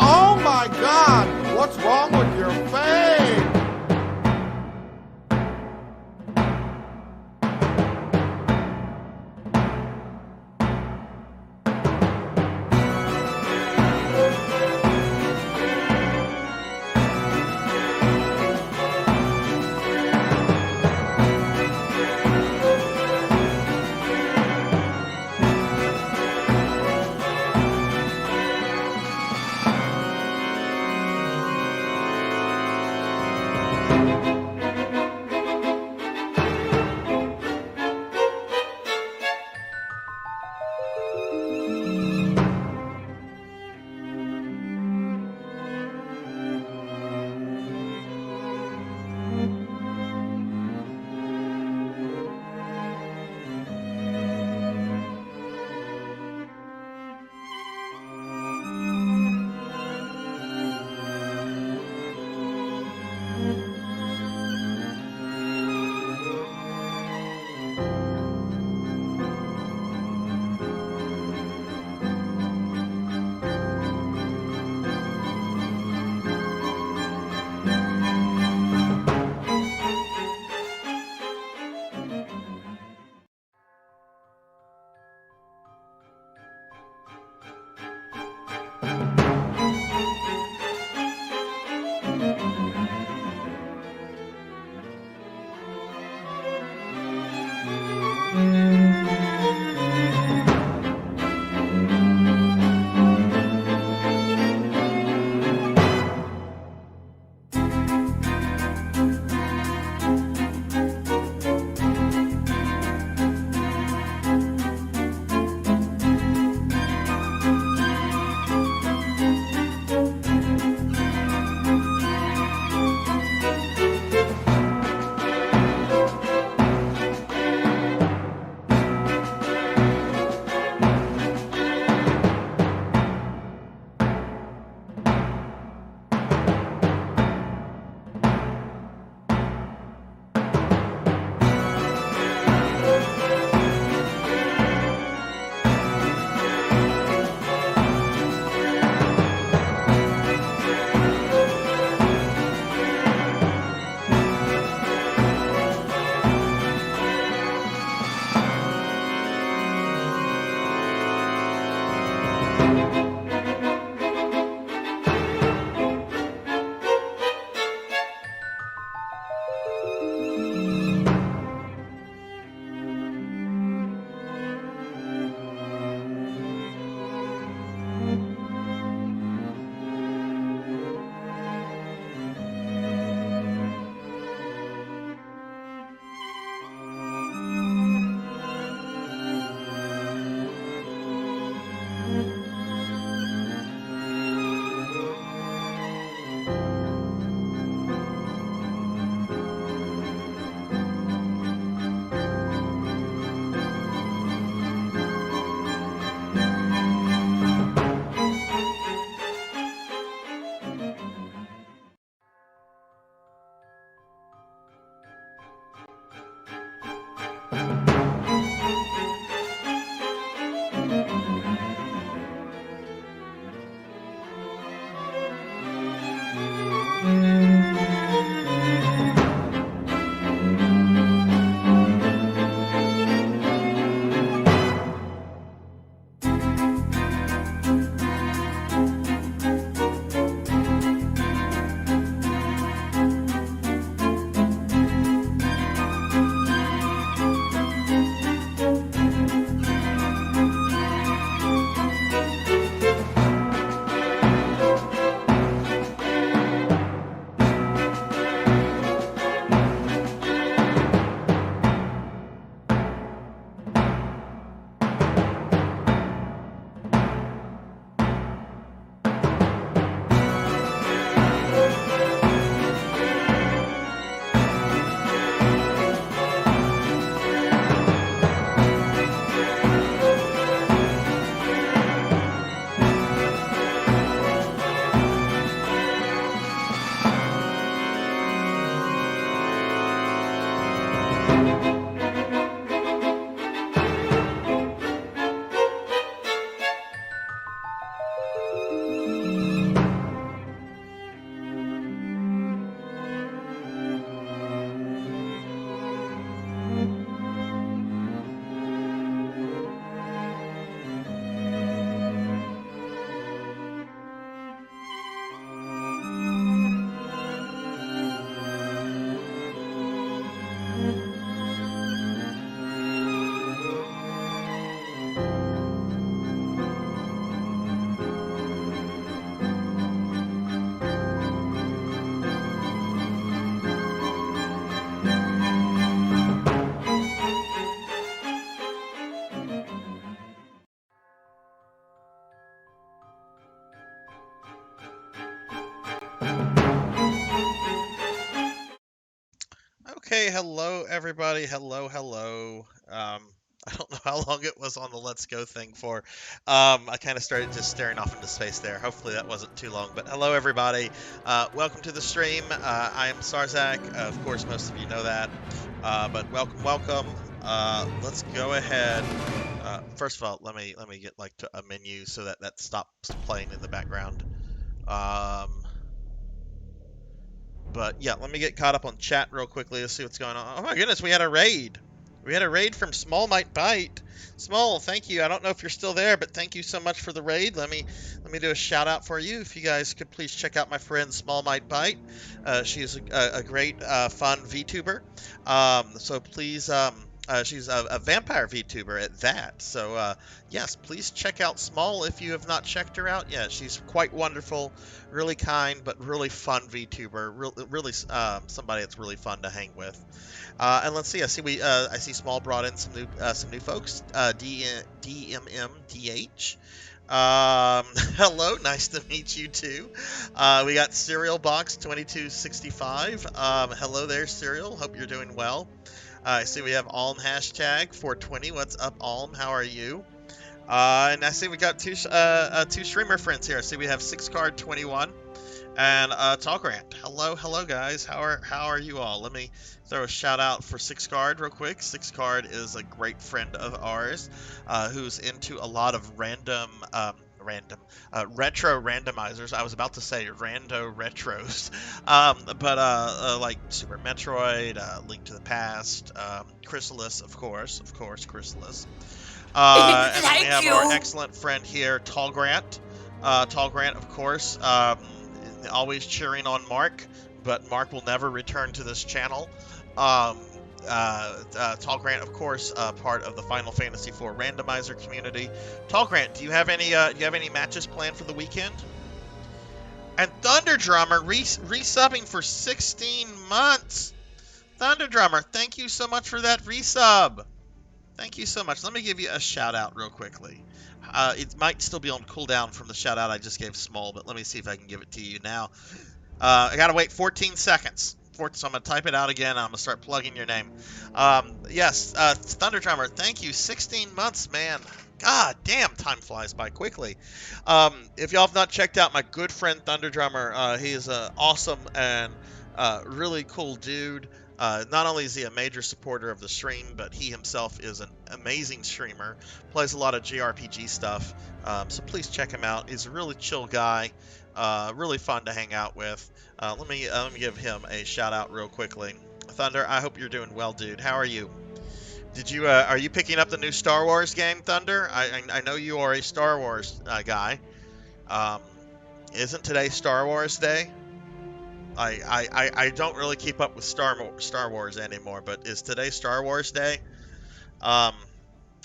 Oh my God, what's wrong with your face? Okay, hello everybody. Hello. I don't know how long it was on the Let's Go thing for. I kind of started just staring off into space there. Hopefully that wasn't too long. But hello everybody. Welcome to the stream. I am Sarzac. Of course, most of you know that. But welcome. Let's go ahead. First of all, let me get like to a menu so that that stops playing in the background. But yeah, let me get caught up on chat real quickly to see what's going on. Oh my goodness, we had a raid. We had a raid from Small Might Bite. Small, thank you. I don't know if you're still there, but thank you so much for the raid. Let me do a shout out for you. If you guys could please check out my friend Small Might Bite. She's a great, fun VTuber. So please, she's a vampire VTuber at that. So yes, please check out Small if you have not checked her out yet. She's quite wonderful, really kind, but really fun VTuber. Really, somebody that's really fun to hang with. And let's see. I see Small brought in some new folks. DMMDH. Hello, nice to meet you too. We got Serial Box 2265. Hello there, Serial. Hope you're doing well. I see we have Alm hashtag 420. What's up, Alm? How are you? And I see we got two streamer friends here. I see we have 6card21 and Talkrant. Hello guys. How are you all? Let me throw a shout out for 6card real quick. 6card is a great friend of ours who's into a lot of retro randomizers. I was about to say rando retros, but like Super Metroid, Link to the Past, Chrysalis, of course, Chrysalis. And then we have our excellent friend here, Talgrant. Talgrant, of course, always cheering on Mark, but Mark will never return to this channel. Talgrant, of course, part of the Final Fantasy IV randomizer community. Talgrant, do you have any matches planned for the weekend? And Thunder Drummer resubbing for 16 months. Thunder Drummer, thank you so much for that resub. Thank you so much. Let me give you a shout out real quickly. It might still be on cooldown from the shout out I just gave Small, but let me see if I can give it to you now. I gotta wait 14 seconds. So I'm gonna type it out again. I'm gonna start plugging your name. Yes, Thunder Drummer, thank you. 16 months, man. God damn, time flies by quickly. If y'all have not checked out my good friend Thunder Drummer, he is an awesome and really cool dude. Not only is he a major supporter of the stream, but he himself is an amazing streamer. Plays a lot of JRPG stuff, so please check him out. He's a really chill guy, really fun to hang out with. Let me give him a shout out real quickly. Thunder, I hope you're doing well, dude. How are you? Are you picking up the new Star Wars game, Thunder? I know you are a Star Wars guy. Isn't today Star Wars Day? I don't really keep up with Star Wars anymore, but is today Star Wars Day? I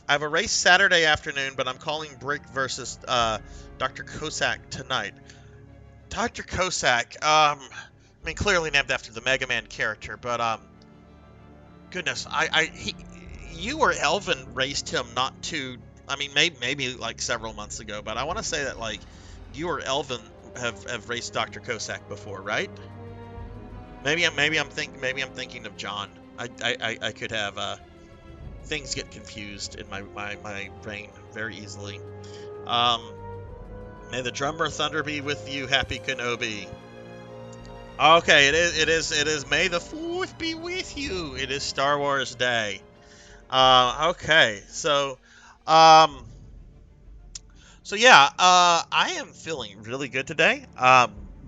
have a race Saturday afternoon, but I'm calling Brick versus Dr. Cossack tonight. Dr. Cossack, I mean, clearly named after the Mega Man character, but goodness, you or Elvin raced him not too, I mean, maybe like several months ago, but I want to say that like you or Elvin have raced Dr. Cossack before, right? Maybe I'm thinking of John. I could have things get confused in my brain very easily. May the drummer thunder be with you, Happy Kenobi. Okay, it is May the 4th be with you. It is Star Wars Day. Okay, so yeah, I am feeling really good today.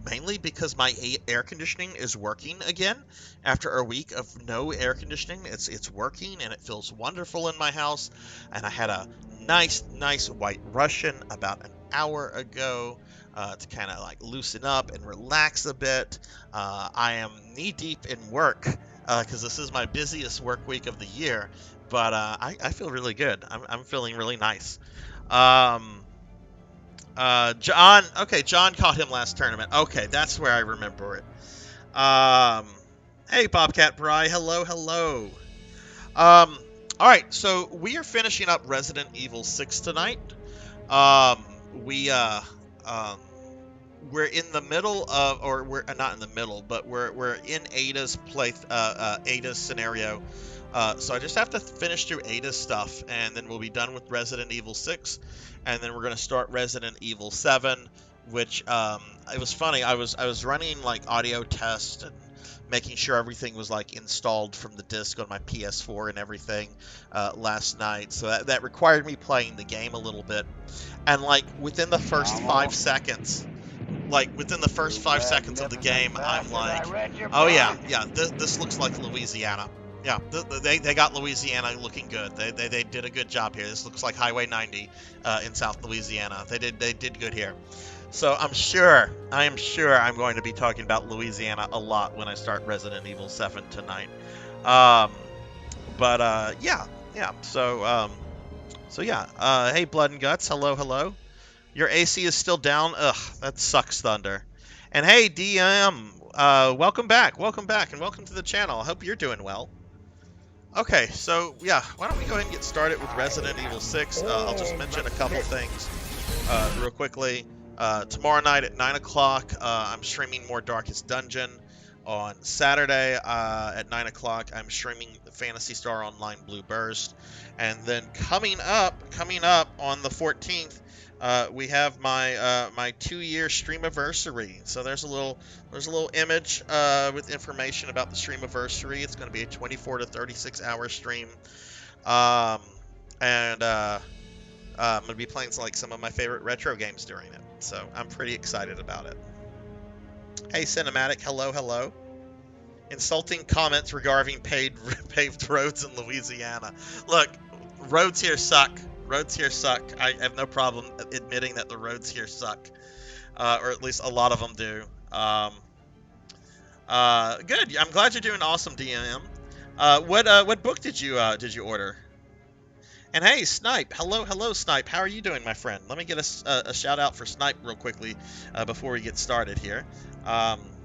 Mainly because my air conditioning is working again after a week of no air conditioning. It's working and it feels wonderful in my house. And I had a nice White Russian about an hour ago to kind of like loosen up and relax a bit. I am knee deep in work because this is my busiest work week of the year. But I feel really good. I'm feeling really nice. John, okay, John caught him last tournament. Okay, that's where I remember it. Hey, Bobcat Bry, hello. All right, so we are finishing up Resident Evil 6 tonight. We we're in the middle of, or we're not in the middle, but we're in Ada's Ada's scenario. So I just have to finish through Ada's stuff, and then we'll be done with Resident Evil 6, and then we're gonna start Resident Evil 7, which it was funny. I was running like audio tests and making sure everything was like installed from the disc on my PS4 and everything last night. So that required me playing the game a little bit, and like within the first 5 seconds. Like within the first 5 seconds of the game, I'm like, oh yeah, this looks like Louisiana. Yeah, they got Louisiana looking good. They did a good job here. This looks like Highway 90 in South Louisiana. They did good here. So I am sure I'm going to be talking about Louisiana a lot when I start Resident Evil 7 tonight. Yeah. So yeah. Hey, Blood and Guts. Hello. Your AC is still down? Ugh, that sucks, Thunder. And hey, DM, welcome back, and welcome to the channel. I hope you're doing well. Okay, so yeah, why don't we go ahead and get started with Resident Evil 6. I'll just mention a couple things real quickly. Tomorrow night at 9 o'clock, I'm streaming more Darkest Dungeon. On Saturday at 9 o'clock, I'm streaming Phantasy Star Online Blue Burst. And then coming up on the 14th, we have my 2-year streamiversary. So there's a little image with information about the streamiversary. It's going to be a 24 to 36 hour stream, and I'm going to be playing like some of my favorite retro games during it. So I'm pretty excited about it. Hey, Cinematic, hello. Insulting comments regarding paved roads in Louisiana. Look, roads here suck. I have no problem admitting that the roads here suck, or at least a lot of them do. Good. I'm glad you're doing awesome, DMM. What book did you order? And hey, Snipe. Hello, Snipe. How are you doing, my friend? Let me get a shout out for Snipe real quickly before we get started here.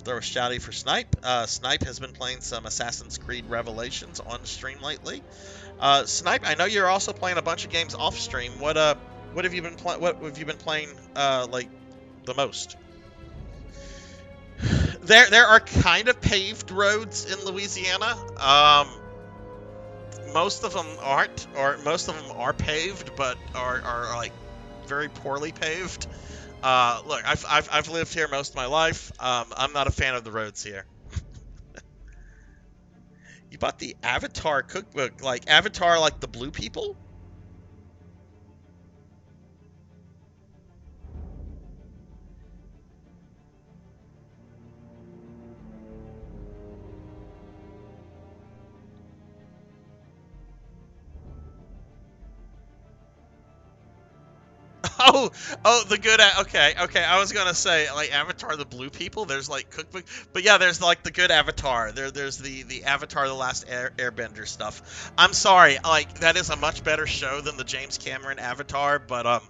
Throw a shouty for Snipe. Snipe has been playing some Assassin's Creed Revelations on stream lately. Snipe, I know you're also playing a bunch of games off stream. What have you been playing like the most? There are kind of paved roads in Louisiana. Most of them aren't, or most of them are paved, but are like very poorly paved. Look, I've lived here most of my life. I'm not a fan of the roads here. You bought the Avatar cookbook, like Avatar, like the blue people? Oh, the good. Okay. I was gonna say like Avatar, the blue people. There's like cookbook, but yeah, there's like the good Avatar. There's the Avatar, the Last Airbender stuff. I'm sorry, like that is a much better show than the James Cameron Avatar, but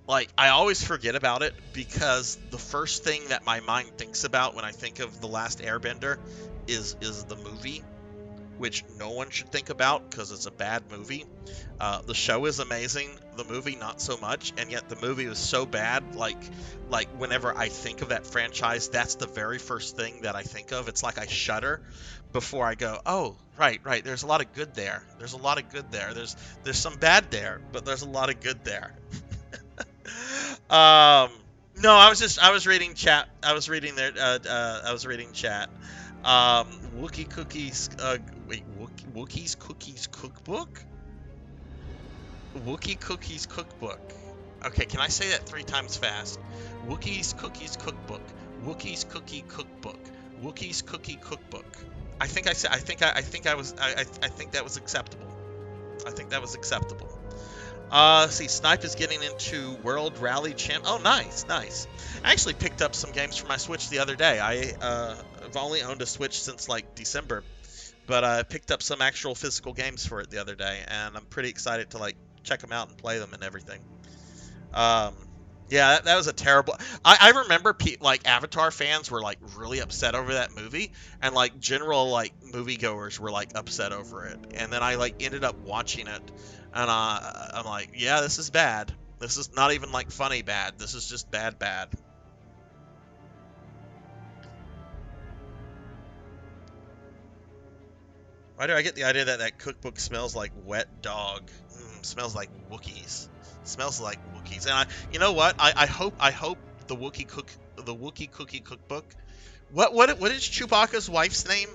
like I always forget about it because the first thing that my mind thinks about when I think of the Last Airbender is the movie, which no one should think about because it's a bad movie. The show is amazing, the movie not so much, and yet the movie was so bad, like whenever I think of that franchise, that's the very first thing that I think of. It's like I shudder before I go, oh, right, there's a lot of good there. There's some bad there, but there's a lot of good there. No, I was reading chat. Wookie Cookies, Wookie's Cookies Cookbook? Wookie Cookies Cookbook. Okay, can I say that 3 times fast? Wookie's Cookies Cookbook. Wookie's Cookie Cookbook. Wookie's Cookie Cookbook. I think that was acceptable. See, Snipe is getting into World Rally Champ. Oh, nice. I actually picked up some games for my Switch the other day. I've only owned a Switch since like December, but I picked up some actual physical games for it the other day, and I'm pretty excited to like check them out and play them and everything. Yeah, that was a terrible. I remember like Avatar fans were like really upset over that movie, and like general like moviegoers were like upset over it. And then I like ended up watching it, and I'm like, yeah, this is bad. This is not even like funny bad. This is just bad. Why do I get the idea that that cookbook smells like wet dog? Smells like Wookiees. Smells like Wookiees. And you know what? I hope the Wookiee Cookie Cookbook. What is Chewbacca's wife's name?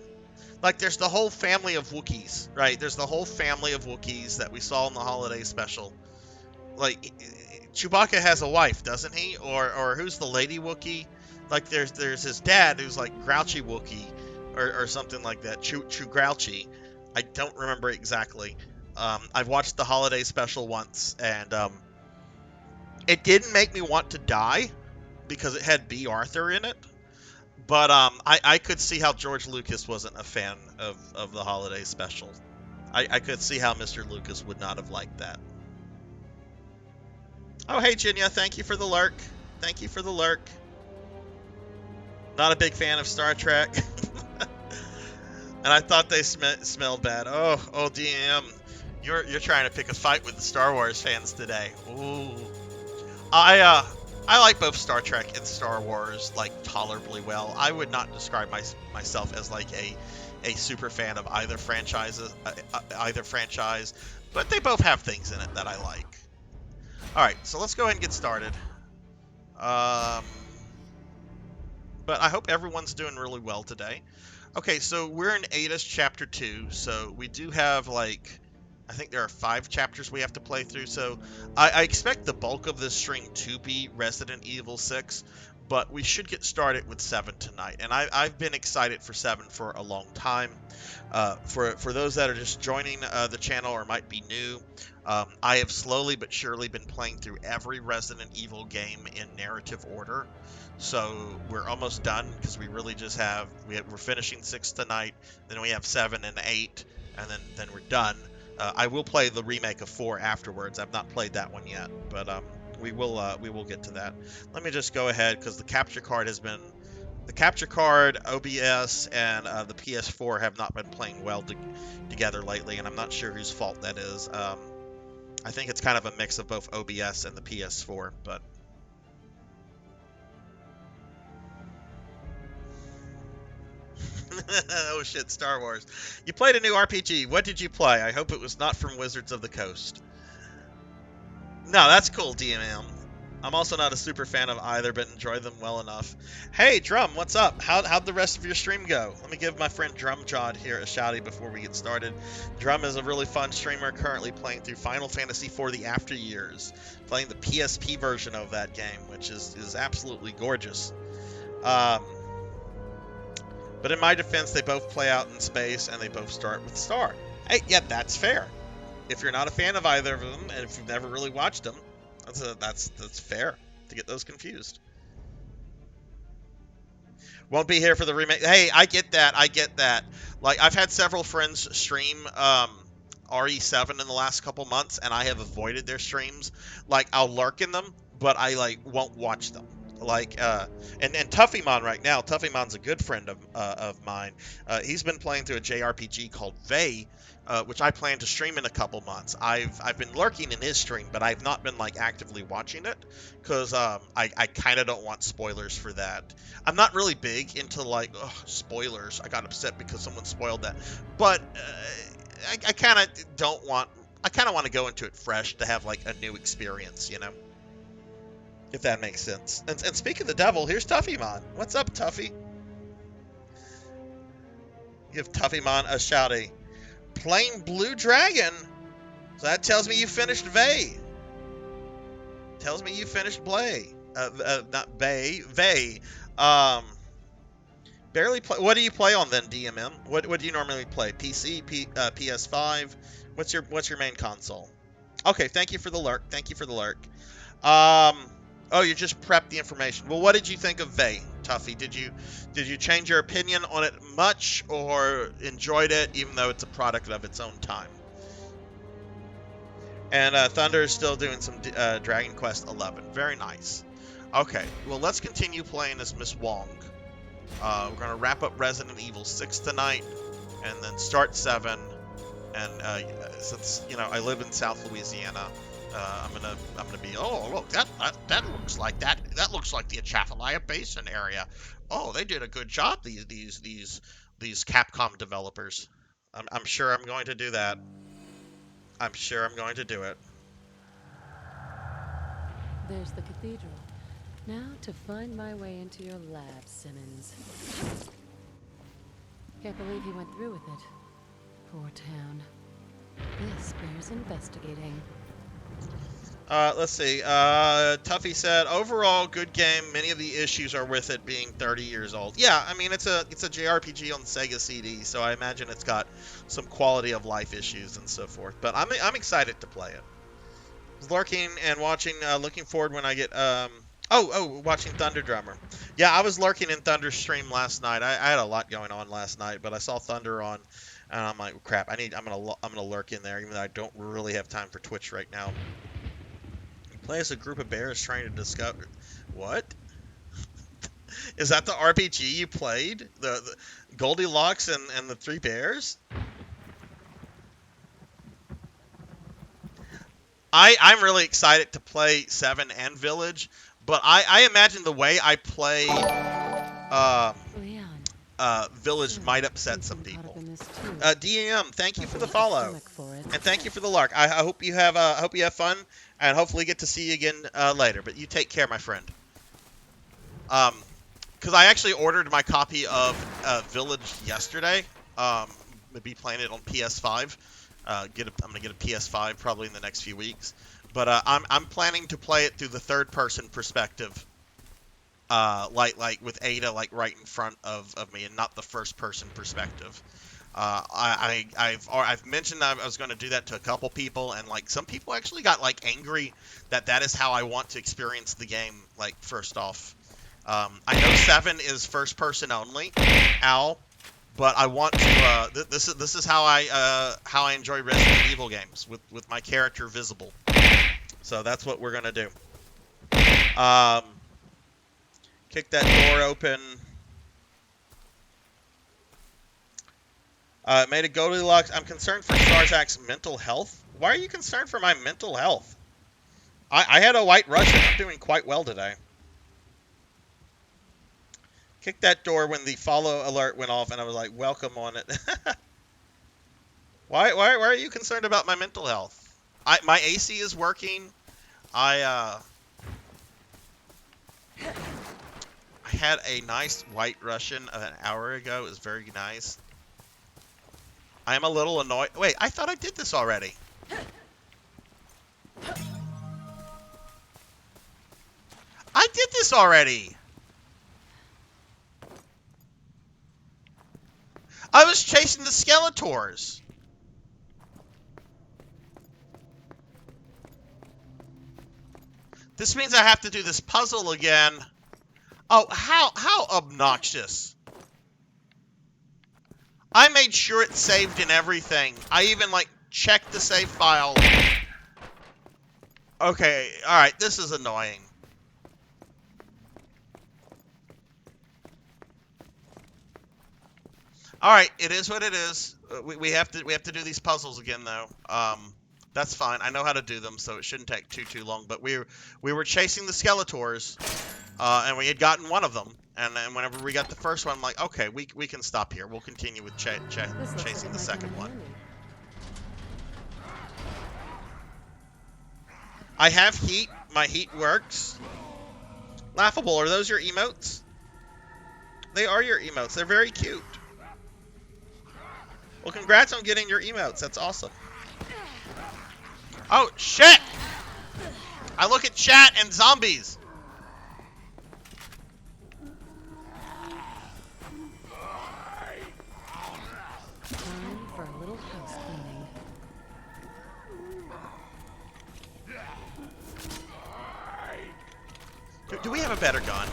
Like, there's the whole family of Wookiees, right? There's the whole family of Wookiees that we saw in the holiday special. Like, Chewbacca has a wife, doesn't he? Or who's the lady Wookiee? Like, there's his dad who's like Grouchy Wookiee or something like that. Chew Grouchy. I don't remember exactly. I've watched the holiday special once, and it didn't make me want to die because it had B. Arthur in it. But I could see how George Lucas wasn't a fan of the holiday special. I could see how Mr. Lucas would not have liked that. Oh, hey, Jinya, thank you for the lurk. Thank you for the lurk. Not a big fan of Star Trek. And I thought they smelled bad. Oh, DM. You're trying to pick a fight with the Star Wars fans today. Ooh. I like both Star Trek and Star Wars, like, tolerably well. I would not describe myself as, like, a super fan of either franchise, but they both have things in it that I like. Alright, so let's go ahead and get started. But I hope everyone's doing really well today. Okay, so we're in Ada's Chapter 2, so we do have, like, I think there are 5 chapters we have to play through, so I expect the bulk of this stream to be Resident Evil 6, but we should get started with 7 tonight, and I've been excited for 7 for a long time. For those that are just joining the channel or might be new, I have slowly but surely been playing through every Resident Evil game in narrative order. So we're almost done because we really just we're finishing 6 tonight, then we have 7 and 8, and then we're done. I will play the remake of 4 afterwards. I've not played that one yet, but we will get to that. Let me just go ahead because the capture card, OBS, and the PS4 have not been playing well together lately, and I'm not sure whose fault that is. I think it's kind of a mix of both OBS and the PS4, but. Oh shit, Star Wars. You played a new RPG. What did you play? I hope it was not from Wizards of the Coast. No, that's cool, DMM. I'm also not a super fan of either, but enjoy them well enough. Hey, Drum, what's up? How'd the rest of your stream go? Let me give my friend Drumjod here a shouty before we get started. Drum is a really fun streamer, currently playing through Final Fantasy IV The After Years, playing the PSP version of that game, which is absolutely gorgeous. But in my defense, they both play out in space, and they both start with Star. Hey, yeah, that's fair. If you're not a fan of either of them, and if you've never really watched them, that's fair to get those confused. Won't be here for the remake. Hey, I get that. Like, I've had several friends stream RE7 in the last couple months, and I have avoided their streams. Like, I'll lurk in them, but I, like, won't watch them. Like, and Tuffymon right now. Tuffymon's a good friend of mine. He's been playing through a JRPG called VII, which I plan to stream in a couple months. I've been lurking in his stream, but I've not been, like, actively watching it, because I kind of don't want spoilers for that. I'm not really big into, like, spoilers. I got upset because someone spoiled that. But I kind of don't want... I kind of want to go into it fresh to have, like, a new experience, you know? If that makes sense. And speaking of the devil, here's Tuffymon. What's up, Tuffy? Give Tuffymon a shouty. Plain Blue Dragon. So that tells me you finished VII. Tells me you finished Blay. Not Bay. VII. Barely play. What do you play on then, DMM? What do you normally play? PC, PS5. What's your main console? Okay, thank you for the lurk. Oh, you just prepped the information. Well, what did you think of VII, Tuffy? Did you change your opinion on it much, or enjoyed it, even though it's a product of its own time? And Thunder is still doing some Dragon Quest XI. Very nice. Okay, well, let's continue playing as Miss Wong. We're going to wrap up Resident Evil 6 tonight, and then start 7. And since, you know, I live in South Louisiana, I'm gonna be, oh, look, that looks like that looks like the Atchafalaya Basin area. Oh, they did a good job, these Capcom developers. I'm sure I'm going to do that. I'm sure I'm going to do it. There's the cathedral. Now to find my way into your lab, Simmons. Can't believe he went through with it. Poor town. This bears investigating. Let's see. Tuffy said, overall, good game. Many of the issues are with it being 30 years old. Yeah, I mean, it's a JRPG on Sega CD, so I imagine it's got some quality of life issues and so forth. But I'm excited to play it. Lurking and watching, looking forward when I get, watching Thunder Drummer. Yeah, I was lurking in Thunder's stream last night. I had a lot going on last night, but I saw Thunder on, and I'm like, crap, I'm gonna lurk in there, even though I don't really have time for Twitch right now. Play as a group of bears trying to discover... What? Is that the RPG you played? The Goldilocks and the Three Bears? I'm really excited to play Seven and Village, but I imagine the way I play Village might upset some people. DAM, thank you for the follow, and thank you for the lark. I hope you have fun, and hopefully get to see you again later. But you take care, my friend. Because I actually ordered my copy of Village yesterday. Be playing it on PS5. I'm gonna get a PS5 probably in the next few weeks. But I'm planning to play it through the third-person perspective. Like with Ada like right in front of me, and not the first-person perspective. I've mentioned I was going to do that to a couple people, and like some people actually got like angry that is how I want to experience the game. Like first off, I know 7 is first-person only, Al, but I want to. This is how I enjoy Resident Evil games with my character visible. So that's what we're gonna do. Kick that door open. Made a Goldilocks. I'm concerned for Sarzac's mental health. Why are you concerned for my mental health? I had a white Russian. I'm doing quite well today. Kick that door when the follow alert went off, and I was like, welcome on it. Why are you concerned about my mental health? My AC is working. I had a nice white Russian an hour ago. It was very nice. I am a little annoyed. Wait, I thought I did this already. I did this already. I was chasing the Skeletors. This means I have to do this puzzle again. Oh, how obnoxious. I made sure it saved in everything. I even, like, checked the save file. Okay, alright, this is annoying. Alright, it is what it is. We have to do these puzzles again, though. That's fine. I know how to do them, so it shouldn't take too long. But we were chasing the Skeletors, and we had gotten one of them. And then whenever we got the first one, I'm like, okay, we can stop here. We'll continue with chasing the second one. I have heat. My heat works. Laughable, are those your emotes? They are your emotes. They're very cute. Well, congrats on getting your emotes. That's awesome. Oh, shit! I look at chat and zombies. Time for a little house cleaning. Do we have a better gun?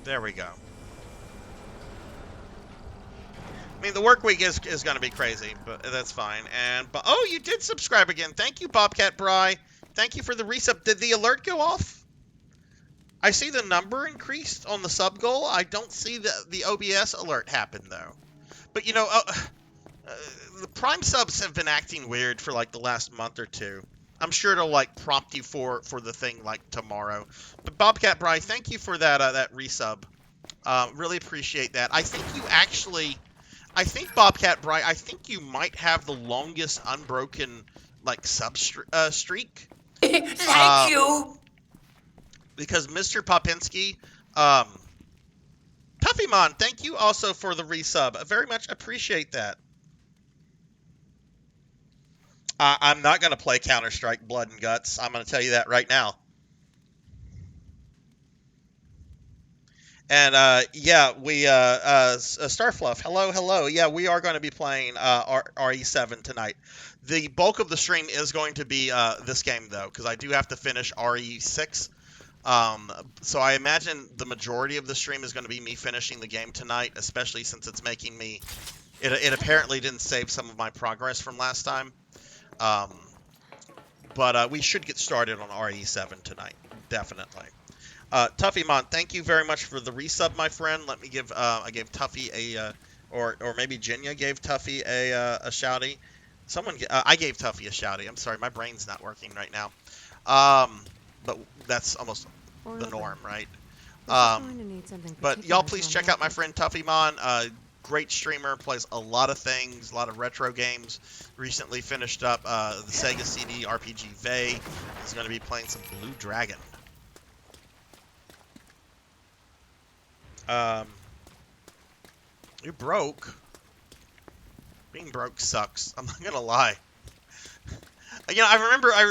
There we go. I mean, the work week is going to be crazy, but that's fine. But oh, you did subscribe again. Thank you, Bobcat Bry. Thank you for the resub. Did the alert go off? I see the number increased on the sub goal. I don't see the OBS alert happen though. But you know, The Prime subs have been acting weird for like the last month or two. I'm sure it'll like prompt you for the thing like tomorrow. But Bobcat Bry, thank you for that resub. Really appreciate that. I think you actually, I think Bobcat Bry, I think you might have the longest unbroken like streak. Thank you. Because Mr. Popinski, Tuffymon, thank you also for the resub. I very much appreciate that. I'm not going to play Counter-Strike Blood and Guts. I'm going to tell you that right now. And, yeah, we, Starfluff, hello. Yeah, we are going to be playing, RE7 tonight. The bulk of the stream is going to be, this game, though, because I do have to finish RE6. So I imagine the majority of the stream is going to be me finishing the game tonight, especially since it's making me, it apparently didn't save some of my progress from last time. But we should get started on RE7 tonight, definitely. Tuffymon, thank you very much for the resub, my friend. Let me give, I gave Tuffy a, or maybe Jinya gave Tuffy a shouty. I gave Tuffy a shouty. I'm sorry, my brain's not working right now. But that's almost the norm, right? But y'all please check out my friend Tuffymon. Great streamer, plays a lot of things, a lot of retro games. Recently finished up the Sega CD RPG VII. He's going to be playing some Blue Dragon. You're broke. Being broke sucks. I'm not gonna lie. You know, I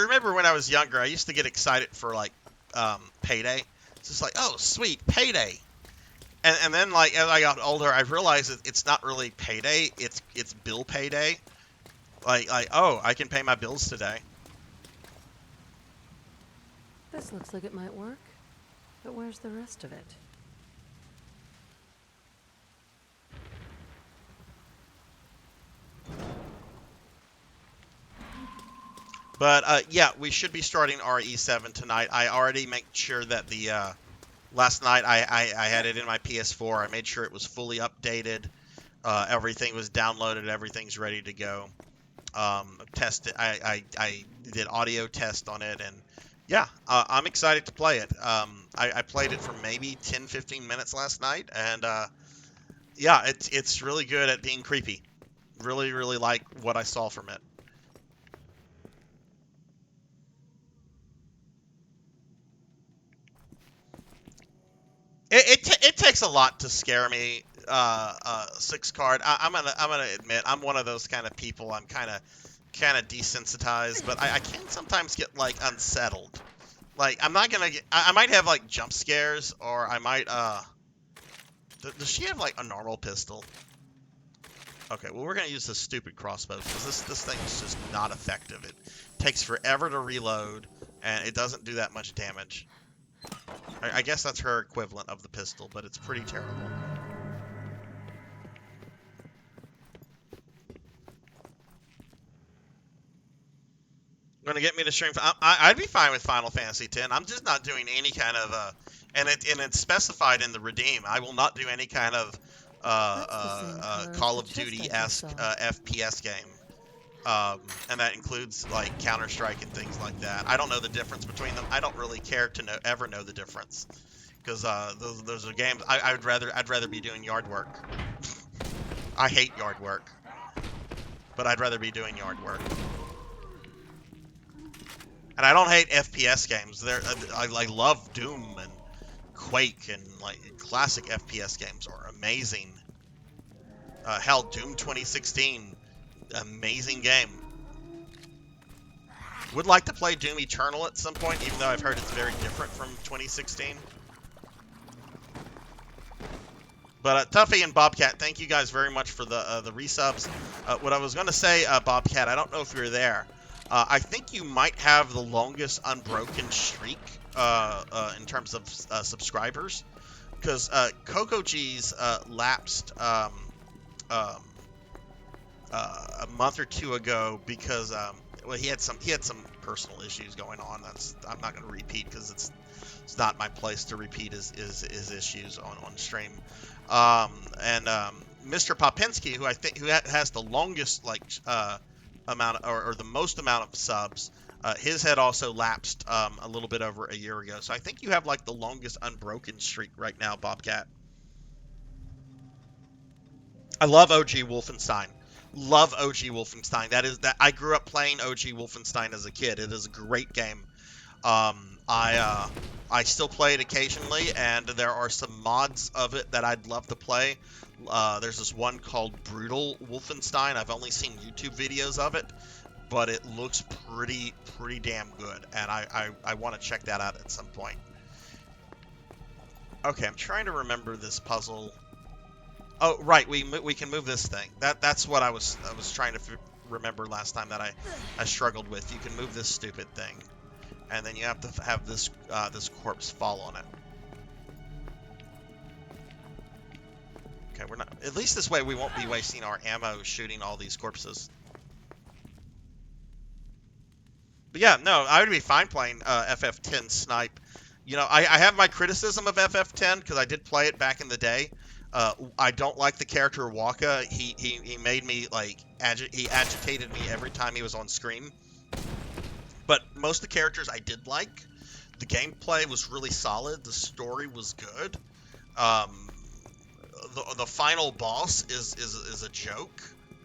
remember when I was younger, I used to get excited for like payday. It's just like, oh sweet, payday. And then like as I got older, I realized that it's not really payday. It's bill payday. Like oh, I can pay my bills today. This looks like it might work. But where's the rest of it? But yeah, we should be starting RE7 tonight. I already made sure that the last night I had it in my PS4. I made sure it was fully updated. Everything was downloaded. Everything's ready to go. Tested. I did audio test on it, and yeah, I'm excited to play it. I played it for maybe 10-15 minutes last night, and yeah, it's really good at being creepy. Really like what I saw from it. It takes a lot to scare me. 6 card. I'm gonna admit I'm one of those kind of people. I'm kind of desensitized, but I can sometimes get like unsettled. Like I'm not gonna get. I might have like jump scares, or I might. Does she have like a normal pistol? Okay, well we're gonna use this stupid crossbow because this thing is just not effective. It takes forever to reload, and it doesn't do that much damage. I guess that's her equivalent of the pistol, but it's pretty terrible. Gonna get me to stream. I'd be fine with Final Fantasy X. I'm just not doing any kind of and it's specified in the redeem. I will not do any kind of Call of Duty-esque FPS game. And that includes like Counter-Strike and things like that. I don't know the difference between them. I don't really care to ever know the difference, because those are games. I'd rather be doing yard work. I hate yard work, but I'd rather be doing yard work. And I don't hate FPS games. I love Doom and Quake, and like classic FPS games are amazing. Hell, Doom 2016. Amazing game. Would like to play Doom Eternal at some point, even though I've heard it's very different from 2016. But Tuffy and Bobcat, thank you guys very much for the resubs. What I was going to say, Bobcat, I don't know if you're there. I think you might have the longest unbroken streak in terms of subscribers, because Coco G's lapsed a month or two ago because well, he had some personal issues going on. I'm not going to repeat because it's not my place to repeat his issues on stream. Mr. Popinski, who I think has the longest amount or the most amount of subs, his had also lapsed a little bit over a year ago. So I think you have like the longest unbroken streak right now, Bobcat. I love OG Wolfenstein. Love OG Wolfenstein. That I grew up playing OG Wolfenstein as a kid. It is a great game. I still play it occasionally, and there are some mods of it that I'd love to play. There's this one called Brutal Wolfenstein. I've only seen YouTube videos of it, but it looks pretty damn good, and I want to check that out at some point. Okay, I'm trying to remember this puzzle. Oh, right, we can move this thing. That's what I was trying to remember last time that I struggled with. You can move this stupid thing, and then you have to have this this corpse fall on it. Okay, we're not. At least this way we won't be wasting our ammo shooting all these corpses. But yeah, no, I would be fine playing FF10 Snipe. You know, I have my criticism of FF10 because I did play it back in the day. I don't like the character Waka. He made me like he agitated me every time he was on screen. But most of the characters I did like. The gameplay was really solid. The story was good. The final boss is a joke.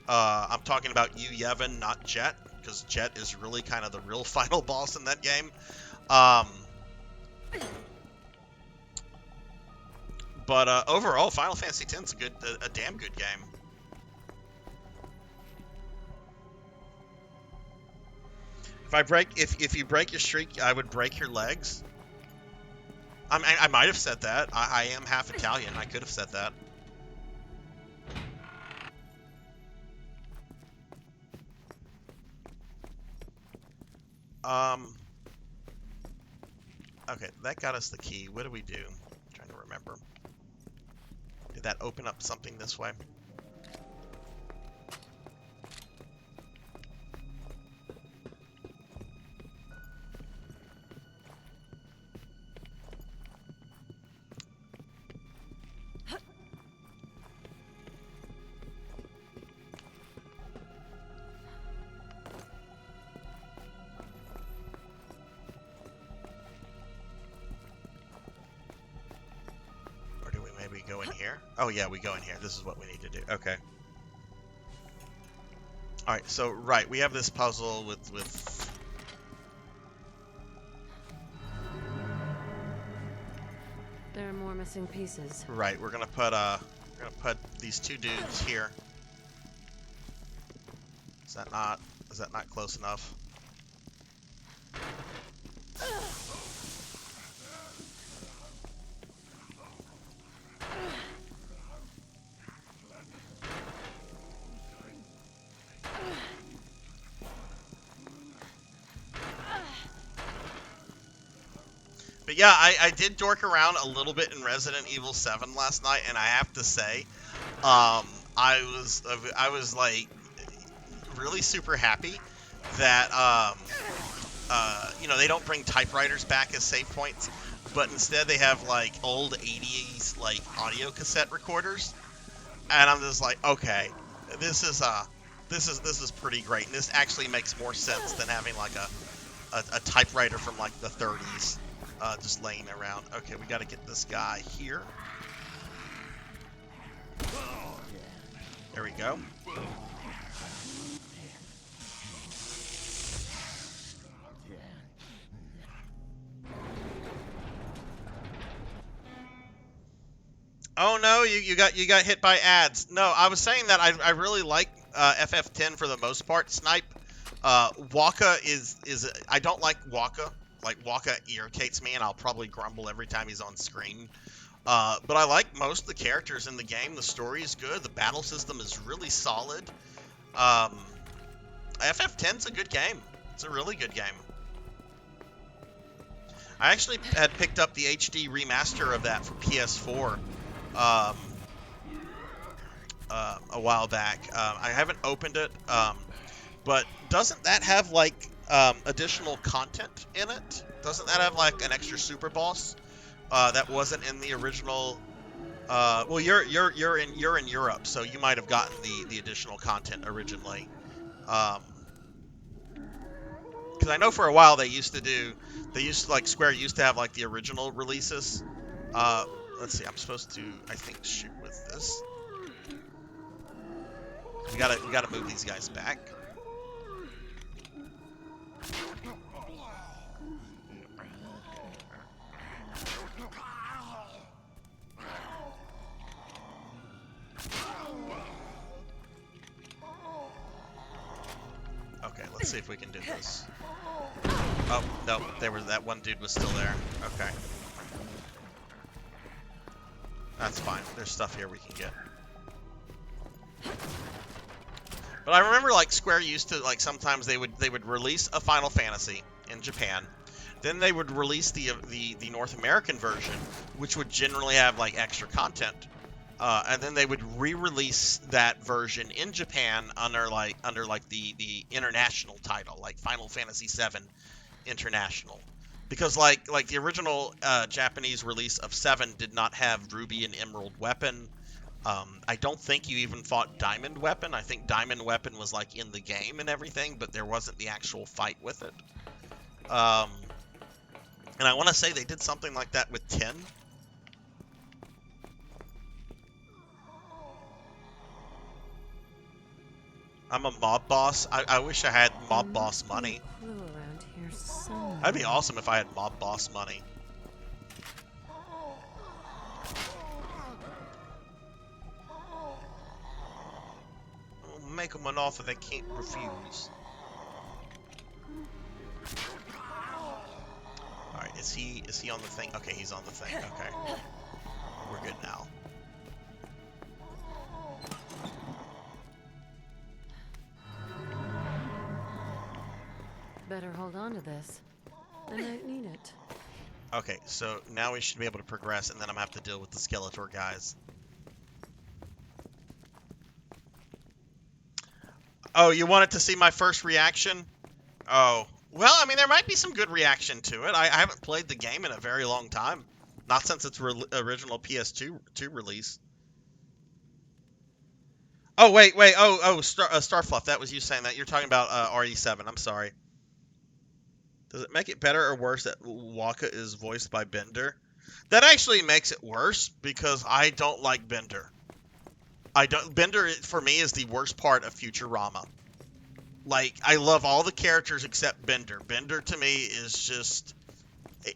I'm talking about Yevon, not Jet, because Jet is really kind of the real final boss in that game. But overall, Final Fantasy X is a damn good game. If you break your streak, I would break your legs. I might have said that. I am half Italian. I could have said that. Okay, that got us the key. What do we do? I'm trying to remember. Did that open up something this way? Go in here? Oh yeah, we go in here. This is what we need to do. Okay. Alright, so right, we have this puzzle with There are more missing pieces. Right, we're gonna put these two dudes here. Is that not close enough? But yeah, I did dork around a little bit in Resident Evil 7 last night, and I have to say, I was like really super happy that you know, they don't bring typewriters back as save points, but instead they have like old 80s like audio cassette recorders, and I'm just like, okay, this is pretty great, and this actually makes more sense than having like a typewriter from like the 30s. Just laying around. Okay, we got to get this guy here. There we go. Oh no, you got hit by ads. No, I was saying that I really like FF10 for the most part. Snipe. Waka is I don't like Waka. Like, Waka irritates me, and I'll probably grumble every time he's on screen. But I like most of the characters in the game. The story is good. The battle system is really solid. FF10's a good game. It's a really good game. I actually had picked up the HD remaster of that for PS4 a while back. I haven't opened it, but doesn't that have, like, additional content in it? Doesn't that have like an extra super boss that wasn't in the original Well, you're in Europe, so you might have gotten the additional content originally. Because I know for a while like Square used to have like the original releases. Let's see, I'm supposed to, I think, shoot with this. We gotta move these guys back. Okay, let's see if we can do this. Oh, no, that one dude was still there. Okay. That's fine. There's stuff here we can get. But I remember like Square used to like sometimes they would release a Final Fantasy in Japan. Then they would release the North American version, which would generally have like extra content. And then they would re-release that version in Japan under the international title, like Final Fantasy VII International, because like the original Japanese release of 7 did not have Ruby and Emerald weapon. I don't think you even fought Diamond weapon. I think Diamond weapon was like in the game and everything, but there wasn't the actual fight with it. And I want to say they did something like that with 10. I'm a mob boss. I wish I had mob boss money. That'd be awesome if I had mob boss money. We'll make them an offer they can't refuse. Alright, is he on the thing? Okay, he's on the thing. Okay. We're good now. Better hold on to this. I might need it. Okay, so now we should be able to progress, and then I'm gonna have to deal with the Skeletor guys. Oh, you wanted to see my first reaction? Oh, well, I mean, there might be some good reaction to it. I haven't played the game in a very long time. Not since its original PS2 release. Oh, wait. Starfluff, that was you saying that. You're talking about RE7. I'm sorry. Does it make it better or worse that Waka is voiced by Bender? That actually makes it worse because I don't like Bender. Bender for me is the worst part of Futurama. Like, I love all the characters except Bender. Bender to me is just,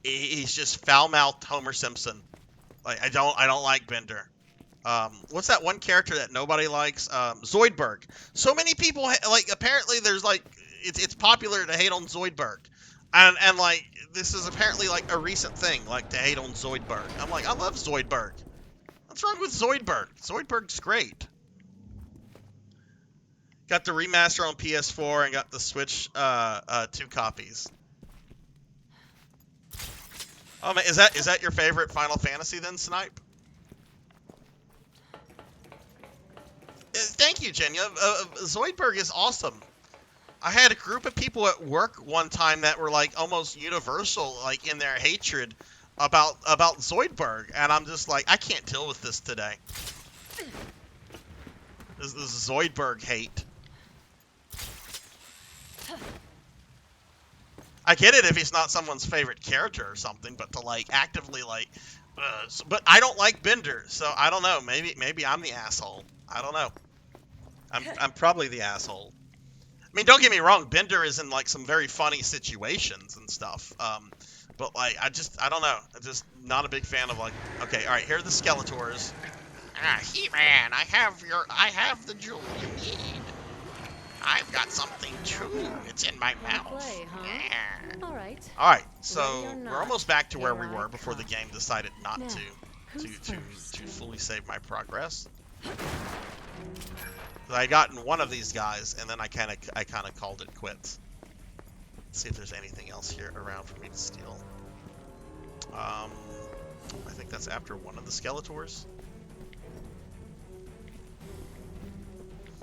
he's just foul-mouthed Homer Simpson. Like, I don't like Bender. What's that one character that nobody likes? Zoidberg. So many people like, apparently there's like, it's popular to hate on Zoidberg. And like, this is apparently like a recent thing, like to hate on Zoidberg. I'm like, I love Zoidberg. What's wrong with Zoidberg? Zoidberg's great. Got the remaster on PS4 and got the Switch 2 copies. Oh man, is that your favorite Final Fantasy then, Snipe? Thank you, Jenya. Zoidberg is awesome. I had a group of people at work one time that were like almost universal, like in their hatred about Zoidberg, and I'm just like, I can't deal with this today. This Zoidberg hate. I get it if he's not someone's favorite character or something, but to like actively like, but I don't like Bender, so I don't know. Maybe I'm the asshole. I don't know. I'm probably the asshole. I mean, don't get me wrong. Bender is in like some very funny situations and stuff. But like, I don't know. I'm just not a big fan of like. Okay, all right. Here are the Skeletors. He-Man, I have the jewel you need. I've got something too. It's in my mouth. Play, huh? Yeah. All right. All right. Ready So or not, we're almost back to where we here were I before the come. game decided not Now, to who's first? fully save my progress. I gotten one of these guys, and then I kind of called it quits. Let's see if there's anything else here around for me to steal. I think that's after one of the Skeletors.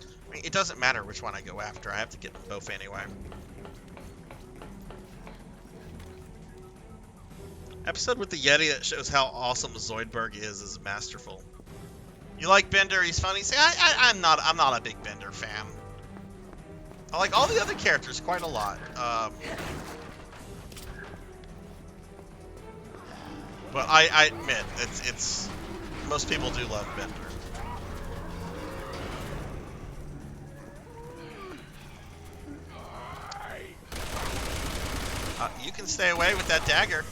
I mean, it doesn't matter which one I go after. I have to get them both anyway. Episode with the Yeti that shows how awesome Zoidberg is masterful. You like Bender? He's funny. See, I'm not a big Bender fan. I like all the other characters quite a lot. But I admit it's most people do love Bender. You can stay away with that dagger.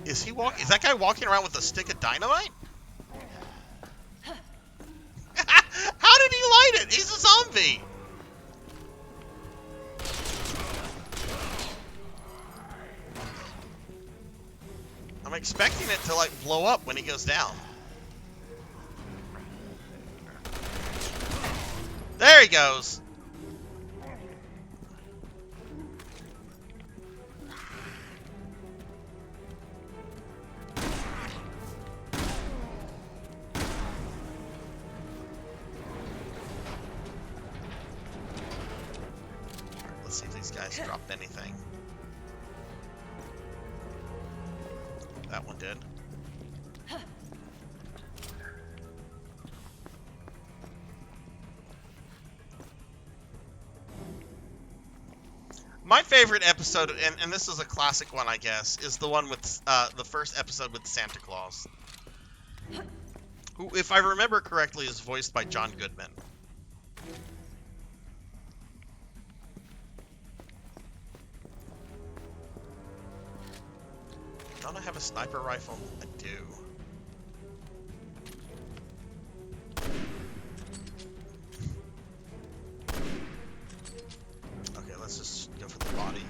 Is that guy walking around with a stick of dynamite? How did he light it? He's a zombie. I'm expecting it to like blow up when he goes down. There he goes. Let's see if these guys drop anything. That one did. My favorite episode, and this is a classic one, I guess, is the one with the first episode with Santa Claus, who, if I remember correctly, is voiced by John Goodman. Don't I have a sniper rifle? I do. Okay, let's just go for the body.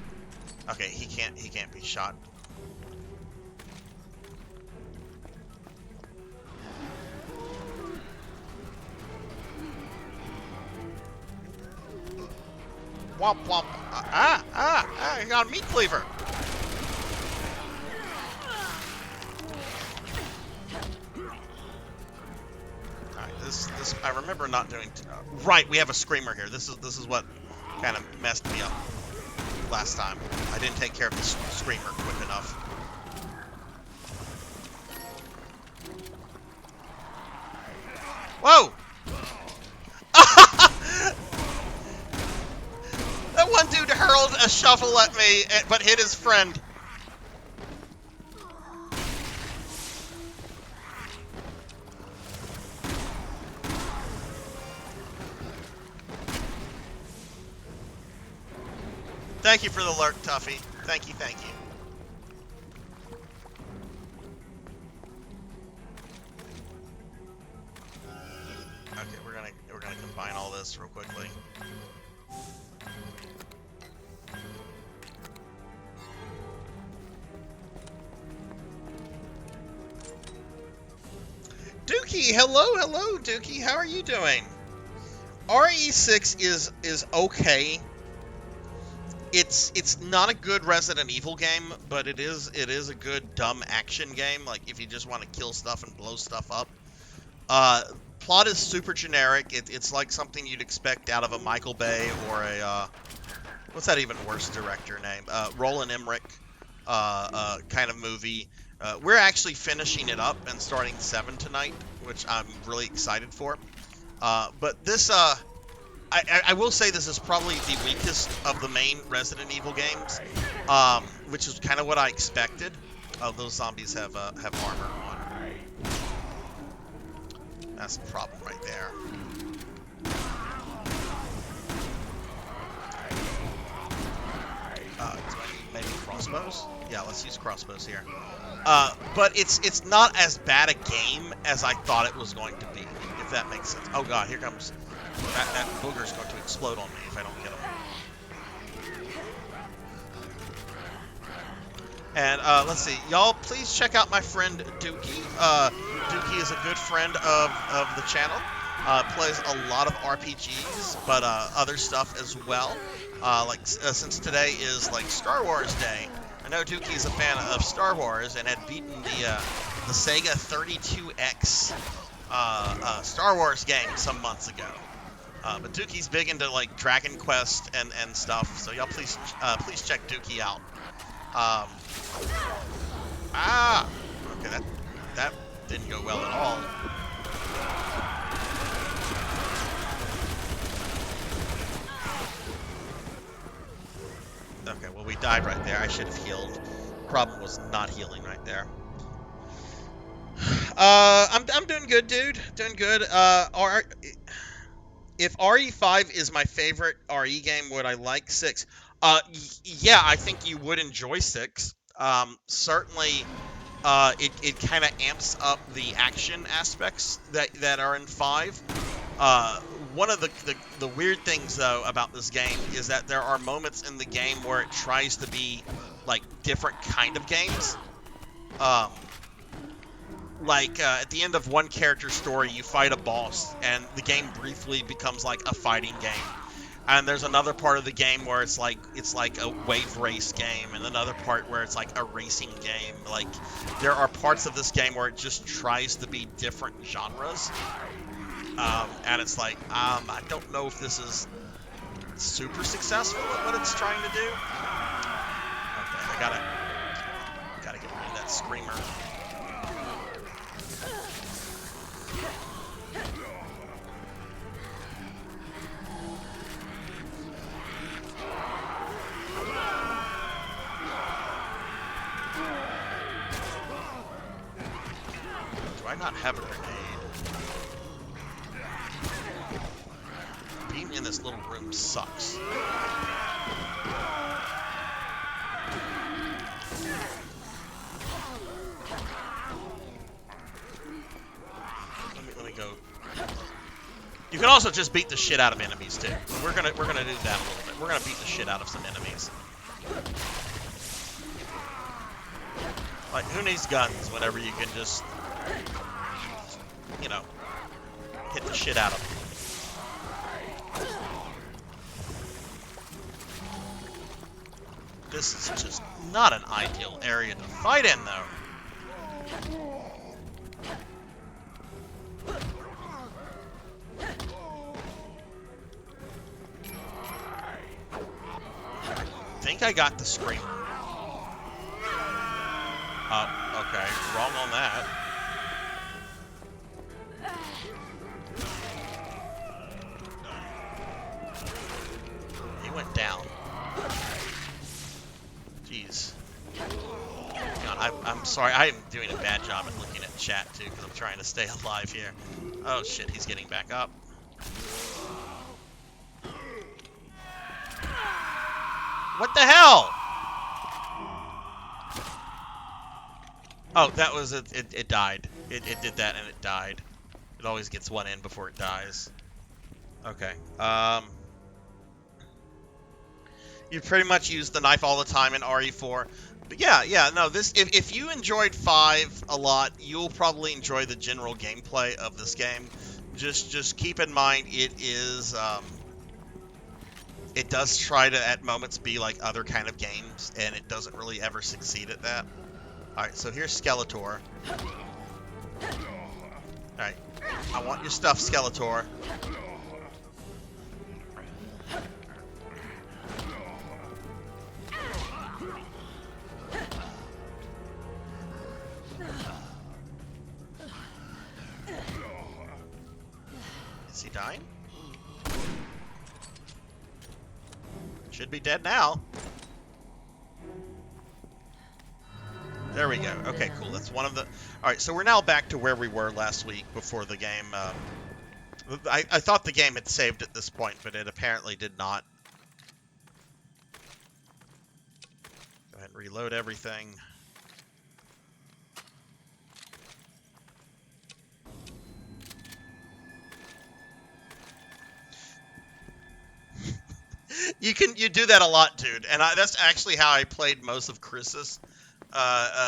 Okay, he can't be shot. Womp womp. I got a meat cleaver. This I remember not doing. Right, we have a screamer here. This is what kind of messed me up last time. I didn't take care of the screamer quick enough. Whoa! That one dude hurled a shovel at me, but hit his friend. Thank you for the lurk, Tuffy. Thank you, thank you. Okay, we're gonna combine all this real quickly. Dookie, hello, Dookie. How are you doing? RE6 is okay. It's not a good Resident Evil game, but it is a good dumb action game. Like if you just want to kill stuff and blow stuff up. Plot is super generic. It's like something you'd expect out of a Michael Bay or a what's that even worse director name? Roland Emmerich kind of movie. We're actually finishing it up and starting 7 tonight, which I'm really excited for. But this I will say this is probably the weakest of the main Resident Evil games, which is kind of what I expected. Oh, those zombies have armor on. That's the problem right there. Do I need maybe crossbows? Yeah, let's use crossbows here. But it's not as bad a game as I thought it was going to be, if that makes sense. Oh god, here comes... That booger's going to explode on me if I don't get him. And let's see, y'all please check out my friend Dookie. Dookie is a good friend of the channel. Plays a lot of RPGs, but other stuff as well. Since today is like Star Wars Day, I know Dookie is a fan of Star Wars and had beaten the Sega 32X Star Wars game some months ago. But Dookie's big into like Dragon Quest and stuff, so y'all please check Dookie out. Okay, that didn't go well at all. Okay, well we died right there. I should have healed. Problem was not healing right there. I'm doing good, dude. Doing good. If RE5 is my favorite RE game, would I like 6? Yeah, I think you would enjoy 6. Certainly, it kind of amps up the action aspects that are in 5. One of the weird things, though, about this game is that there are moments in the game where it tries to be, like, different kind of games. At the end of one character's story, you fight a boss, and the game briefly becomes like a fighting game. And there's another part of the game where it's like a wave race game, and another part where it's like a racing game. Like, there are parts of this game where it just tries to be different genres. And it's like, I don't know if this is super successful at what it's trying to do. Okay, I gotta get rid of that screamer. Do I not have a grenade? Being in this little room sucks. Let me go. You can also just beat the shit out of enemies too. We're gonna do that a little bit. We're gonna beat the shit out of some enemies. Like, who needs guns whenever you can just, you know, hit the shit out of them? This is just not an ideal area to fight in, though. I think I got the screamer. Okay, wrong on that. He went down. Jeez. God, I'm sorry. I am doing a bad job at looking at chat, too, because I'm trying to stay alive here. Oh, shit. He's getting back up. What the hell? Oh, that was it. It died. It did that and it died. It always gets one in before it dies. Okay. You pretty much use the knife all the time in RE4. But yeah, no, this if you enjoyed 5 a lot, you'll probably enjoy the general gameplay of this game. Just keep in mind it is it does try to at moments be like other kind of games, and it doesn't really ever succeed at that. Alright, so here's Skeletor. Alright, I want your stuff, Skeletor. Is he dying? Should be dead now. There we go. Okay, cool. That's one of the... Alright, so we're now back to where we were last week before the game... I thought the game had saved at this point, but it apparently did not. Go ahead and reload everything. You do that a lot, dude, and that's actually how I played most of Chris's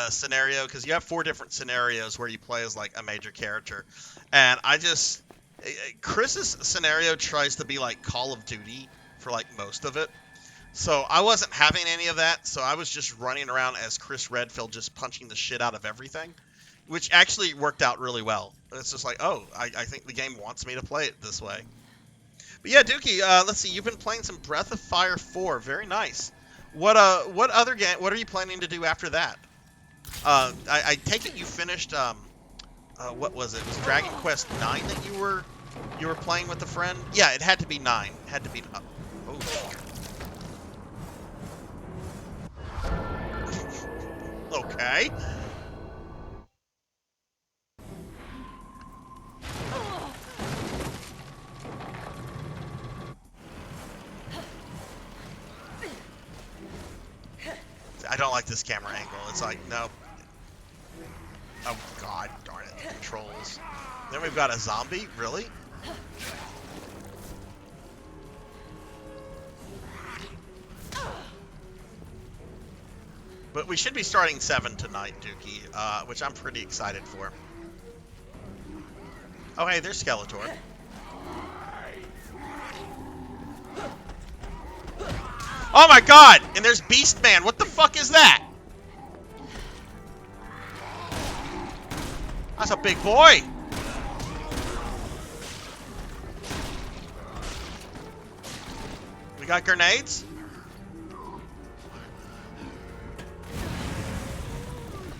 scenario, because you have 4 different scenarios where you play as like a major character, and Chris's scenario tries to be like Call of Duty for like most of it, so I wasn't having any of that, so I was just running around as Chris Redfield, just punching the shit out of everything, which actually worked out really well. It's just like, oh, I think the game wants me to play it this way. But yeah, Dookie, let's see. You've been playing some Breath of Fire 4. Very nice. What other game? What are you planning to do after that? I take it you finished what was it? It was Dragon Quest 9 that you were playing with a friend? Yeah, it had to be 9. It had to be. Oh. Okay. I don't like this camera angle. It's like, nope. Oh, God darn it. Controls. Then we've got a zombie? Really? But we should be starting 7 tonight, Dookie, which I'm pretty excited for. Oh, hey, there's Skeletor. Oh my God! And there's Beastman. What the fuck is that? That's a big boy. We got grenades?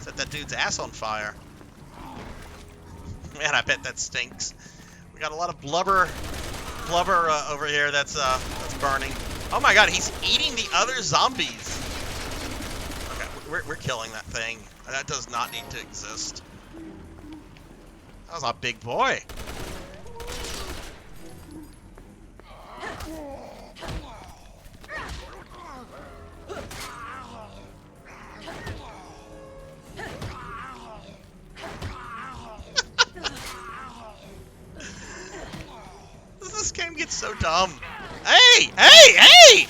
Set that dude's ass on fire. Man, I bet that stinks. We got a lot of blubber over here that's burning. Oh my God, he's eating the other zombies. Okay, we're killing that thing. That does not need to exist. That was a big boy. This game gets so dumb. Hey! Hey! Hey!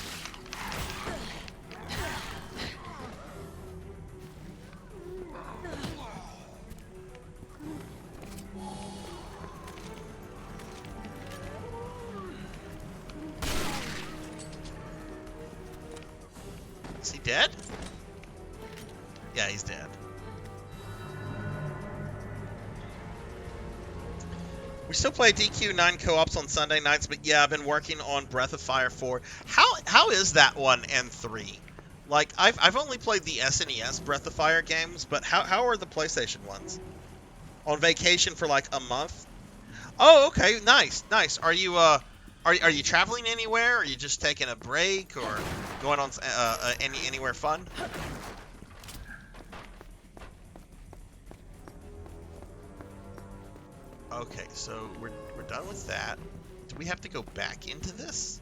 Is he dead? Yeah, he's dead. We still play DQ9 co-ops on Sunday nights, but yeah, I've been working on Breath of Fire 4. How is that one and 3? Like, I've only played the SNES Breath of Fire games, but how are the PlayStation ones? On vacation for like a month? Oh, okay, nice. Are you are you traveling anywhere? Are you just taking a break or going on anywhere fun? Okay, so we're done with that. Do we have to go back into this?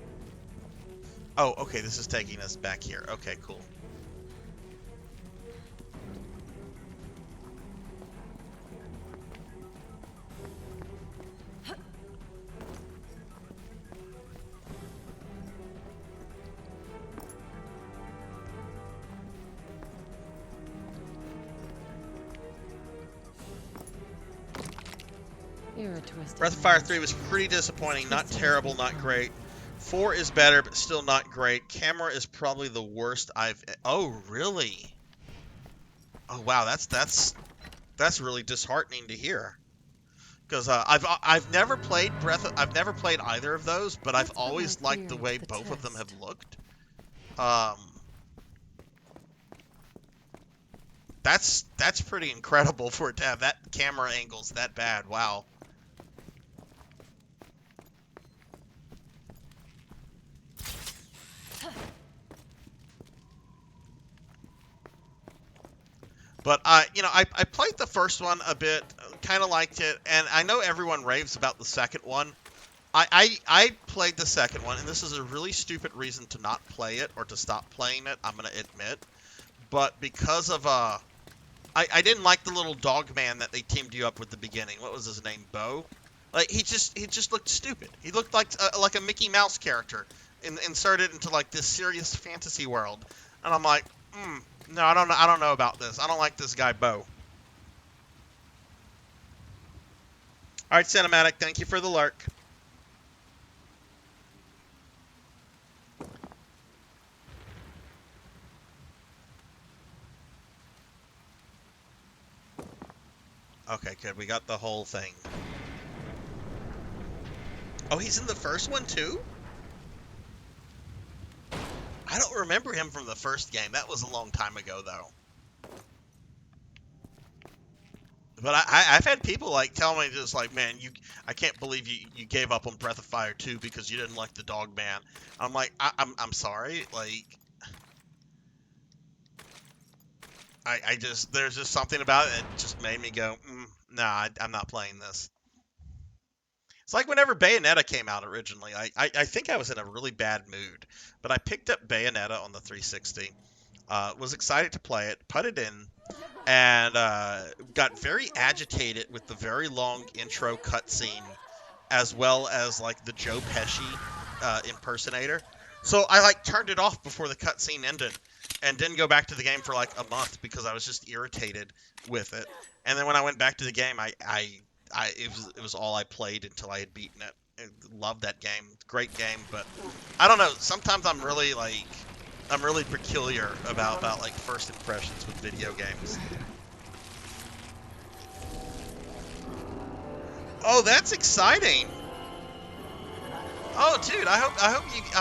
Oh, okay, this is taking us back here. Okay, cool. You're a twisted Breath of Fire man. 3 was pretty disappointing. Not terrible, not great. 4 is better, but still not great. Camera is probably the worst I've... Oh, really? Oh, wow, that's really disheartening to hear. Because I've never played I've never played either of those, but I've Let's put always my liked the theory way to the both of them have test. looked. That's pretty incredible for it to have that camera angles that bad. Wow. But I played the first one a bit, kind of liked it, and I know everyone raves about the second one. I played the second one, and this is a really stupid reason to not play it or to stop playing it, I'm gonna admit. But because of I didn't like the little dog man that they teamed you up with at the beginning. What was his name? Bo? Like he just looked stupid. He looked like a Mickey Mouse character inserted into like this serious fantasy world, and I'm like, no, I don't know about this. I don't like this guy, Bo. All right, Cinematic, thank you for the lurk. Okay, good. We got the whole thing. Oh, he's in the first one too? I don't remember him from the first game. That was a long time ago, though. But I've had people like tell me just like, man, I can't believe you gave up on Breath of Fire 2 because you didn't like the dog man. I'm like, I'm sorry, like, I just there's just something about it that just made me go, nah, I'm not playing this. It's like whenever Bayonetta came out originally, I think I was in a really bad mood, but I picked up Bayonetta on the 360, was excited to play it, put it in, and got very agitated with the very long intro cutscene, as well as like the Joe Pesci impersonator. So I like turned it off before the cutscene ended, and didn't go back to the game for like a month because I was just irritated with it. And then when I went back to the game, it was all I played until I had beaten it. I loved that game, great game, but I don't know. Sometimes I'm really peculiar about like first impressions with video games. Oh, that's exciting. Oh, dude, I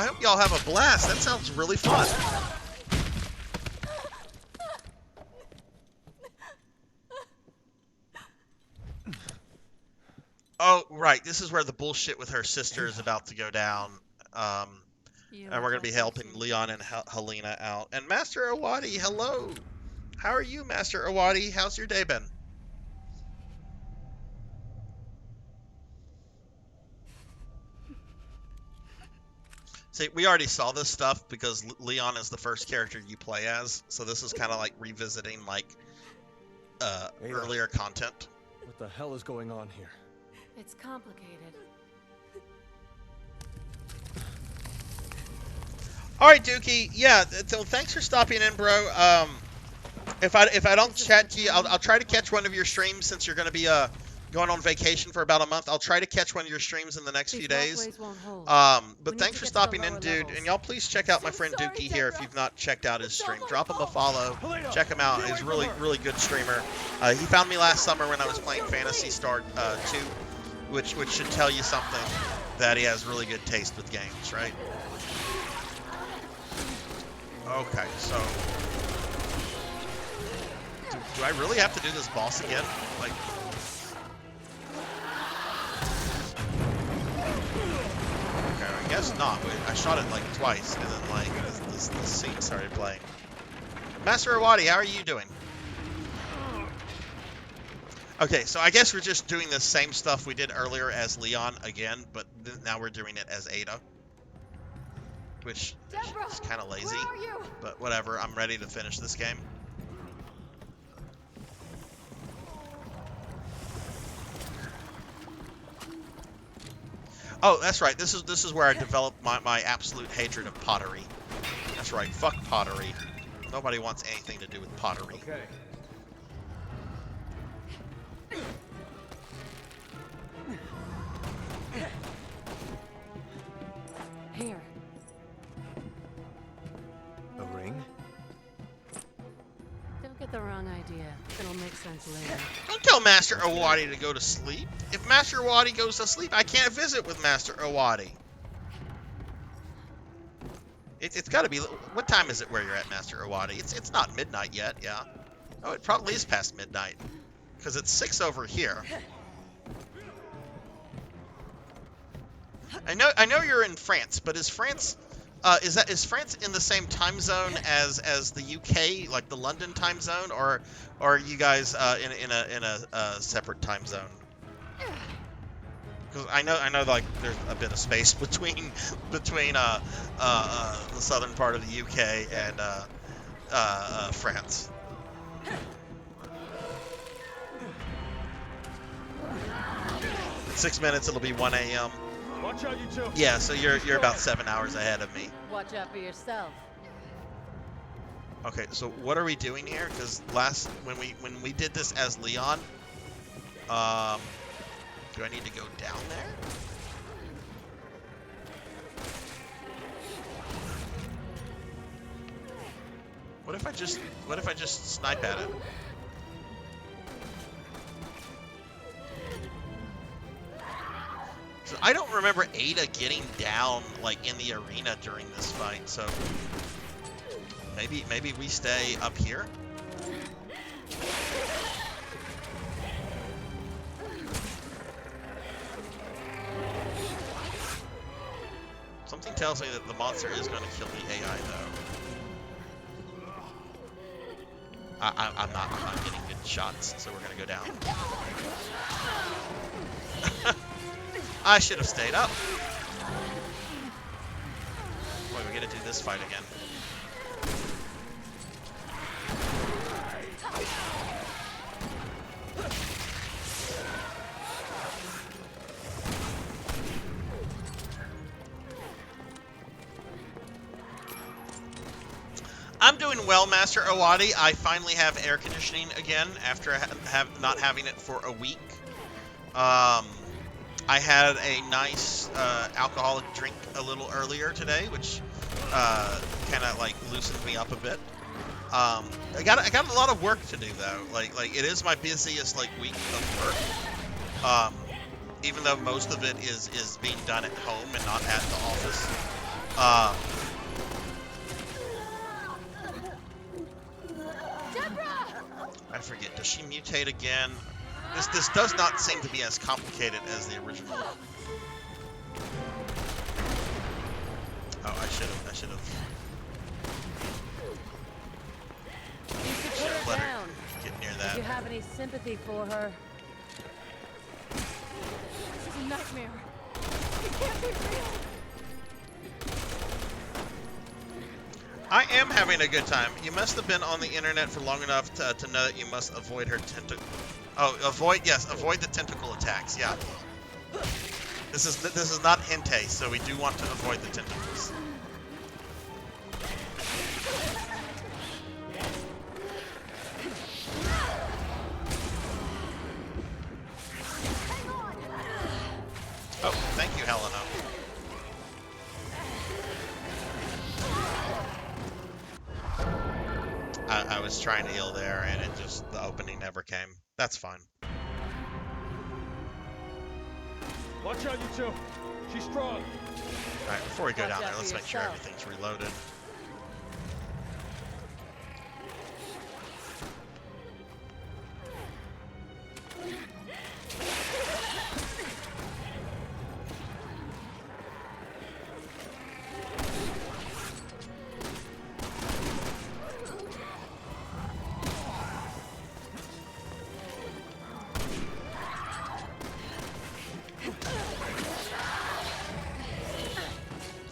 hope y'all have a blast. That sounds really fun. Oh, right. This is where the bullshit with her sister is about to go down. And we're going to be helping Leon and Helena out. And Master Awadi, hello. How are you, Master Awadi? How's your day been? See, we already saw this stuff because Leon is the first character you play as. So this is kind of like revisiting like earlier content. What the hell is going on here? It's complicated. All right, Dookie. Yeah, so thanks for stopping in, bro. If I don't chat to you, I'll try to catch one of your streams since you're going to be going on vacation for about a month. I'll try to catch one of your streams in the next few days. But thanks for stopping in, dude. And y'all please check out my friend Dookie here if you've not checked out his stream. Drop him a follow. Check him out. He's really, really good streamer. He found me last summer when I was playing Phantasy Star 2, which should tell you something, that he has really good taste with games, right? Okay, so do I really have to do this boss again? Like, okay, I guess not. I shot it like twice, and then like this scene started playing. Master Awadi, how are you doing? Okay, so I guess we're just doing the same stuff we did earlier as Leon again, but now we're doing it as Ada. Which is kind of lazy, but whatever. I'm ready to finish this game. Oh, that's right. This is where I developed my absolute hatred of pottery. That's right. Fuck pottery. Nobody wants anything to do with pottery. Okay. Here. A ring? Don't get the wrong idea. It'll make sense later. Don't tell Master Awadi to go to sleep. If Master Awadi goes to sleep, I can't visit with Master Awadi. It's got to be... What time is it where you're at, Master Awadi? It's not midnight yet, yeah. Oh, it probably is past midnight. Because it's 6 over here. I know you're in France, but is France... is France in the same time zone as the UK, like the London time zone, or are you guys in a separate time zone? Because I know like there's a bit of space between the southern part of the UK and France. In 6 minutes it'll be 1 a.m. Watch out, you two. Yeah, so you're about 7 hours ahead of me. Watch out for yourself. Okay, so what are we doing here? Because when we did this as Leon, do I need to go down there? What if I just snipe at it? So I don't remember Ada getting down like in the arena during this fight, so maybe we stay up here. Something tells me that the monster is going to kill the AI though. I'm not getting good shots, so we're going to go down. I should have stayed up. Boy, we get to do this fight again. I'm doing well, Master Owadi. I finally have air conditioning again after not having it for a week. I had a nice alcoholic drink a little earlier today, which kind of like loosened me up a bit. I got a lot of work to do though. Like it is my busiest like week of work. Even though most of it is being done at home and not at the office. I forget. Does she mutate again? This does not seem to be as complicated as the original. Oh, I should have. You should put her Let her down. get near If that. you have any sympathy for her. This is a nightmare. It can't be real. I am having a good time. You must have been on the internet for long enough to know that you must avoid her tentacle. Oh, avoid the tentacle attacks. Yeah. This is not hentai, so we do want to avoid the tentacles. Oh, thank you, Helena. I was trying to heal there, and the opening never came. That's fine. Watch out, you two. She's strong. Alright, before we go down there, let's make sure everything's reloaded.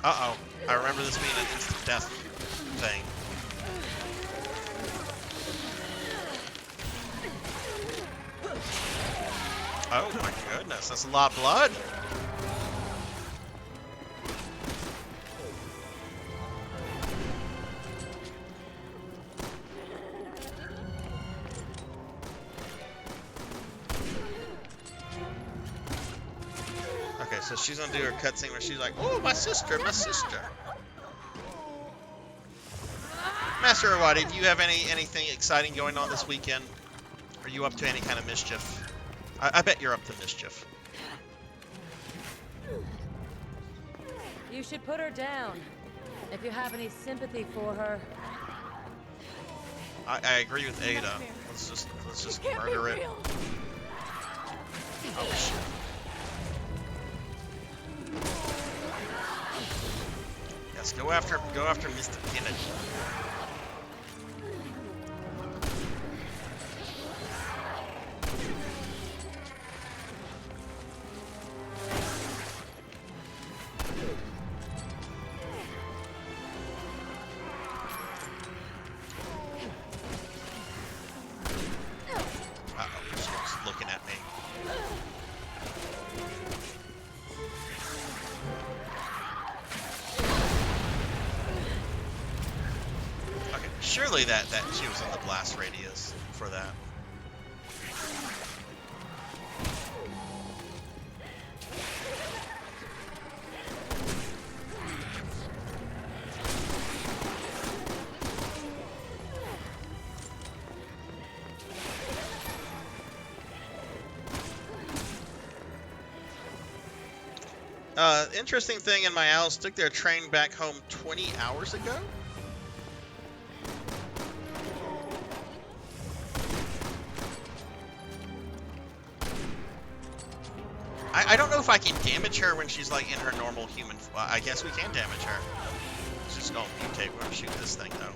Uh-oh. I remember this being an instant death thing. Oh my goodness, that's a lot of blood. Okay, so she's gonna do her cutscene where she's like, "Oh, my sister, my sister." Master Owadi, do you have anything exciting going on this weekend? Are you up to any kind of mischief? I bet you're up to mischief. You should put her down. If you have any sympathy for her. I agree with Ada. Let's just murder it. Oh shit. Yes, go after Mr. Kennedy. Uh-oh, she's looking at me. Okay, surely that she was in the blast radius for that. Interesting thing in my owls took their train back home 20 hours ago? I don't know if I can damage her when she's like in her normal human. I guess we can damage her. It's just gonna mutate. We're gonna shoot this thing though.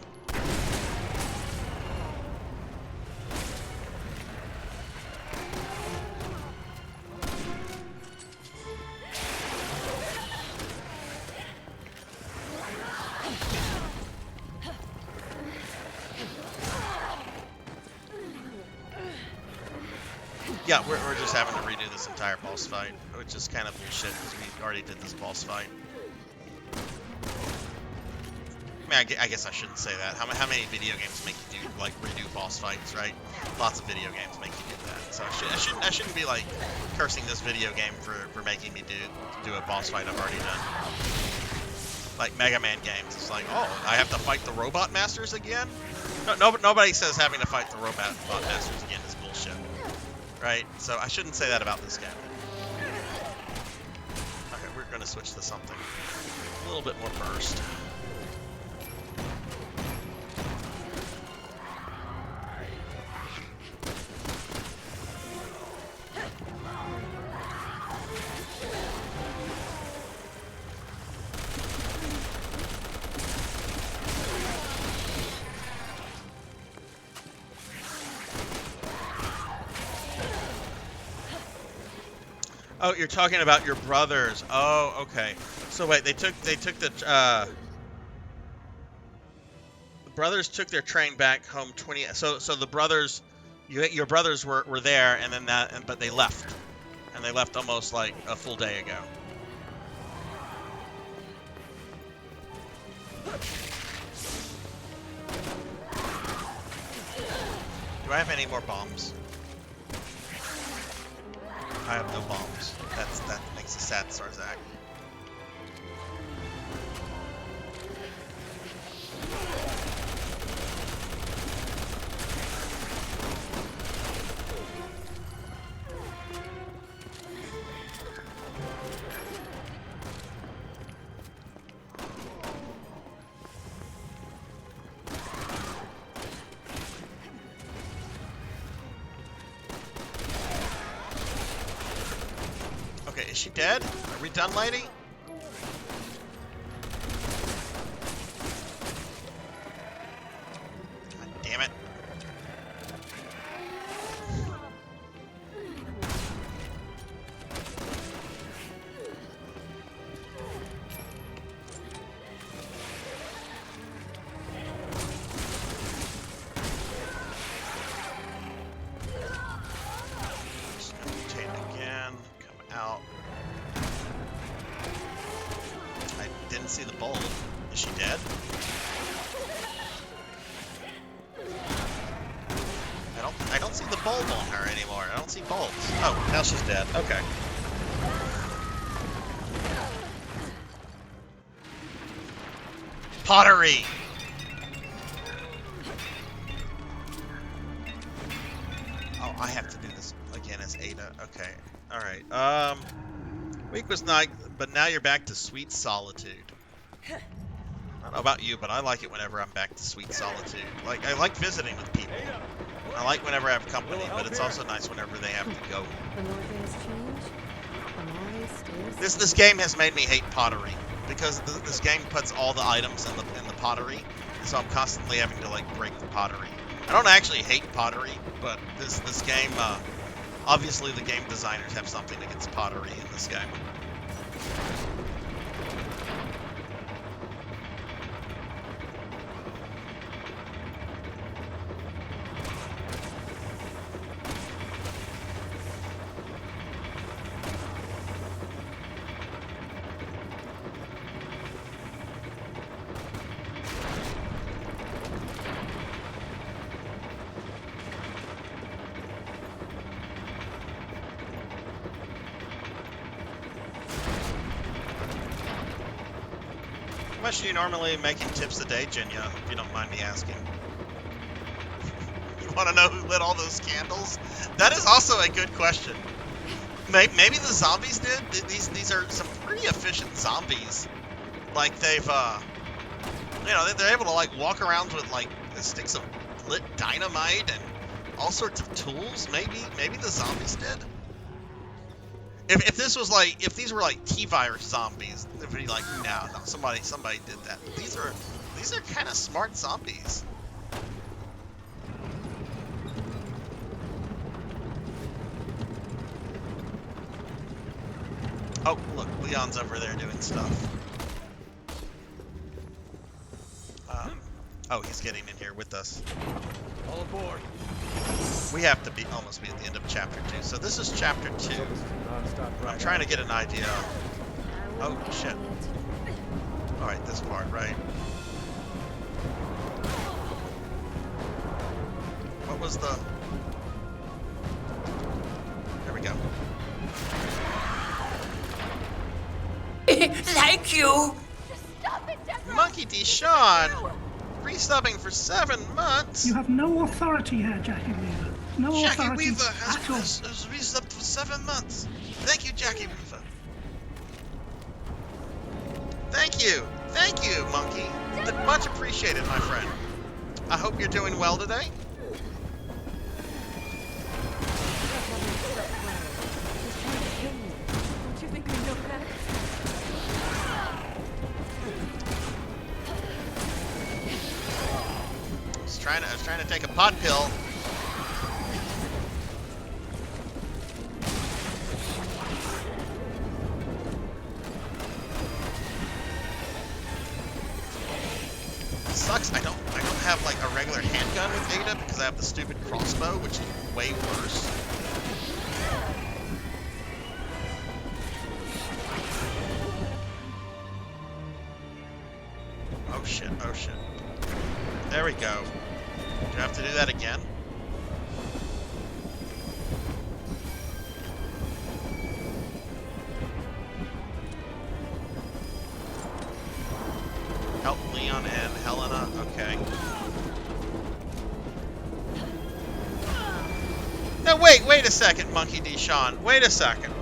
Yeah, we're just having to redo this entire boss fight, which is kind of bullshit because we already did this boss fight. I mean, I guess I shouldn't say that. How many video games make you do like redo boss fights, right? Lots of video games make you do that. So I shouldn't be like cursing this video game for making me do a boss fight I've already done. Like Mega Man games, it's like, oh, I have to fight the Robot Masters again? Nobody says having to fight the Robot Masters again is bullshit. Right? So I shouldn't say that about this game. Okay, we're going to switch to something a little bit more burst. Oh, you're talking about your brothers. Oh, okay. So wait, they took the brothers took their train back home 20. So the brothers, your brothers were there, and then but they left, and they left almost like a full day ago. Do I have any more bombs? I have no bombs. That makes a sad Sarzac. Okay, is she dead? Are we done, lady? God damn it. Just gonna mutate again. Come out. I didn't see the bulb. Is she dead? I don't see the bulb on her anymore. I don't see bulbs. Oh, now she's dead. Okay. Pottery! Oh, I have to do this again as Ada. Okay. Alright. Week was night, but now you're back to sweet solitude. I don't know about you, but I like it whenever I'm back to sweet solitude. Like, I like visiting with people. I like whenever I have company, but it's also nice whenever they have to go. The more things change, the more they stay. This game has made me hate pottery because this game puts all the items in the pottery, and so I'm constantly having to like break the pottery. I don't actually hate pottery, but this game, obviously the game designers have something against pottery in this game. How much do you normally making tips a day, Jinya, if you don't mind me asking? You want to know who lit all those candles? That is also a good question. Maybe the zombies did. These are some pretty efficient zombies. Like they've, you know, they're able to like walk around with like sticks of lit dynamite and all sorts of tools. Maybe the zombies did. If this was like, if these were like T-virus zombies, it would be like, no, somebody did that. But these are kind of smart zombies. Oh, look, Leon's over there doing stuff. Oh, he's getting in here with us. All aboard. We have to almost be at the end of chapter 2. So this is chapter 2. I'm trying to get an idea. Oh, shit. Alright, this part, right? What was the... There we go. Thank you. Monkey D. Sean! Resubbing for 7 months! You have no authority here, Jackie Weaver. No Jackie authority Weaver at all. has resubbed for 7 months! Thank you, Jackie Weaver! Thank you! Thank you, Monkey! Much appreciated, my friend. I hope you're doing well today. Don't you think I know that? I was trying to take a pot pill. Sucks. I don't have like a regular handgun with Ada because I have the stupid crossbow, which is way worse. Oh shit, oh shit. There we go. Do I have to do that again? Help Leon and Helena. Okay. No, wait a second, Monkey D. Sean. Wait a second.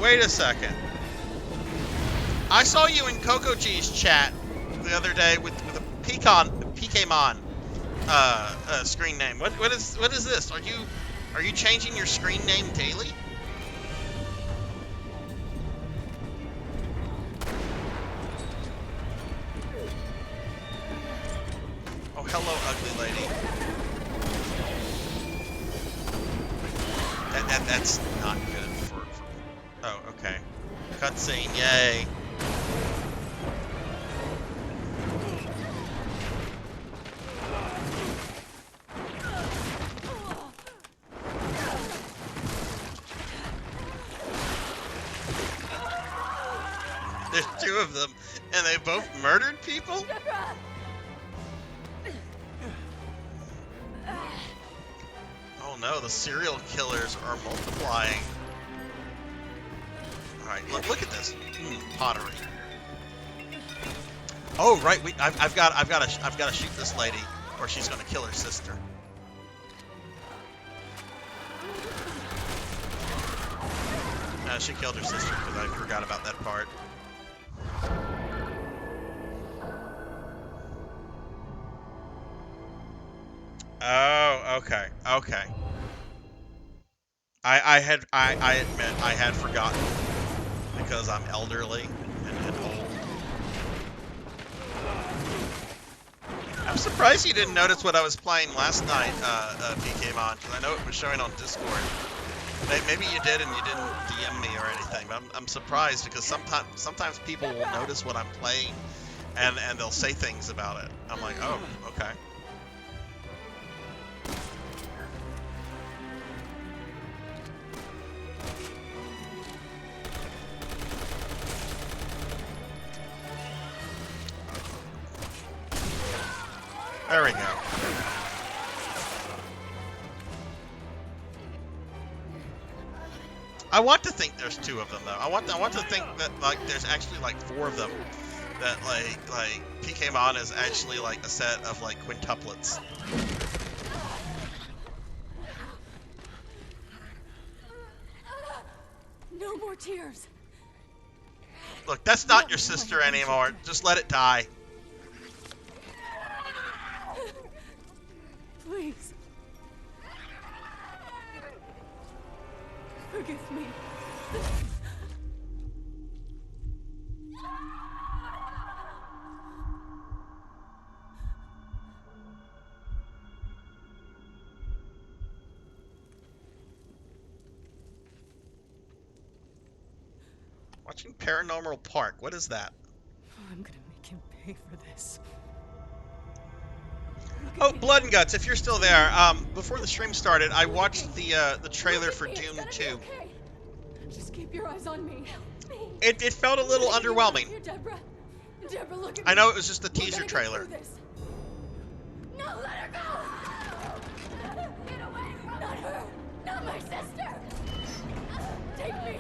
I saw you in Coco G's chat the other day with a Pokemon screen name. What is this? Are you changing your screen name daily? Oh, hello, ugly lady. That's not good for oh, okay. Cutscene, yay. There's 2 of them, and they both murdered people? Oh no, the serial killers are multiplying. Alright, look at this. Pottery. Oh right, I've got to shoot this lady, or she's gonna kill her sister. She killed her sister because I forgot about that part. Oh, okay. I admit I had forgotten because I'm elderly and old. I'm surprised you didn't notice what I was playing last night, Pokemon, because I know it was showing on Discord. Maybe you did and you didn't DM me or anything, but I'm surprised because sometimes people will notice what I'm playing and they'll say things about it. I'm like, oh, okay. There we go. I want to think there's 2 of them though. I want to think that like there's actually like 4 of them. That like Pokemon is actually like a set of like quintuplets. No more tears. Look, that's not your sister anymore. Just let it die. Please. Forgive me. Watching Paranormal Park. What is that? Oh, I'm gonna make him pay for this. Oh, Blood and Guts, if you're still there, before the stream started, I watched the trailer for Doom 2. Just keep your eyes on me. It felt a little underwhelming. Deborah, look at I know it was just a teaser trailer. No, let her go! Get away from Not her! Not my sister! Take me!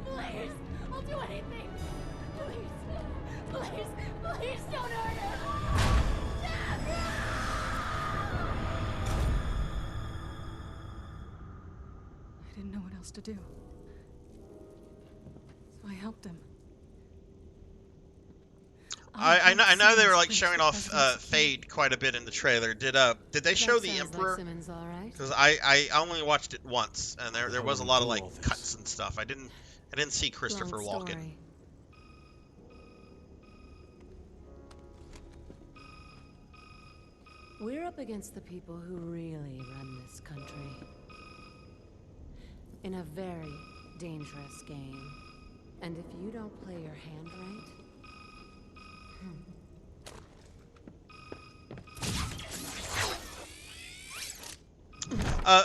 Please! I'll do anything! Please don't hurt her! I didn't know what else to do. So I helped him. I know they were like showing off Fade quite a bit in the trailer. Did they show the Emperor? Because I only watched it once, and there was a lot of like cuts and stuff. I didn't see Christopher Walken. We're up against the people who really run this country. In a very dangerous game. And if you don't play your hand right...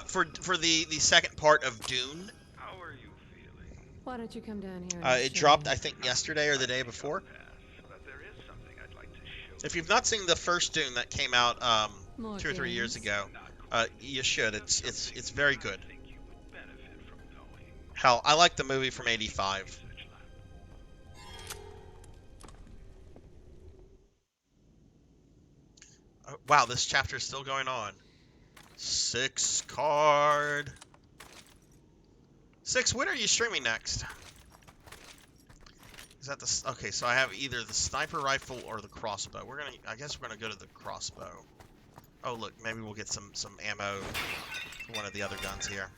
For the second part of Dune. How are you feeling? Why don't you come down here? It dropped, I think, yesterday or the day before. But there is something I'd like to show. If you've not seen the first Dune that came out 2 or 3 years games. ago, you should. It's very good. I think you would benefit from knowing. Hell, I like the movie from '85. Oh, wow, this chapter is still going on. 6 card. 6, when are you streaming next? Is that the... Okay, so I have either the sniper rifle or the crossbow. I guess we're gonna go to the crossbow. Oh, look, maybe we'll get some ammo for one of the other guns here.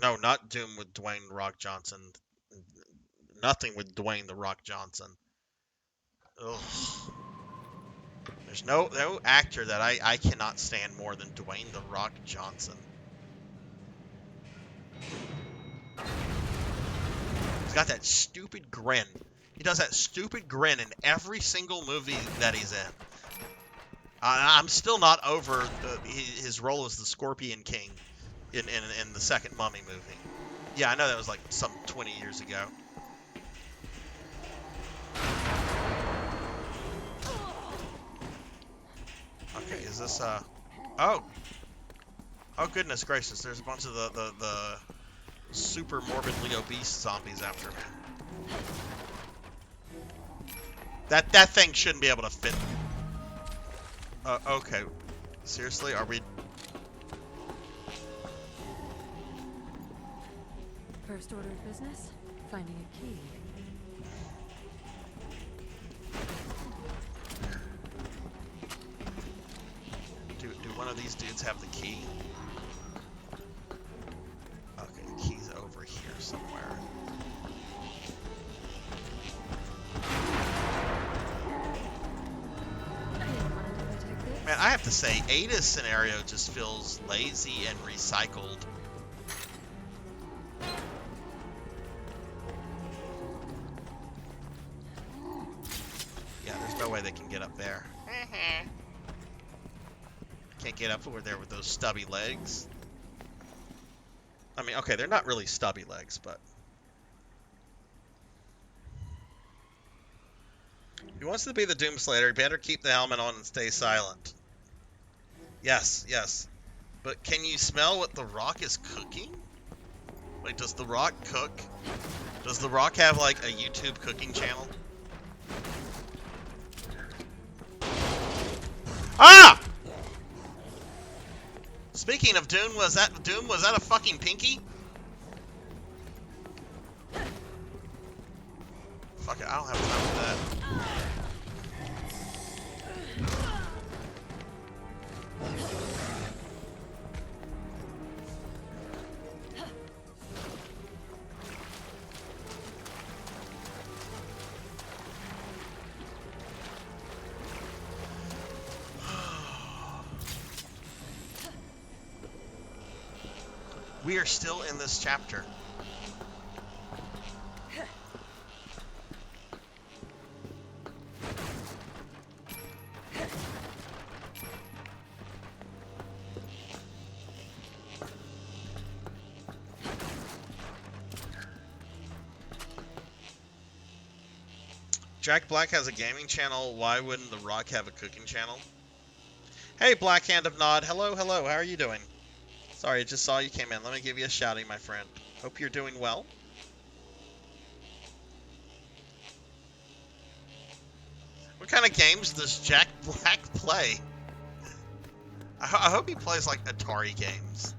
No, not Doom with Dwayne The Rock Johnson. Nothing with Dwayne The Rock Johnson. Ugh. There's no actor that I cannot stand more than Dwayne The Rock Johnson. He's got that stupid grin. He does that stupid grin in every single movie that he's in. I'm still not over his role as the Scorpion King in the second Mummy movie. Yeah, I know that was like some 20 years ago. Okay, is this oh goodness gracious, there's a bunch of the super morbidly obese zombies after me. That thing shouldn't be able to fit. Okay. Seriously, are we... First order of business? Finding a key. Do one of these dudes have the key? Okay, the key's over here somewhere. Man, I have to say, Ada's scenario just feels lazy and recycled. Yeah, there's no way they can get up there. Can't get up over there with those stubby legs. I mean, okay, they're not really stubby legs, but... If he wants to be the Doomslayer, he better keep the helmet on and stay silent. Yes, yes. But can you smell what The Rock is cooking? Wait, does The Rock cook? Does The Rock have, like, a YouTube cooking channel? Ah! Speaking of Doom, was that a fucking pinky? Fuck it, I don't have time for that. We are still in this chapter. Jack Black has a gaming channel. Why wouldn't The Rock have a cooking channel? Hey, Black Hand of Nod. Hello, hello. How are you doing? Sorry, I just saw you came in. Let me give you a shouting, my friend. Hope you're doing well. What kind of games does Jack Black play? I hope he plays, like, Atari games.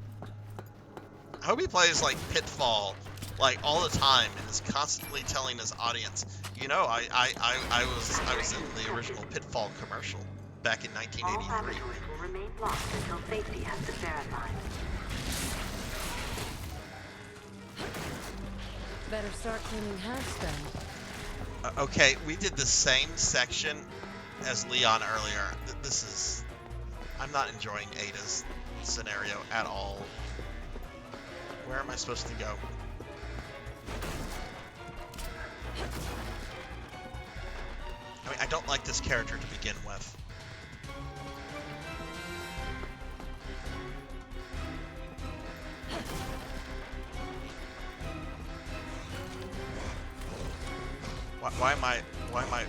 I hope he plays, like, Pitfall, like, all the time, and is constantly telling his audience, you know, I was in the original Pitfall commercial back in 1983. All laboratories will remain locked until safety has been verified. Better start cleaning house then. Okay, we did the same section as Leon earlier. This is... I'm not enjoying Ada's scenario at all. Where am I supposed to go? I mean, I don't like this character to begin with. Why am I,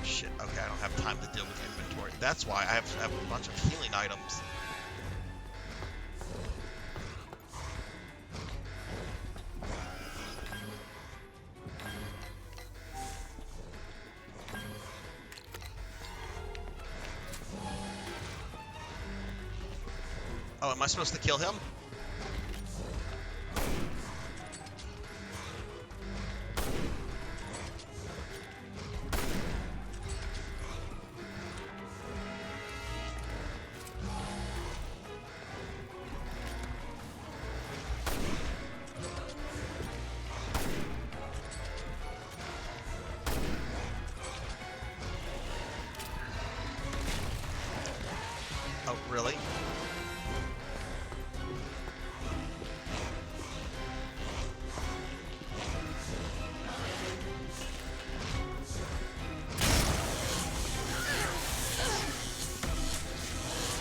shit, okay, I don't have time to deal with inventory. That's why I have a bunch of healing items. Oh, am I supposed to kill him? Oh, really?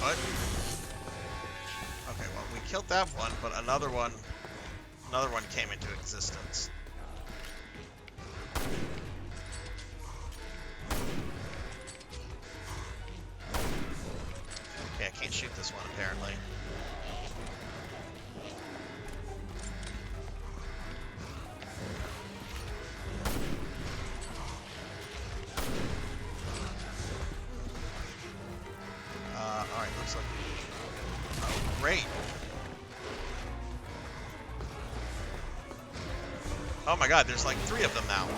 What? Okay, well, we killed that one, but another one came into existence. Okay, I can't shoot this one, apparently. Alright, looks like... Oh, great! Oh my god, there's like 3 of them now.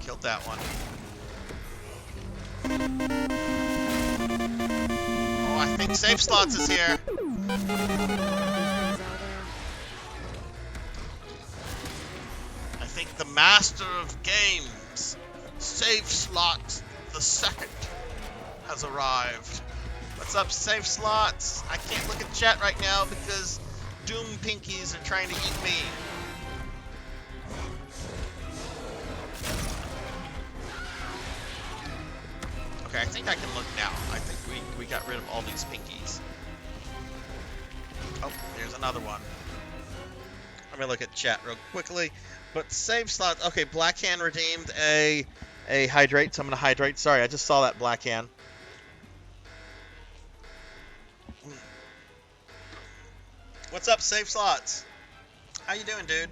Killed that one. Oh, I think Safe Slots is here. I think the master of games, Safe Slots the Second, has arrived. What's up, Safe Slots? I can't look at chat right now because Doom Pinkies are trying to eat me. Okay, I think I can look now. I think we got rid of all these pinkies. Oh, there's another one. Let me look at chat real quickly. But save slots. Okay, Black Hand redeemed a hydrate, so I'm gonna hydrate. Sorry, I just saw that Black Hand. What's up, Save Slots? How you doing, dude?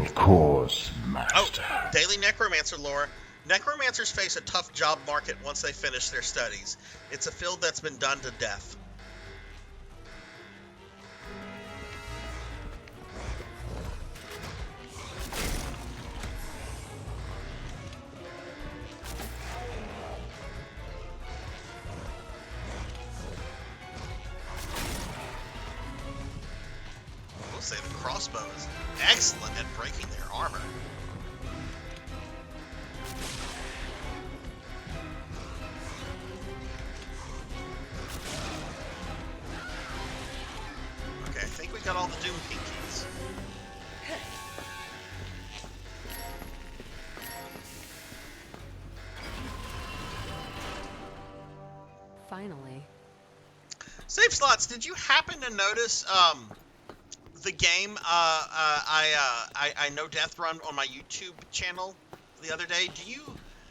Of course, Master. Oh, Daily Necromancer lore. Necromancers face a tough job market once they finish their studies. It's a field that's been done to death. We'll say the crossbow is excellent at breaking their armor. Okay, I think we got all the Doom Pinkies. Finally. Save Slots, did you happen to notice the game I know Death Run on my YouTube channel the other day?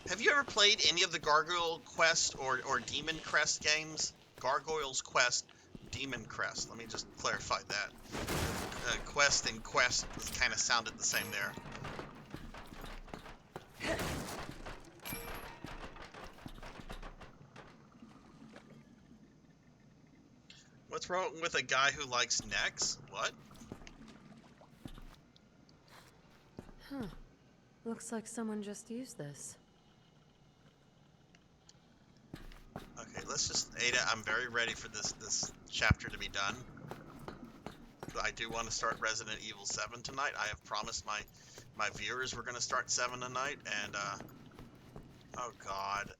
Have you ever played any of the Gargoyle Quest or Demon Crest games? Gargoyle's Quest, Demon Crest. Let me just clarify that. Quest and Quest kind of sounded the same there. What's wrong with a guy who likes necks? What? Huh. Looks like someone just used this. Okay, let's just... Ada, I'm very ready for this chapter to be done. I do want to start Resident Evil 7 tonight. I have promised my viewers we're going to start 7 tonight, and, oh god.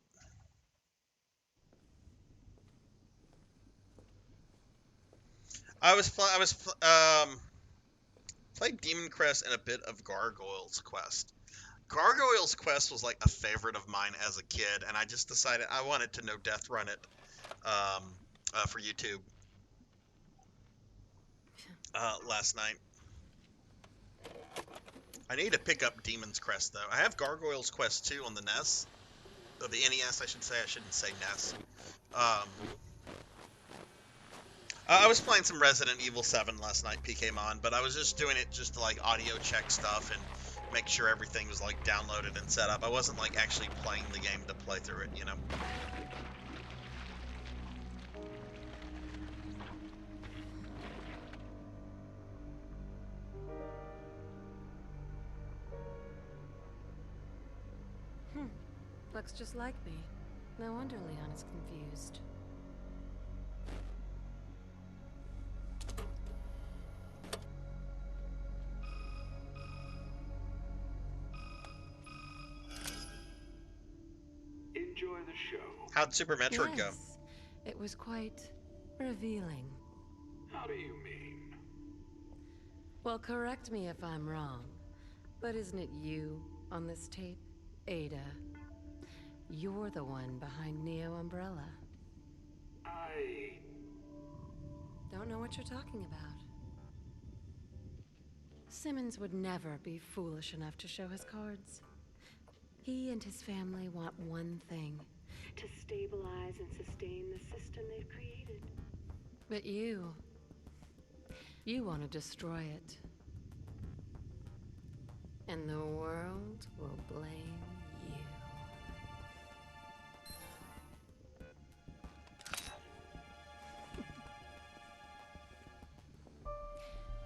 Played Demon Crest and a bit of Gargoyle's Quest. Gargoyle's Quest was like a favorite of mine as a kid, and I just decided I wanted to know Death Run it for YouTube last night. I need to pick up Demon's Crest though. I have Gargoyle's Quest 2 on the NES. Or the NES, I should say. I shouldn't say NES. I was playing some Resident Evil 7 last night, PKmon, but I was just doing it just to like audio check stuff and make sure everything was like downloaded and set up. I wasn't like actually playing the game to play through it, you know. Looks just like me. No wonder Leon is confused. Enjoy the show. How'd Super Metroid go? Yes, it was quite revealing. How do you mean? Well, correct me if I'm wrong, but isn't it you on this tape, Ada? You're the one behind Neo Umbrella. I... Don't know what you're talking about. Simmons would never be foolish enough to show his cards. He and his family want one thing. To stabilize and sustain the system they've created. But you want to destroy it. And the world will blame you.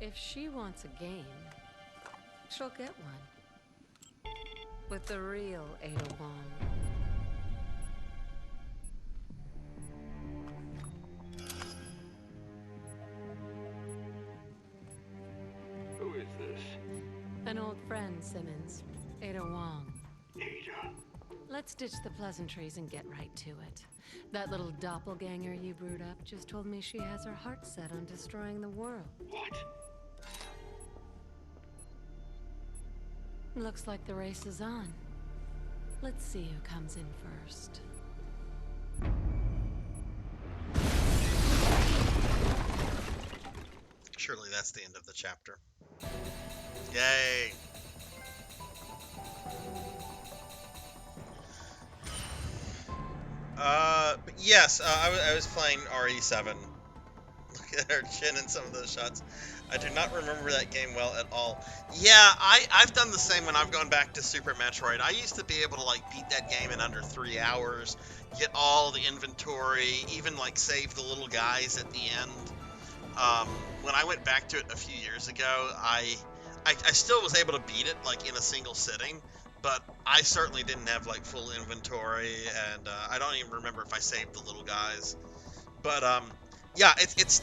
If she wants a game, she'll get one. With the real Ada Wong. Who is this? An old friend, Simmons. Ada Wong. Ada. let's ditch the pleasantries and get right to it. That little doppelganger you brewed up just told me she has her heart set on destroying the world. What? Looks like the race is on. Let's see who comes in first. Surely that's the end of the chapter. Yay! But yes, I was playing RE7. Look at her chin in some of those shots. I do not remember that game well at all. Yeah, I've done the same when I've gone back to Super Metroid. I used to be able to like beat that game in under 3 hours, get all the inventory, even like save the little guys at the end. When I went back to it a few years ago, I still was able to beat it like in a single sitting, but I certainly didn't have like full inventory, and I don't even remember if I saved the little guys. But yeah, it's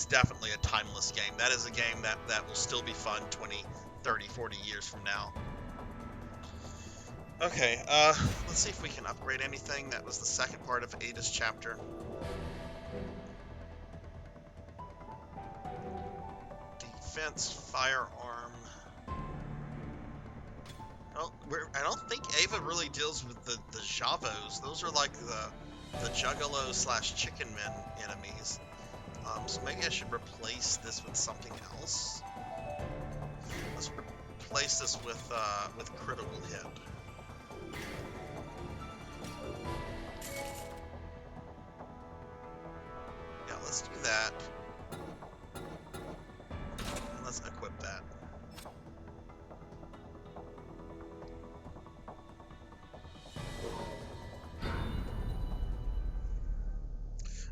definitely a timeless game. That is a game that will still be fun 20, 30, 40 years from now. Okay, let's see if we can upgrade anything. That was the second part of Ada's chapter. Defense, firearm. Well, I don't think Ava really deals with the Javos. Those are like the Juggalo / Chicken Men enemies. So maybe I should replace this with something else. Let's replace this with Critical Hit. Yeah, let's do that. And let's equip that.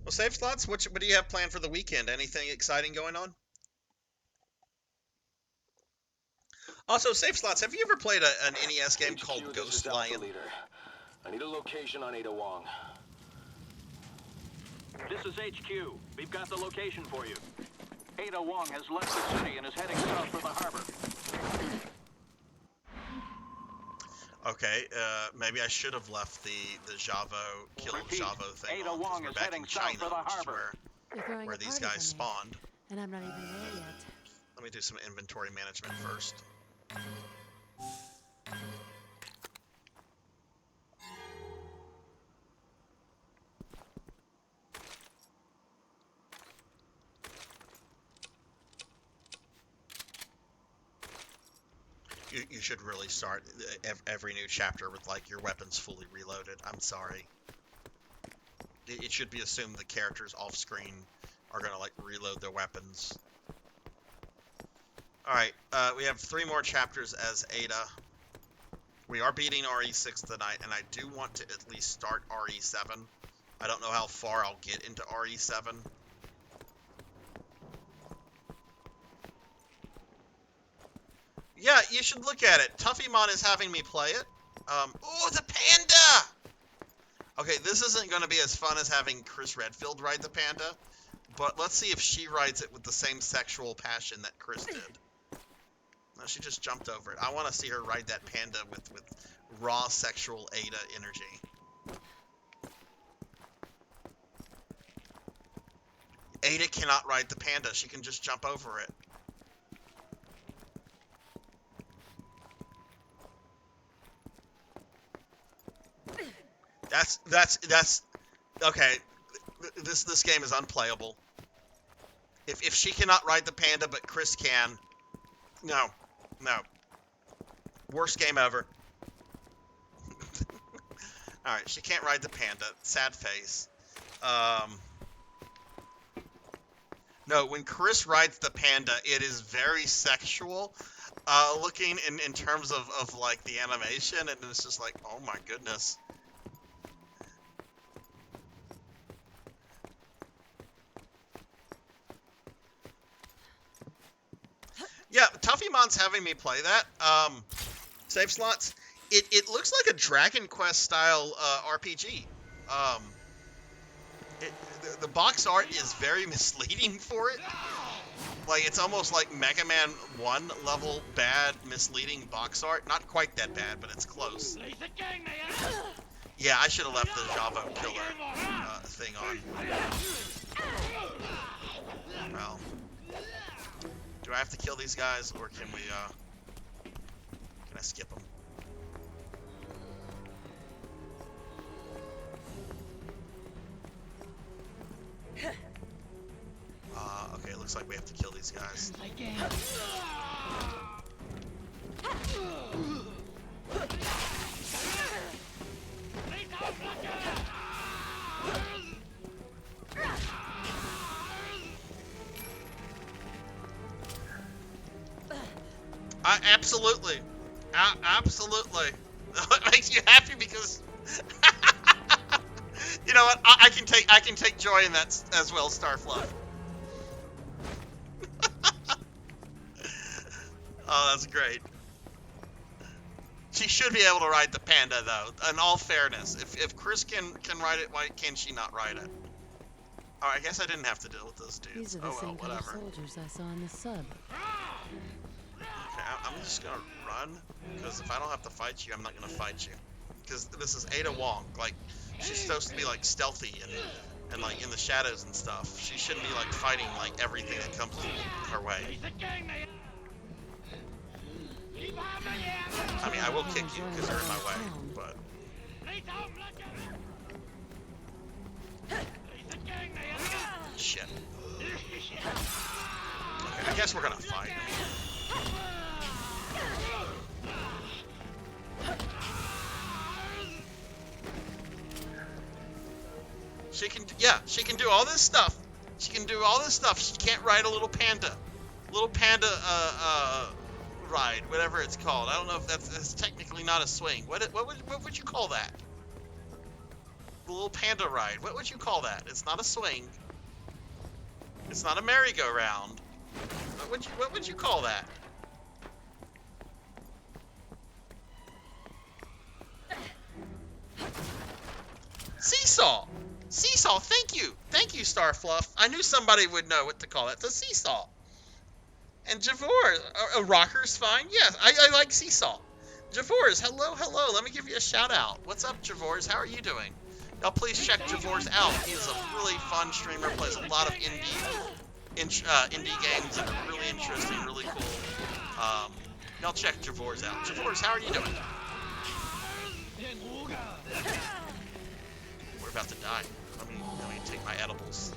Well, Save Slots, what do you have planned for the weekend? Anything exciting going on? Also, Save Slots, have you ever played an NES game called Ghost Lion? I need a location on Ada Wong. This is HQ. We've got the location for you. Ada Wong has left the city and is heading south for the harbor. Okay, maybe I should have left the Javo, killed Javo thing Ada on, Wong we're is back heading in south China, for the which is harbor. where these guys spawned. And I'm not even there yet. Let me do some inventory management first. You should really start every new chapter with like your weapons fully reloaded. I'm sorry. It should be assumed the characters off screen are gonna like reload their weapons. Alright, we have 3 more chapters as Ada. We are beating RE6 tonight, and I do want to at least start RE7. I don't know how far I'll get into RE7. Yeah, you should look at it. Tuffymon is having me play it. Oh, the panda! Okay, this isn't going to be as fun as having Chris Redfield ride the panda, but let's see if she rides it with the same sexual passion that Chris did. No, she just jumped over it. I want to see her ride that panda with raw sexual Ada energy. Ada cannot ride the panda. She can just jump over it. That's okay. This game is unplayable. If she cannot ride the panda, but Chris can, no. Worst game ever. All right, she can't ride the panda. Sad face. No, when Chris rides the panda, it is very sexual looking in terms of like the animation, and it's just like, oh my goodness. Yeah, Tuffymon's having me play that. Save Slots. It looks like a Dragon Quest style RPG. The box art is very misleading for it. Like, it's almost like Mega Man 1 level bad, misleading box art. Not quite that bad, but it's close. Yeah, I should have left the Javo killer thing on. Well, do I have to kill these guys, or can we, can I skip them? Okay, it looks like we have to kill these guys. Absolutely. Absolutely. It makes you happy because you know what? I can take joy in that as well, Starfluff. Oh, that's great. She should be able to ride the panda, though. In all fairness, if Chris can ride it, why can she not ride it? Oh, I guess I didn't have to deal with those dudes. These are the same kind of whatever. soldiers I saw in the sub. Okay, I'm just gonna run, because if I don't have to fight you, I'm not gonna fight you. Because this is Ada Wong. Like, she's supposed to be like stealthy and like in the shadows and stuff. She shouldn't be like fighting like everything that comes her way. I mean, I will kick you because you're in my way, but... Shit. Okay, I guess we're gonna fight. She can do all this stuff. She can do all this stuff. She can't ride a little panda. Ride, whatever it's called. I don't know if that's technically not a swing. What would you call that? The little panda ride. What would you call that? It's not a swing. It's not a merry-go-round. What would you call that? Seesaw. Seesaw. Thank you, Starfluff. I knew somebody would know what to call it. The seesaw. And Javor, a rocker's fine. Yes, I like Seesaw. Javor's, hello. Let me give you a shout out. What's up, Javor's? How are you doing? Y'all please check Javor's out. He's a really fun streamer, plays a lot of indie games that are really interesting, really cool. Y'all check Javor's out. Javor's, how are you doing? We're about to die. Let me take my edibles.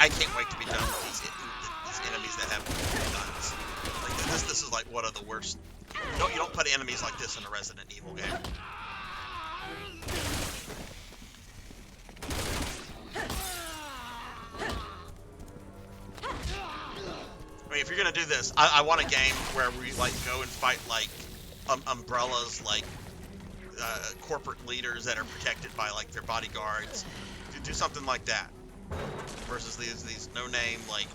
I can't wait to be done with these enemies that have guns. Like this is like one of the worst. You don't put enemies like this in a Resident Evil game. I mean, if you're gonna do this, I want a game where we like go and fight like umbrellas, like corporate leaders that are protected by like their bodyguards. Do something like that. Versus these no-name, like,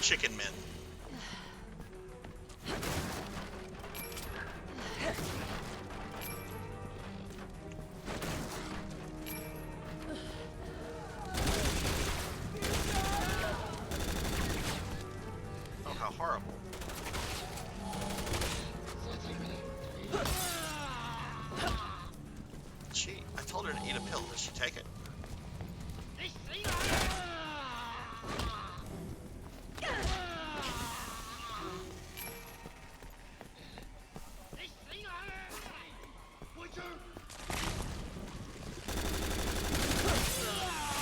chicken men. Oh, how horrible. I told her to eat a pill. Did she take it?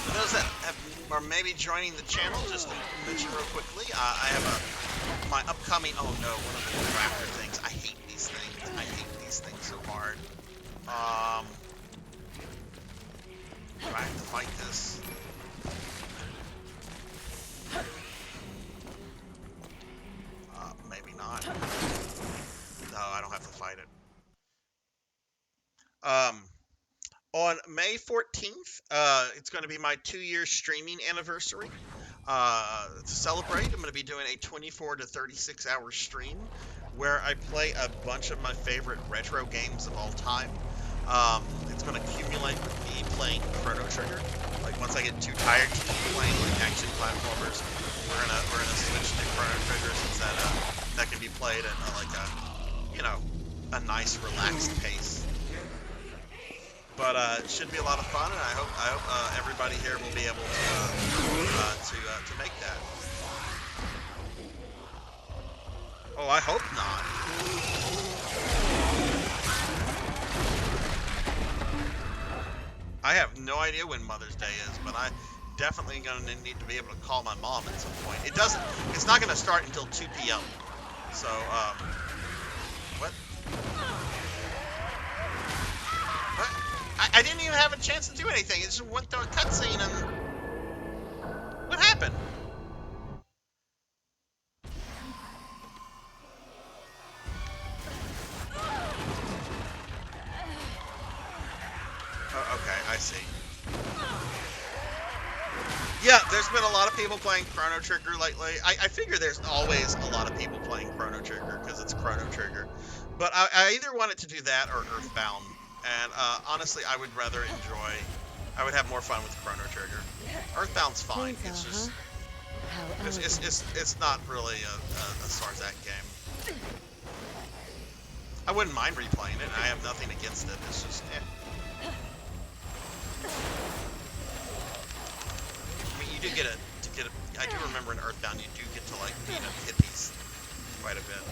For those that are maybe joining the channel, just to mention real quickly, I have my upcoming, oh no, one of the raptor things. I hate these things. I hate these things so hard. Do I have to fight this? Maybe not. No, I don't have have to fight it. On May 14th, it's going to be my 2-year streaming anniversary. To celebrate, I'm going to be doing a 24 to 36 hour stream where I play a bunch of my favorite retro games of all time. It's going to accumulate with me playing Chrono Trigger. Like once I get too tired to keep playing like action platformers, we're gonna switch to Chrono Trigger since that can be played at a nice relaxed pace. But it should be a lot of fun, and I hope everybody here will be able to make that. Oh, I hope not. I have no idea when Mother's Day is, but I definitely gonna need to be able to call my mom at some point. It's not gonna start until 2 p.m. So, what? I didn't even have a chance to do anything. It just went through a cutscene and... What happened? Oh, okay, I see. Yeah, there's been a lot of people playing Chrono Trigger lately. I figure there's always a lot of people playing Chrono Trigger because it's Chrono Trigger. But I either wanted to do that or Earthbound. And honestly, I would have more fun with Chrono Trigger. Earthbound's fine. It's just, it's not really a Sarzac game. I wouldn't mind replaying it. I have nothing against it. It's just, I mean, you do get I do remember in Earthbound, you do get to like beat up hippies quite a bit.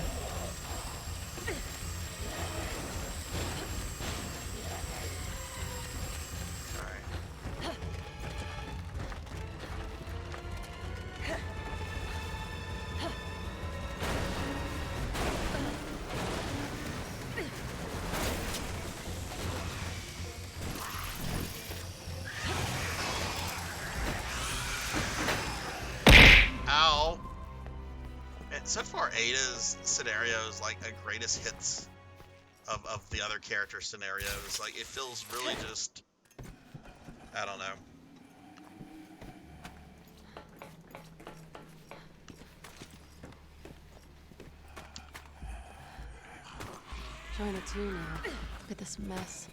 So far, Ada's scenarios like a greatest hits of the other character scenarios. Like it feels really just, I don't know. China too now. Look at this mess.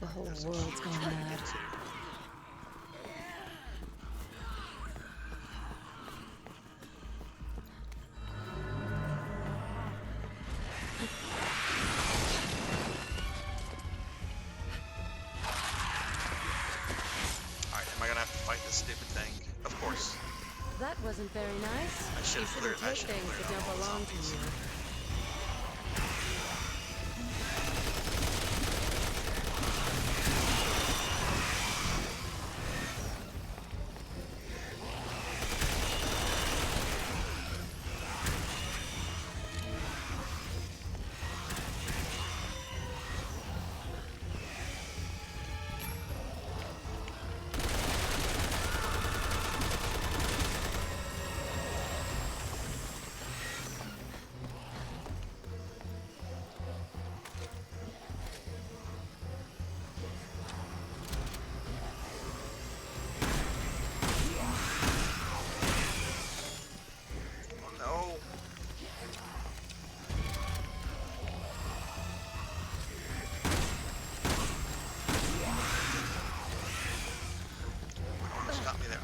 The whole world's gone mad. That wasn't very nice. I should have cleared all things that don't belong to you.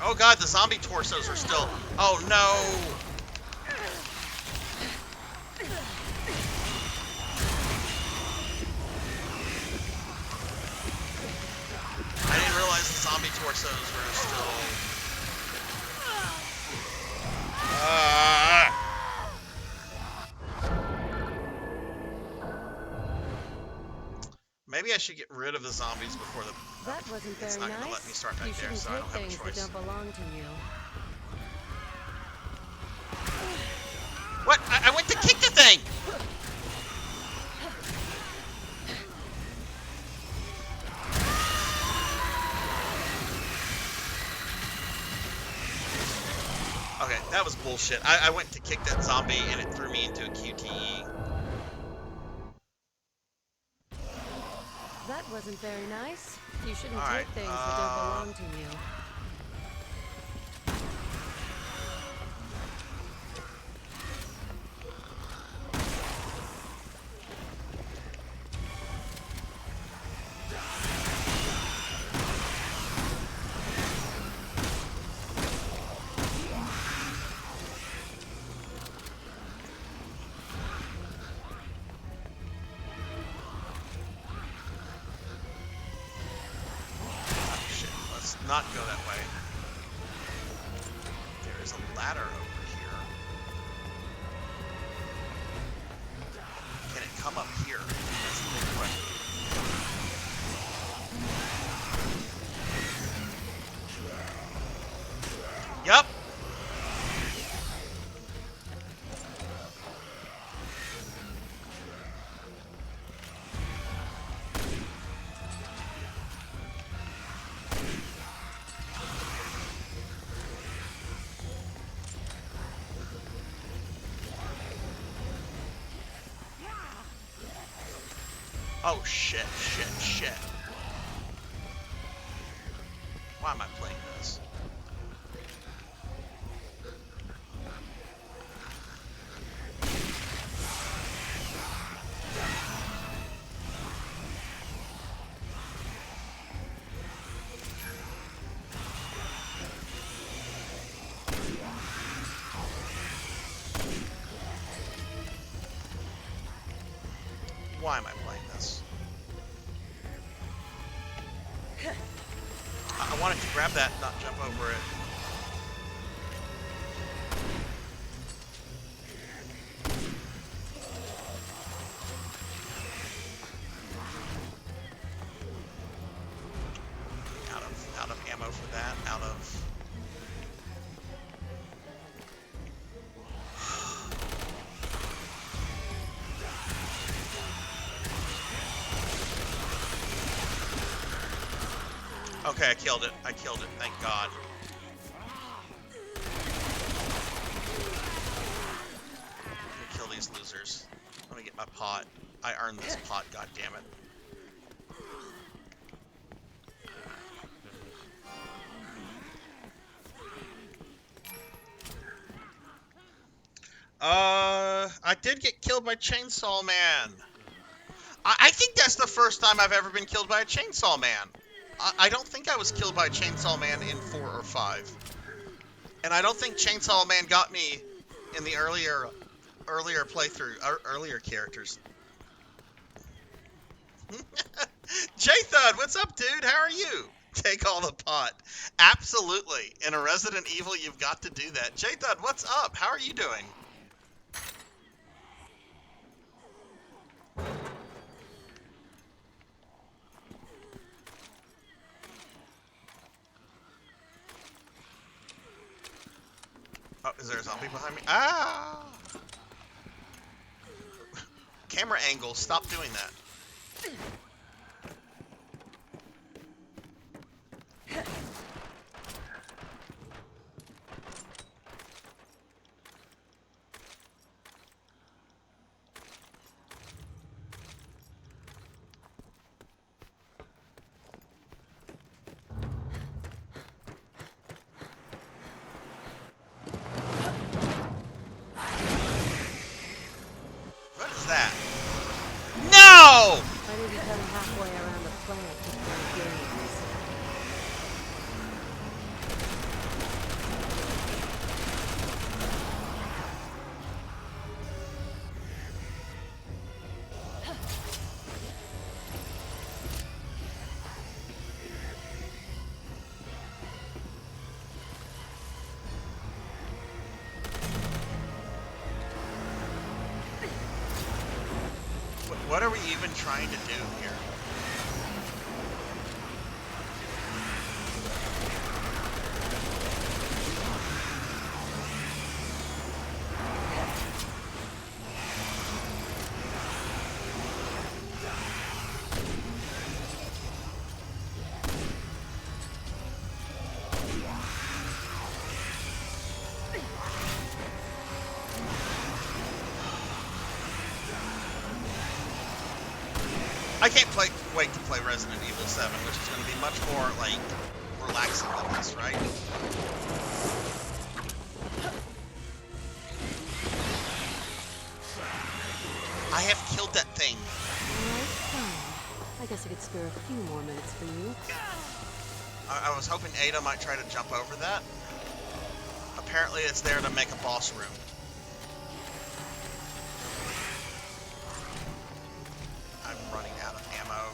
Oh god, the zombie torsos are still... Oh no! I didn't realize the zombie torsos were still... Maybe I should get rid of the zombies before the... That wasn't very it's not going to let me start back there, so I don't have a choice. That don't belong to you. What? I went to kick the thing! Okay, that was bullshit. I went to kick that zombie and it threw me into a QTE. That wasn't very nice. You shouldn't All right, take things that don't belong to you. Not go that way. There is a ladder over here. Can it come up here? That's the big question. Yup. Oh shit, shit, shit. Why am I playing this? Why am I playing this? I wanted to grab that, not jump over it. Out of ammo for that, out of... Okay, I killed it. I killed it. Thank God. Let me kill these losers. Let me get my pot. I earned this pot, God damn it. I did get killed by Chainsaw Man. I think that's the first time I've ever been killed by a Chainsaw Man. I don't think I was killed by Chainsaw Man in 4 or 5. And I don't think Chainsaw Man got me in the earlier playthrough, earlier characters. J-Thud, what's up, dude? How are you? Take all the pot. Absolutely. In a Resident Evil, you've got to do that. J-Thud, what's up? How are you doing? Oh, is there a zombie behind me? Ah! Camera angle, stop doing that. What is that? No! I didn't come halfway around the planet to play games. What are we even trying to do here? I can't wait to play Resident Evil 7, which is going to be much more, like, relaxing than this, right? I have killed that thing. Alright, fine. I guess I could spare a few more minutes for you. I was hoping Ada might try to jump over that. Apparently it's there to make a boss room. I'm running out of ammo.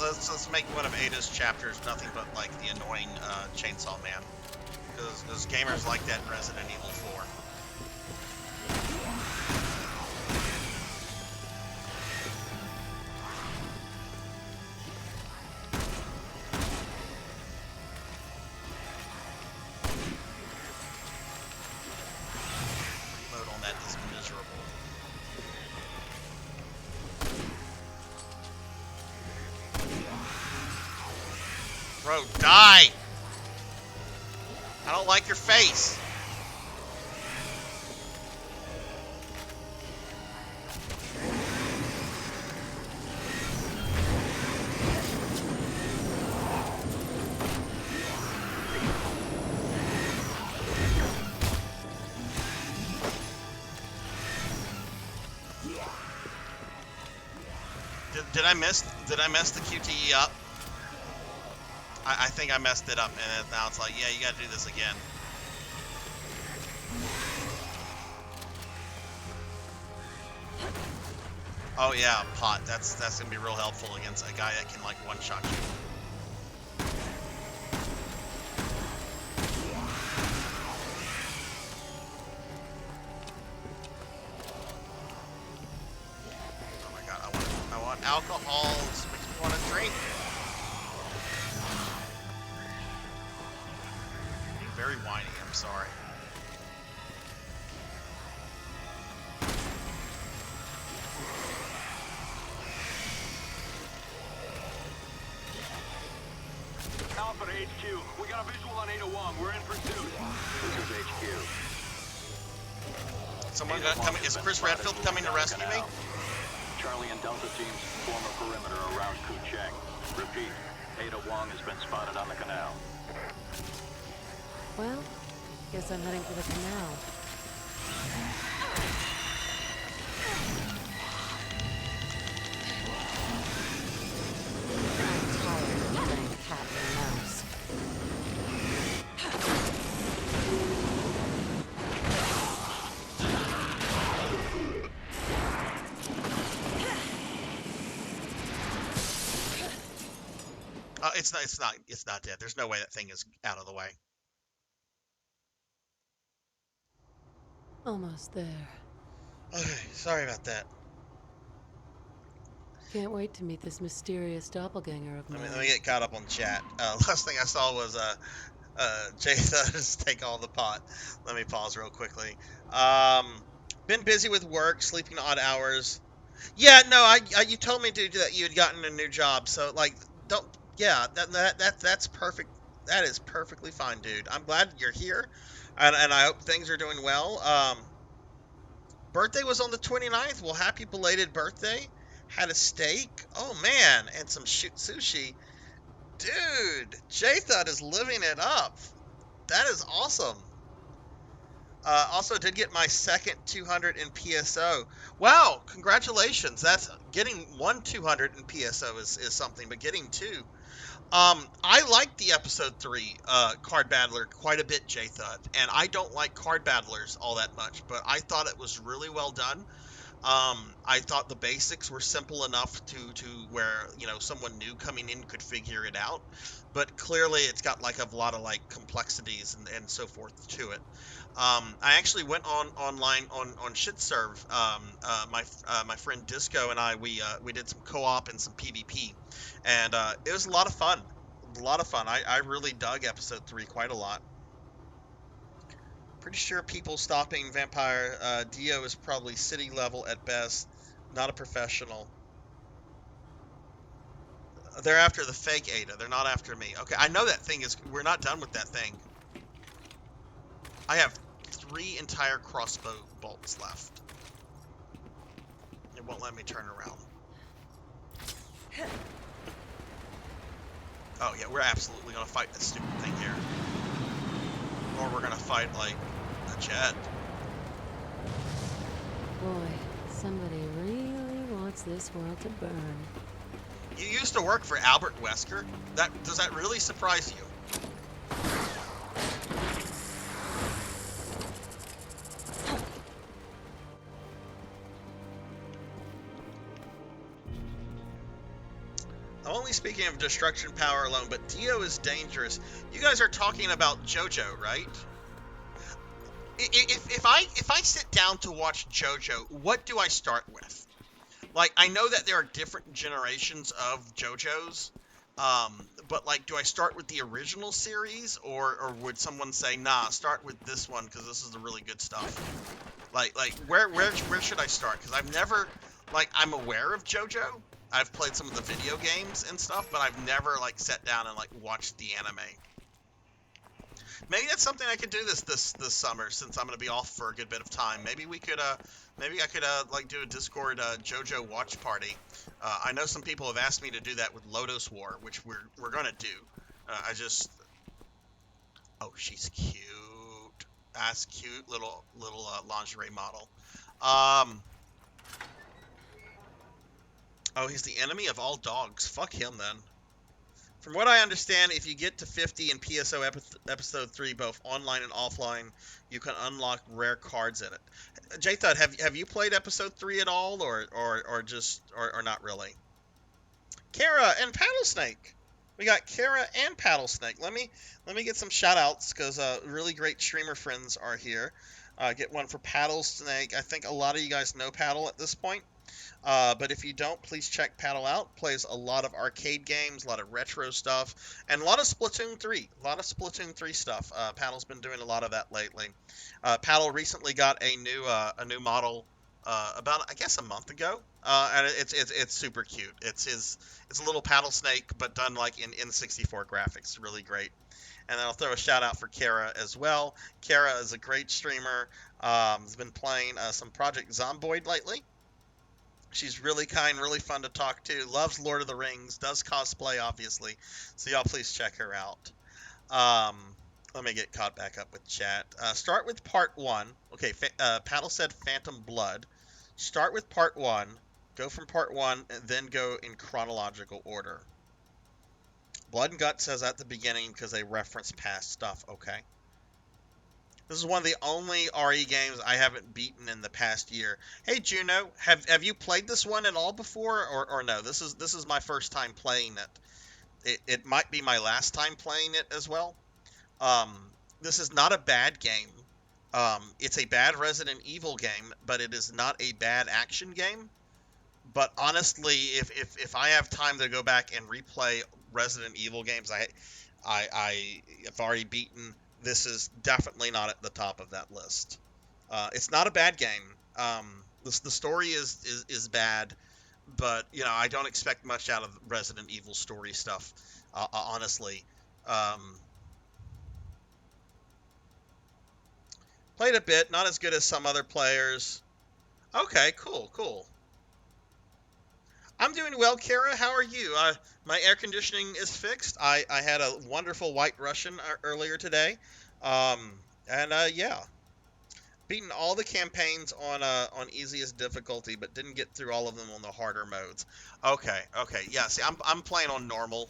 Let's make one of Ada's chapters nothing but like the annoying Chainsaw Man, because gamers like that in Resident Evil 4. Reload on that is miserable. Bro, die! I don't like your face. Did I mess the QTE up? I think I messed it up, and now it's like, yeah, you gotta do this again. Oh yeah, pot. That's gonna be real helpful against a guy that can like one-shot you. Oh my god, I want alcohol. This makes me want to drink. Very whiny, I'm sorry. Alpha to HQ. We got a visual on Ada Wong. We're in pursuit. This is HQ. Someone coming? Is Chris Redfield coming to rescue me? Charlie and Delta teams form a perimeter around Kucheng. Repeat, Ada Wong has been spotted on the canal. Well, guess I'm heading for the canal. I'm tired of playing cat and mouse. It's not dead. There's no way that thing is out of the way. Almost there. Okay, sorry about that. Can't wait to meet this mysterious doppelganger of mine. Let me get caught up on chat. Last thing I saw was Jay Thuds take all the pot. Let me pause real quickly. Been busy with work, sleeping odd hours. Yeah, no, you told me, dude, that you had gotten a new job. So like, don't. Yeah, that's perfect. That is perfectly fine, dude. I'm glad you're here, and I hope things are doing well. Birthday was on the 29th. Well, happy belated birthday. Had a steak. Oh man, and some sushi. Dude, J-Thud is living it up. That is awesome. Also did get my second 200 in PSO. Wow, congratulations. That's getting 200 in PSO is something, but getting 2. I liked the episode 3 card battler quite a bit, J-Thud, and I don't like card battlers all that much, but I thought it was really well done. I thought the basics were simple enough to where, you know, someone new coming in could figure it out, but clearly it's got like a lot of like complexities and so forth to it. I actually went online on Shitserve. My friend Disco and I we did some co-op and some PvP, and it was a lot of fun. A lot of fun. I really dug episode 3 quite a lot. Pretty sure people stopping Vampire Dio is probably city level at best, not a professional. They're after the fake Ada. They're not after me. Okay, I know that thing is. We're not done with that thing. I have 3 entire crossbow bolts left. It won't let me turn around. Oh yeah, we're absolutely gonna fight this stupid thing here. Or we're gonna fight like a jet. Boy, somebody really wants this world to burn. You used to work for Albert Wesker? Does that really surprise you? I'm only speaking of destruction power alone, but Dio is dangerous. You guys are talking about JoJo, right? If I sit down to watch JoJo, what do I start with? Like, I know that there are different generations of JoJo's, but like, do I start with the original series, or would someone say, nah, start with this one because this is the really good stuff? Like where should I start? Because I've never, like, I'm aware of JoJo. I've played some of the video games and stuff, but I've never like sat down and like watched the anime. Maybe that's something I could do this summer, since I'm gonna be off for a good bit of time. Maybe we could maybe I could like do a Discord JoJo watch party. I know some people have asked me to do that with Lotus War, which we're gonna do. Oh, she's cute. That's cute little lingerie model. Oh, he's the enemy of all dogs. Fuck him then. From what I understand, if you get to 50 in PSO episode 3, both online and offline, you can unlock rare cards in it. J-Thud, have you played episode 3 at all, or not really? Kara and Paddlesnake. We got Kara and Paddlesnake. Let me get some shout outs, because really great streamer friends are here. Get one for Paddlesnake. I think a lot of you guys know Paddle at this point. But if you don't, please check Paddle out. Plays a lot of arcade games, a lot of retro stuff, and a lot of Splatoon 3. A lot of Splatoon 3 stuff. Paddle's been doing a lot of that lately. Paddle recently got a new model about, I guess, a month ago, and it's super cute. It's a little Paddle Snake, but done like in N64 graphics. Really great. And then I'll throw a shout out for Kara as well. Kara is a great streamer. Has been playing some Project Zomboid lately. She's really kind, really fun to talk to. Loves Lord of the Rings. Does cosplay, obviously. So y'all please check her out. Let me get caught back up with chat. Start with part 1. Okay, Paddle said Phantom Blood. Start with part 1. Go from part 1, and then go in chronological order. Blood and Guts says at the beginning because they reference past stuff. Okay. This is one of the only RE games I haven't beaten in the past year. Hey Juno, have you played this one at all before, or no? This is my first time playing it. It might be my last time playing it as well. This is not a bad game. It's a bad Resident Evil game, but it is not a bad action game. But honestly, if I have time to go back and replay Resident Evil games, I have already beaten. This is definitely not at the top of that list. It's not a bad game. The story is bad, but you know, I don't expect much out of Resident Evil story stuff. Honestly, played a bit, not as good as some other players. Okay, cool. I'm doing well, Kara. How are you? My air conditioning is fixed. I had a wonderful White Russian earlier today. Yeah. Beaten all the campaigns on easiest difficulty, but didn't get through all of them on the harder modes. Okay. Yeah, see, I'm playing on normal.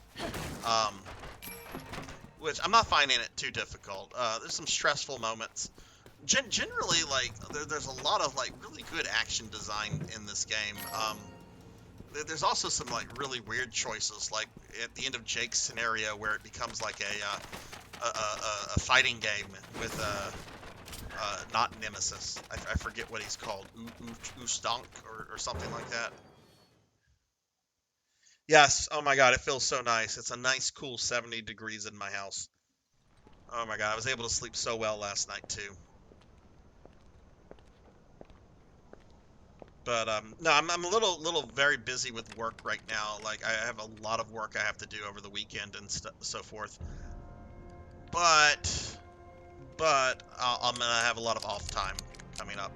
Which I'm not finding it too difficult. There's some stressful moments, Generally, like, there's a lot of, like, really good action design in this game. There's also some, like, really weird choices, like at the end of Jake's scenario where it becomes like a fighting game with not Nemesis. I forget what he's called, Ustank or something like that. Yes, oh my god, it feels so nice. It's a nice, cool 70 degrees in my house. Oh my god, I was able to sleep so well last night too. But no, I'm a little very busy with work right now. Like I have a lot of work I have to do over the weekend and so forth. But I'm gonna have a lot of off time coming up.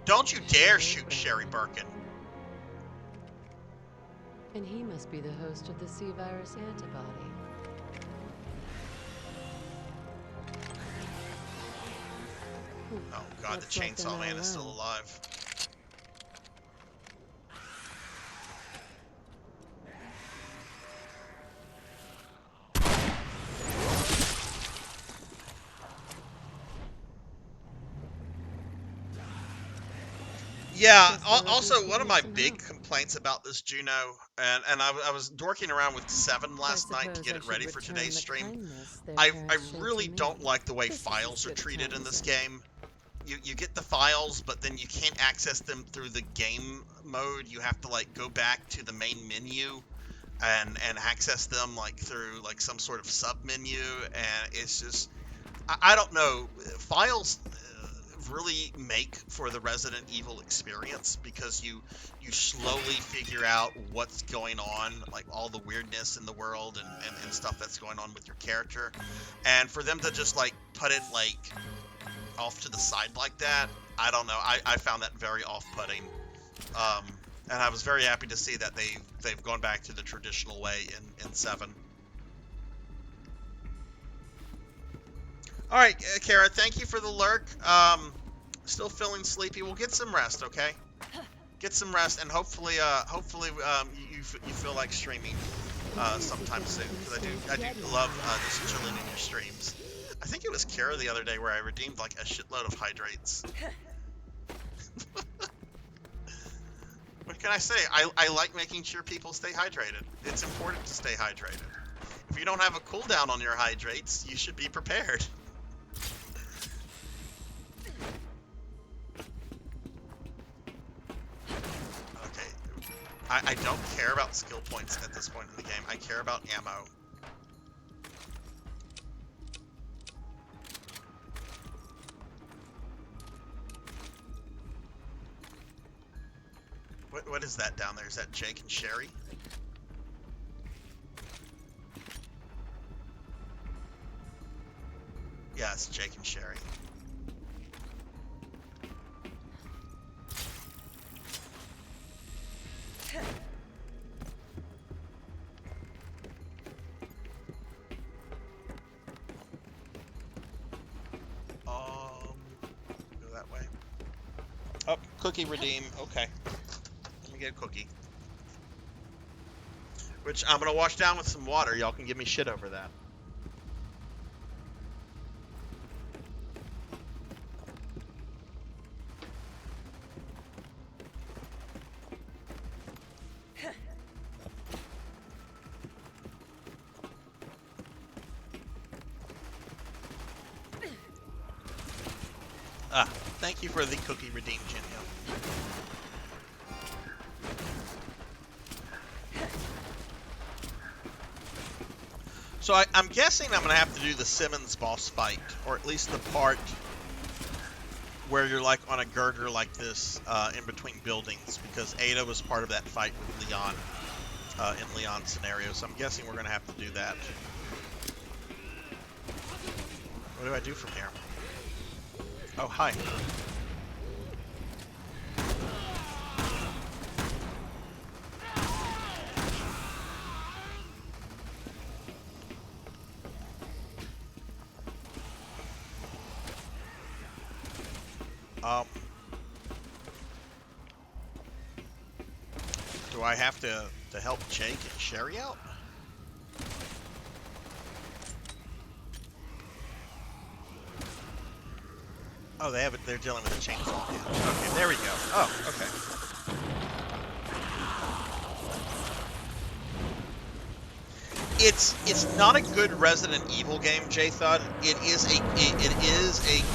Don't you dare shoot Sherry Birkin. And he must be the host of the C virus antibody. Oh god, the chainsaw man is still alive. Yeah, also one of my big complaints about this Juno, and I was dorking around with VII last night to get it ready for today's stream. I really don't like the way files are treated in this game. You get the files, but then you can't access them through the game mode. You have to like go back to the main menu and access them like through like some sort of sub menu, and it's just I don't know. Files really make for the Resident Evil experience because you slowly figure out what's going on, like all the weirdness in the world and stuff that's going on with your character. And for them to just like put it like off to the side like that, I don't know. I found that very off-putting. And I was very happy to see that they've gone back to the traditional way in 7. All right, Kara, thank you for the lurk. Still feeling sleepy. We'll get some rest, okay? Get some rest, and hopefully you feel like streaming sometime soon, because I do love just chilling in your streams. I think it was Kara the other day where I redeemed like a shitload of hydrates. What can I say? I like making sure people stay hydrated. It's important to stay hydrated. If you don't have a cooldown on your hydrates, you should be prepared. Okay. I don't care about skill points at this point in the game. I care about ammo. What is that down there? Is that Jake and Sherry? Yeah, it's Jake and Sherry. Go that way. Oh, cookie redeem. Okay. Let me get a cookie. Which I'm gonna wash down with some water. Y'all can give me shit over that. Thank you for the cookie redeem, Jinyo. So I'm guessing I'm going to have to do the Simmons boss fight, or at least the part where you're like on a girder like this in between buildings, because Ada was part of that fight with Leon in Leon's scenario, so I'm guessing we're going to have to do that. What do I do from here? Oh, hi. Do I have to help Jake and Sherry out? Oh, they have it. They're dealing with a chainsaw. Yeah. Okay, there we go. Oh, okay. It's not a good Resident Evil game, J-Thud. It is a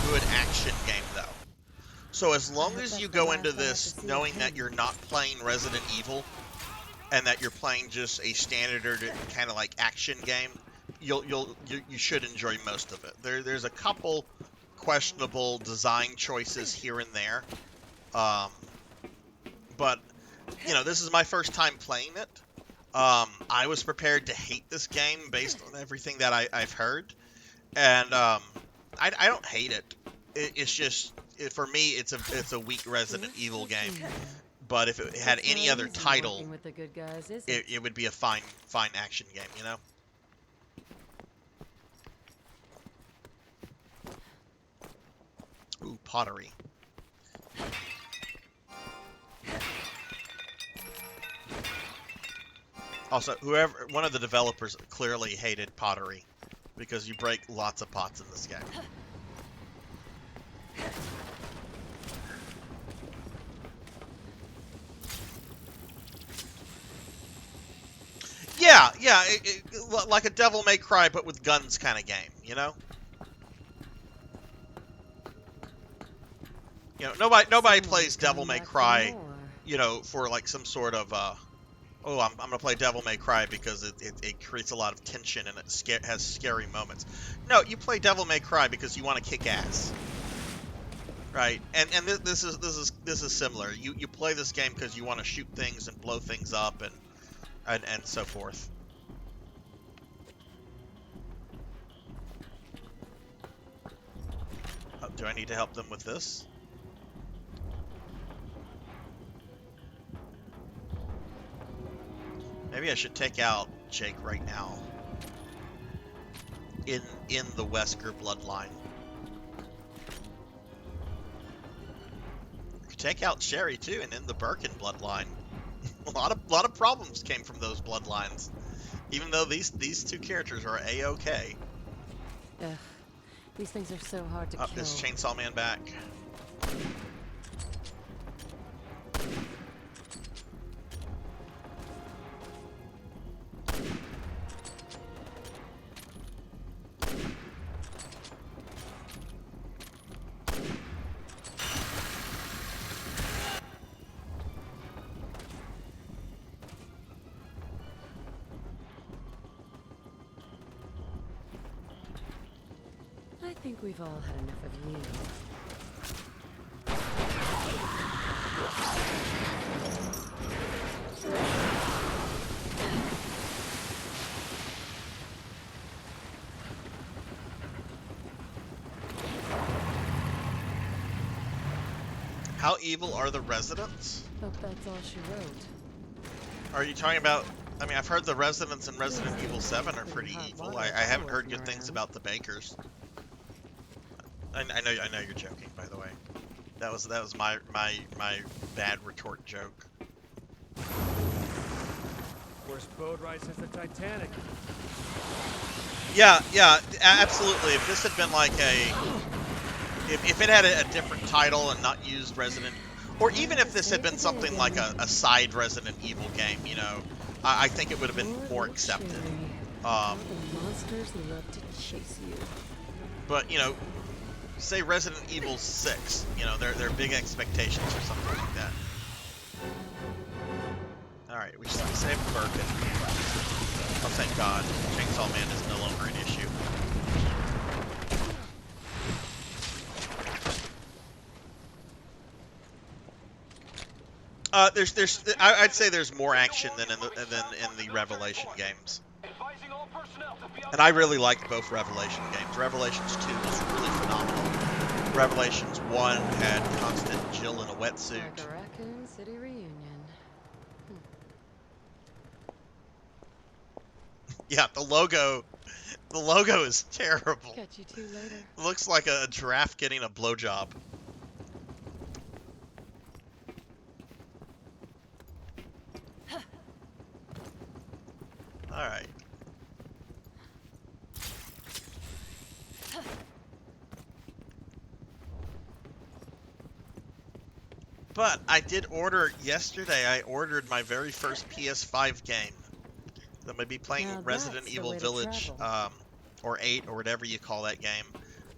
good action game though. So as long as you go into this knowing that you're not playing Resident Evil and that you're playing just a standard kind of like action game, you should enjoy most of it. There's a couple questionable design choices here and there, but you know, this is my first time playing it. I was prepared to hate this game based on everything that I've heard, and I don't hate it. It's just for me, it's a weak Resident Evil game. But if it had any other title, it would be a fine action game, you know? Ooh, pottery. Also, one of the developers clearly hated pottery because you break lots of pots in this game. Yeah, like a Devil May Cry, but with guns kind of game, you know? You know, nobody plays Devil May Cry, you know, for like some sort of, oh, I'm gonna play Devil May Cry because it creates a lot of tension and it has scary moments. No, you play Devil May Cry because you want to kick ass, right? And this is similar. You play this game because you want to shoot things and blow things up and so forth. Do I need to help them with this? Maybe I should take out Jake right now. In the Wesker bloodline. You could take out Sherry too, and in the Birkin bloodline. A lot of problems came from those bloodlines. Even though these two characters are A-okay. Ugh, these things are so hard to kill. Is Chainsaw Man back? I think we've all had enough of you. How evil are the residents? Hope that's all she wrote. Are you talking about... I mean, I've heard the residents in Resident Evil 7 are pretty evil. I haven't heard good things about the bakers. I know you're joking, by the way. That was my bad retort joke. Worst boat ride since the Titanic. Yeah, absolutely. If this had been like if it had a different title and not used Resident, or even if this had been something like a side Resident Evil game, you know, I think it would have been more accepted. The monsters love to chase you. But you know, say Resident Evil 6, you know, they're big expectations or something like that. All right, we saved Birkin. Oh, thank God, Chainsaw Man is no longer an issue. I'd say there's more action than in the Revelation games. And I really liked both Revelation games. Revelations 2 was really phenomenal. Revelations 1 had constant Jill in a wetsuit. Like a Raccoon City reunion. Yeah, the logo is terrible. Catch you two later. It looks like a giraffe getting a blowjob. All right. But I did order yesterday. I ordered my very first PS5 game. I'm gonna be playing Now Resident that's the Evil way to Village, travel. or 8, or whatever you call that game.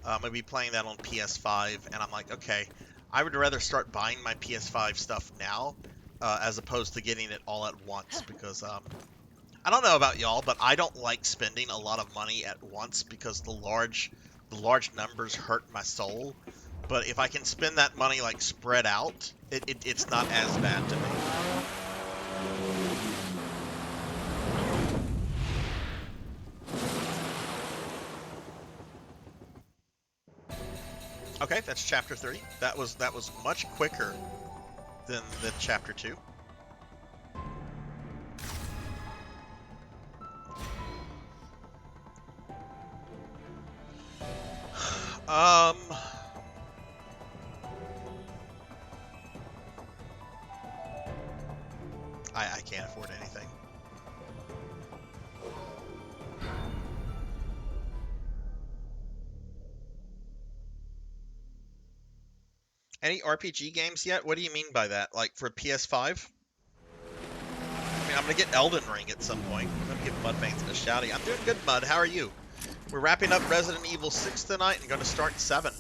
I'm gonna be playing that on PS5, and I'm like, okay, I would rather start buying my PS5 stuff now, as opposed to getting it all at once, because I don't know about y'all, but I don't like spending a lot of money at once because the large numbers hurt my soul. But if I can spend that money like spread out, it's not as bad to me. Okay, that's chapter 3. That was much quicker than chapter 2. I can't afford anything. Any RPG games yet? What do you mean by that? Like for PS5? I mean, I'm gonna get Elden Ring at some point. I'm gonna give Mudveins a shouty. I'm doing good, Mud. How are you? We're wrapping up Resident Evil 6 tonight and gonna start 7.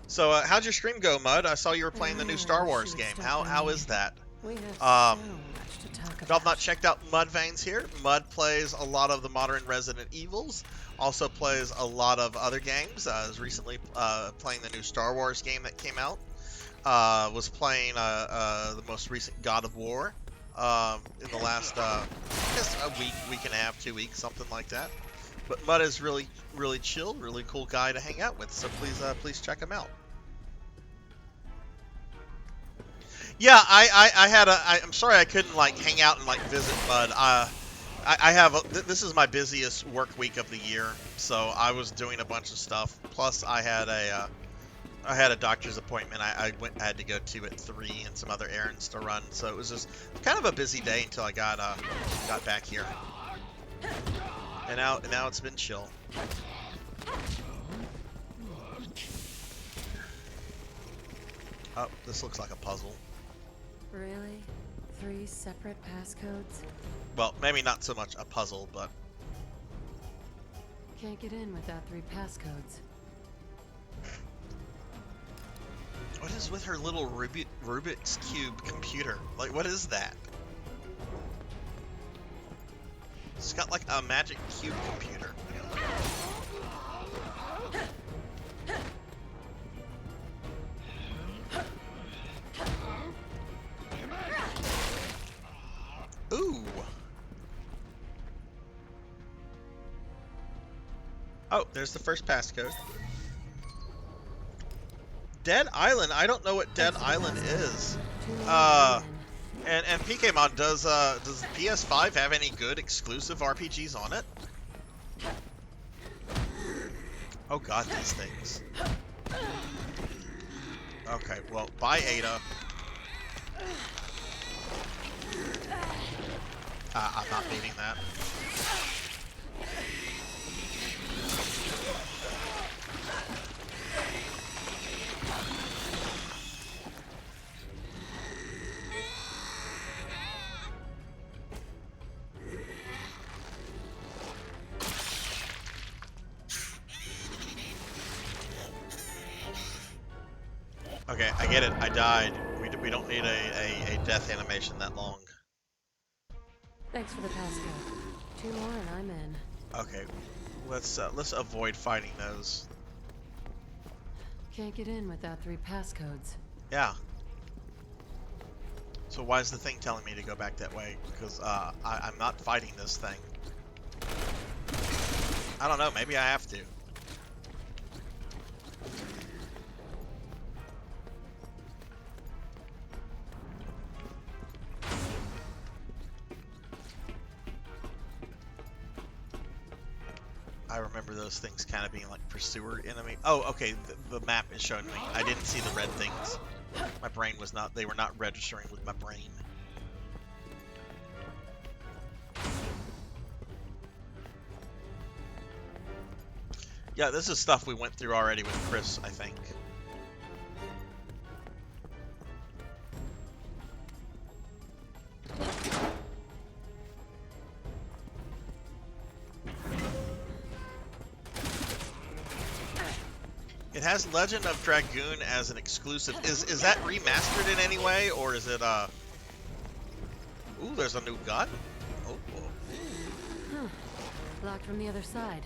So, how'd your stream go, Mud? I saw you were playing the new Star Wars game. How is that? We have so much to talk If y'all have about. not checked out Mudveins here, Mud plays a lot of the modern Resident Evils. Also plays a lot of other games. I was recently playing the new Star Wars game that came out. Was playing the most recent God of War in the last, I guess a week and a half, 2 weeks, something like that. But Mud is really chill, really cool guy to hang out with. So please check him out. Yeah, I'm sorry I couldn't like hang out and like visit Mud. This is my busiest work week of the year, so I was doing a bunch of stuff. Plus, I had a doctor's appointment I had to go to at 3 and some other errands to run. So it was just kind of a busy day until I got back here. And now it's been chill. Oh, this looks like a puzzle. Really? 3 separate passcodes? Well, maybe not so much a puzzle, but... Can't get in without 3 passcodes. What is with her little Rubik's Cube computer? Like, what is that? It's got like a magic cube computer. Ooh. Oh, there's the first passcode. Dead Island? I don't know what Dead Island is. And PKmon, does PS5 have any good exclusive RPGs on it? Oh god, these things. Okay, well, bye Ada. I'm not beating that. Okay, I get it. I died. We don't need a death animation that long. Thanks for the passcode. 2 more and I'm in. Okay, let's avoid fighting those. Can't get in without 3 passcodes. Yeah. So why is the thing telling me to go back that way? Because I'm not fighting this thing. I don't know. Maybe I have to. I remember those things kind of being like pursuer enemy. Oh, okay, the map is showing me. I didn't see the red things. My brain was not, they were not registering with my brain. Yeah, this is stuff we went through already with Chris, I think. has Legend of Dragoon as an exclusive. Is that remastered in any way, or is it Ooh, there's a new gun. Oh. Huh. Locked from the other side.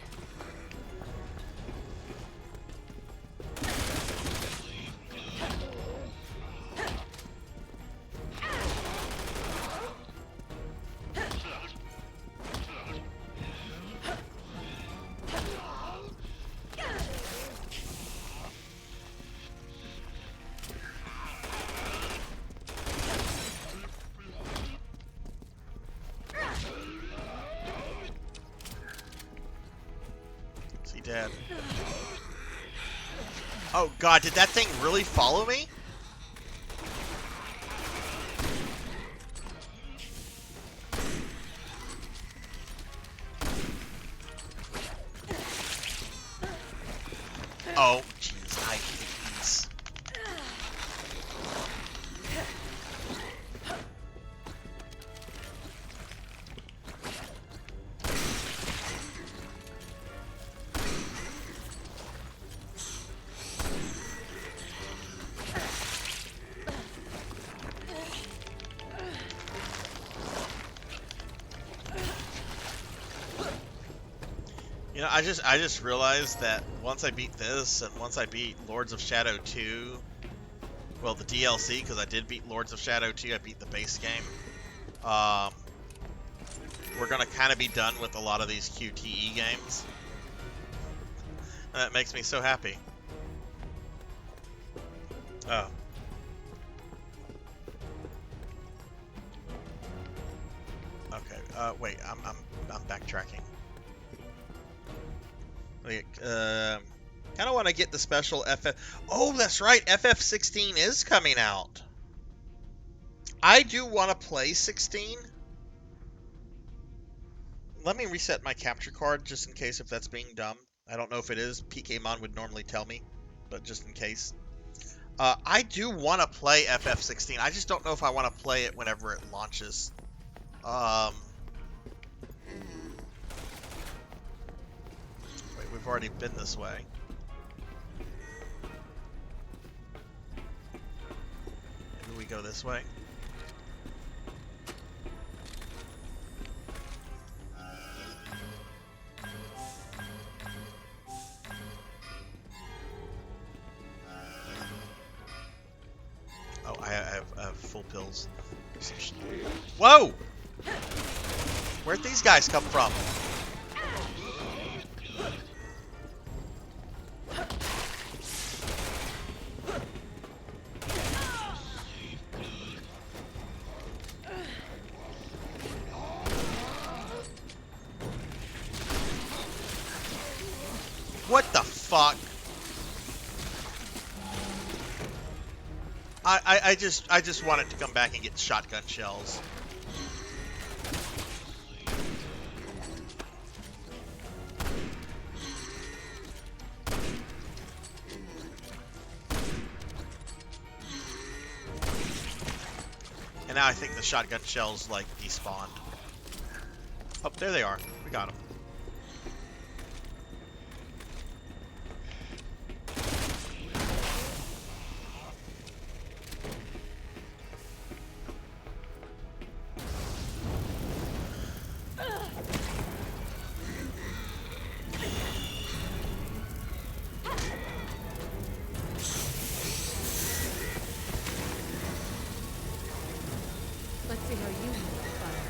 Dead. Oh god, did that thing really follow me? Oh, jeez, I hate these. You know, I just realized that once I beat this, and once I beat Lords of Shadow 2, well, the DLC, because I did beat Lords of Shadow 2, I beat the base game, we're going to kind of be done with a lot of these QTE games. And that makes me so happy. Oh. Okay, wait, I'm backtracking. Kind of want to get the special FF... Oh, that's right, FF16 is coming out. I do want to play 16. Let me reset my capture card just in case if that's being dumb. I don't know if it is. PKmon would normally tell me, but just in case. I do want to play FF16. I just don't know if I want to play it whenever it launches. We've already been this way. Maybe we go this way. Oh, I have full pills. Whoa! Where'd these guys come from? What the fuck? I just wanted to come back and get shotgun shells. And now I think the shotgun shells like despawned. Oh, there they are. We got them. Let's see how you handle fire.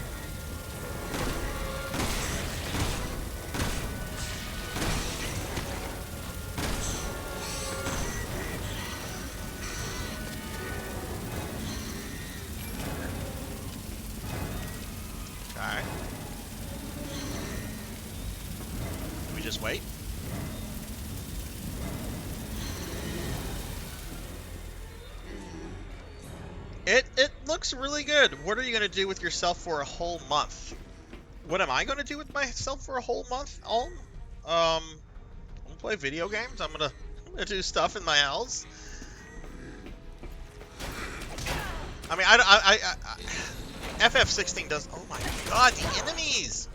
Alright. We just wait? It looks really good. What are you going to do with yourself for a whole month? What am I going to do with myself for a whole month? I'm going to play video games. I'm going to do stuff in my house. I mean, FF16 does... Oh my god, the enemies!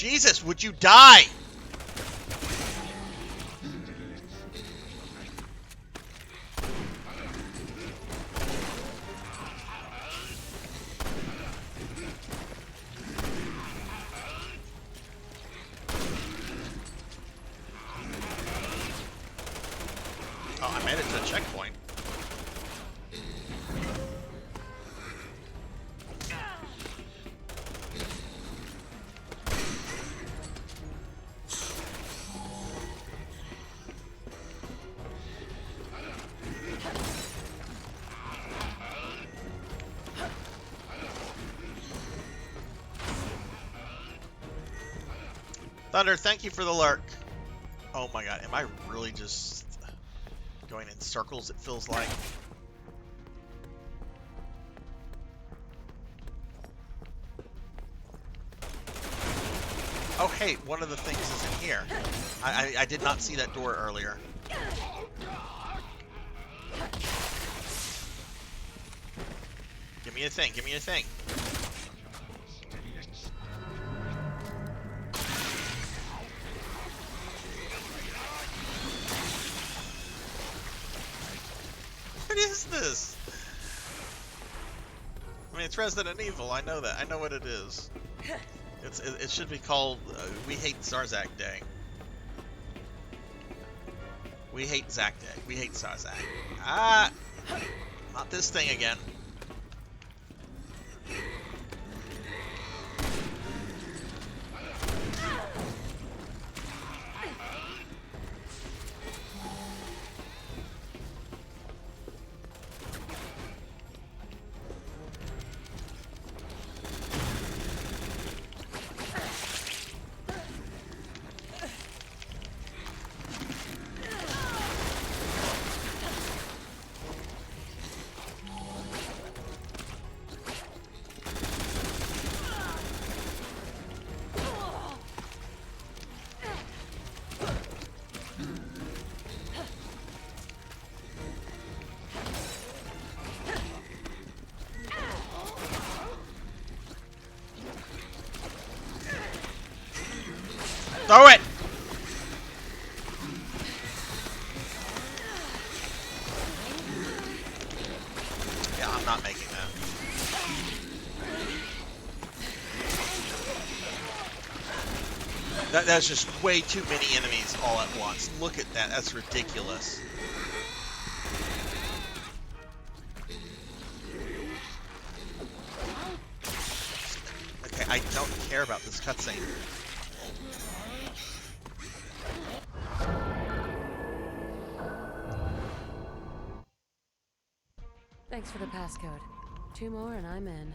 Jesus, would you die? Oh, I made it to a checkpoint. Thunder, thank you for the lurk. Oh my god, am I really just going in circles, it feels like? Oh hey, one of the things is in here. I did not see that door earlier. Give me a thing, give me a thing. What is this? I mean, it's Resident Evil. I know that. I know what it is. It should be called We Hate Sarzac Day. We hate Zac Day. We hate Sarzac. Ah! Not this thing again. Throw it! Yeah, I'm not making that. That's just way too many enemies all at once. Look at that. That's ridiculous. Okay, I don't care about this cutscene. Thanks for the passcode. 2 more and I'm in.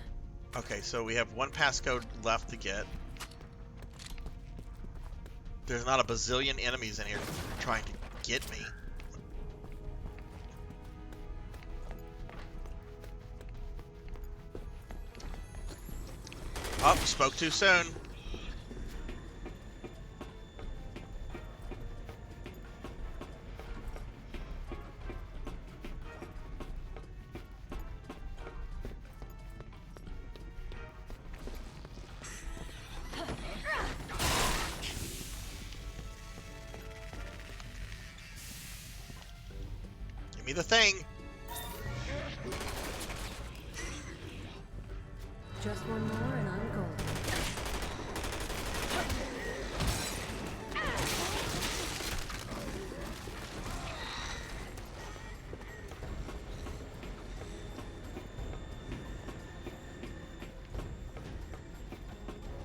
Okay, so we have 1 passcode left to get. There's not a bazillion enemies in here trying to get me. Oh, spoke too soon. Give me the thing. Just 1 more and I'm golden.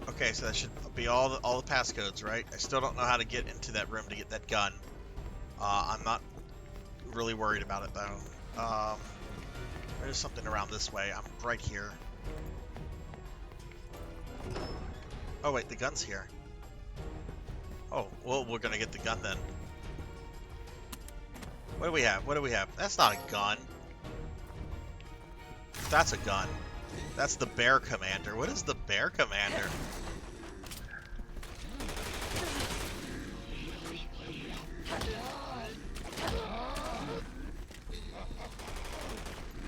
Okay, so that should be all the passcodes, right? I still don't know how to get into that room to get that gun. I'm not really worried about it though. There's something around this way. I'm right here. Oh wait, the gun's here. Oh, well, we're gonna get the gun then. What do we have? What do we have? That's not a gun. That's a gun. That's the Bear Commander. What is the Bear Commander?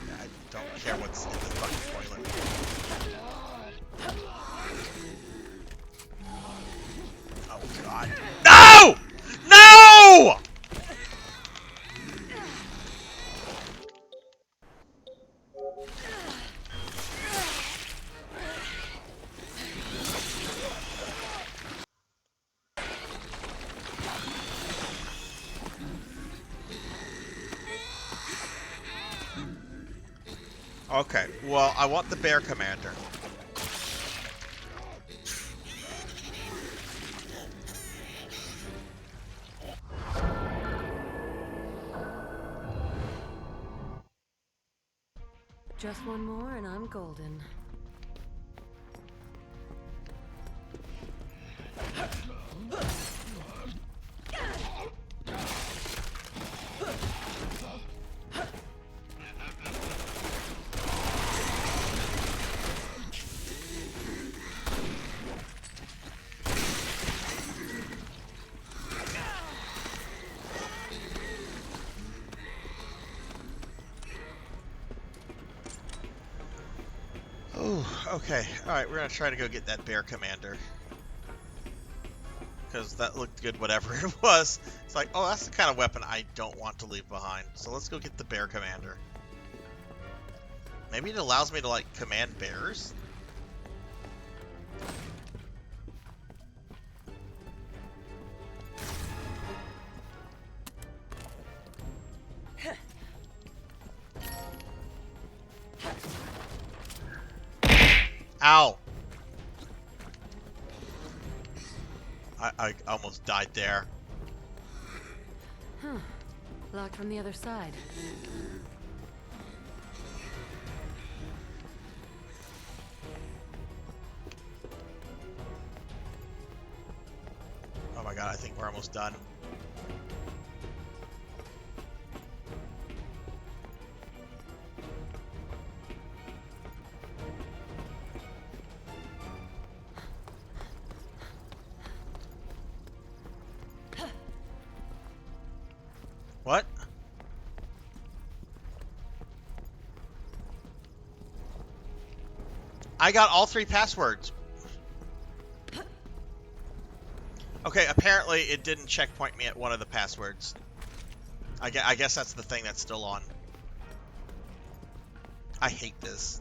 I don't care what's in the fucking toilet. God. No! No! Okay, well, I want the bear commander. Just one more and I'm golden. Okay, alright, we're gonna try to go get that bear commander. Because that looked good, whatever it was. It's like, oh, that's the kind of weapon I don't want to leave behind. So let's go get the bear commander. Maybe it allows me to, like, command bears? Ow! I almost died there. Huh. Locked from the other side. Oh my god, I think we're almost done. What? I got all 3 passwords. Okay, apparently it didn't checkpoint me at one of the passwords. I guess that's the thing that's still on. I hate this.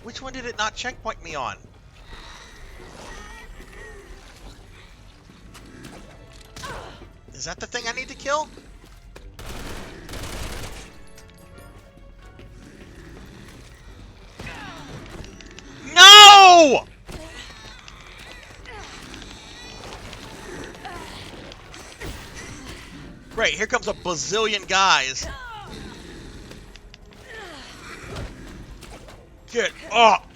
Which one did it not checkpoint me on? Is that the thing I need to kill? No! Great, here comes a bazillion guys. Get up!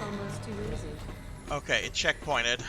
Almost too easy. Okay, it checkpointed.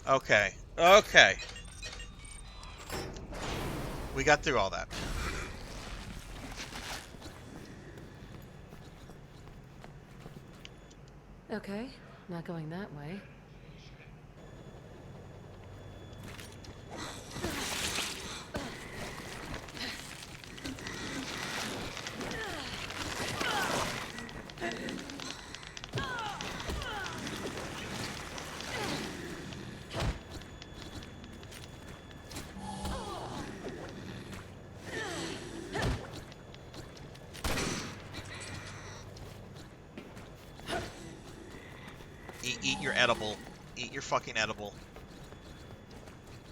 Okay. Okay. We got through all that. Okay, not going that way. Eat your edible. Eat your fucking edible.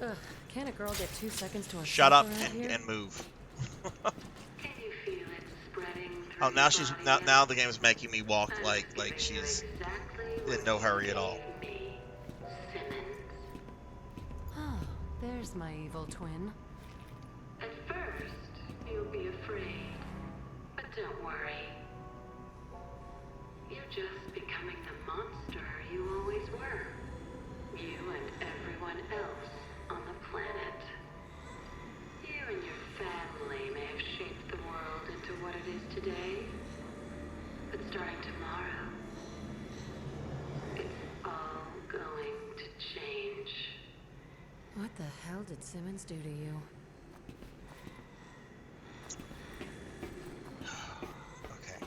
Ugh, can't a girl get 2 seconds to herself Shut up around here? and move. Can you feel Oh, now she's now the game is making me walk like she's in no hurry at all. Oh, there's my evil twin. At first, you'll be afraid, but don't worry. You're just becoming the monster you always were. You and everyone else on the planet. You and your family may have shaped the world into what it is today, but starting tomorrow, it's all going to change. What the hell did Simmons do to you? Okay.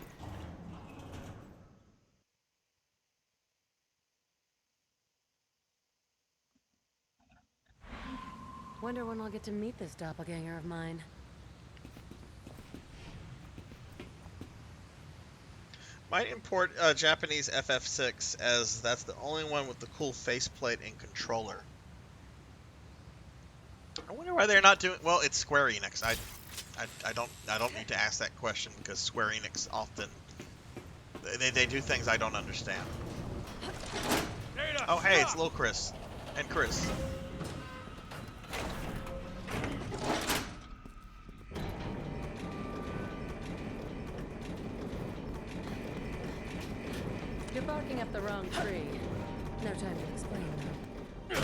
Wonder when I'll get to meet this doppelganger of mine. Might import Japanese FF6 as that's the only one with the cool faceplate and controller. I wonder why they're not doing well. It's Square Enix. I don't need to ask that question because Square Enix often they do things I don't understand. Oh hey, it's Lil Chris and Chris. You're barking up the wrong tree. No time to explain, though.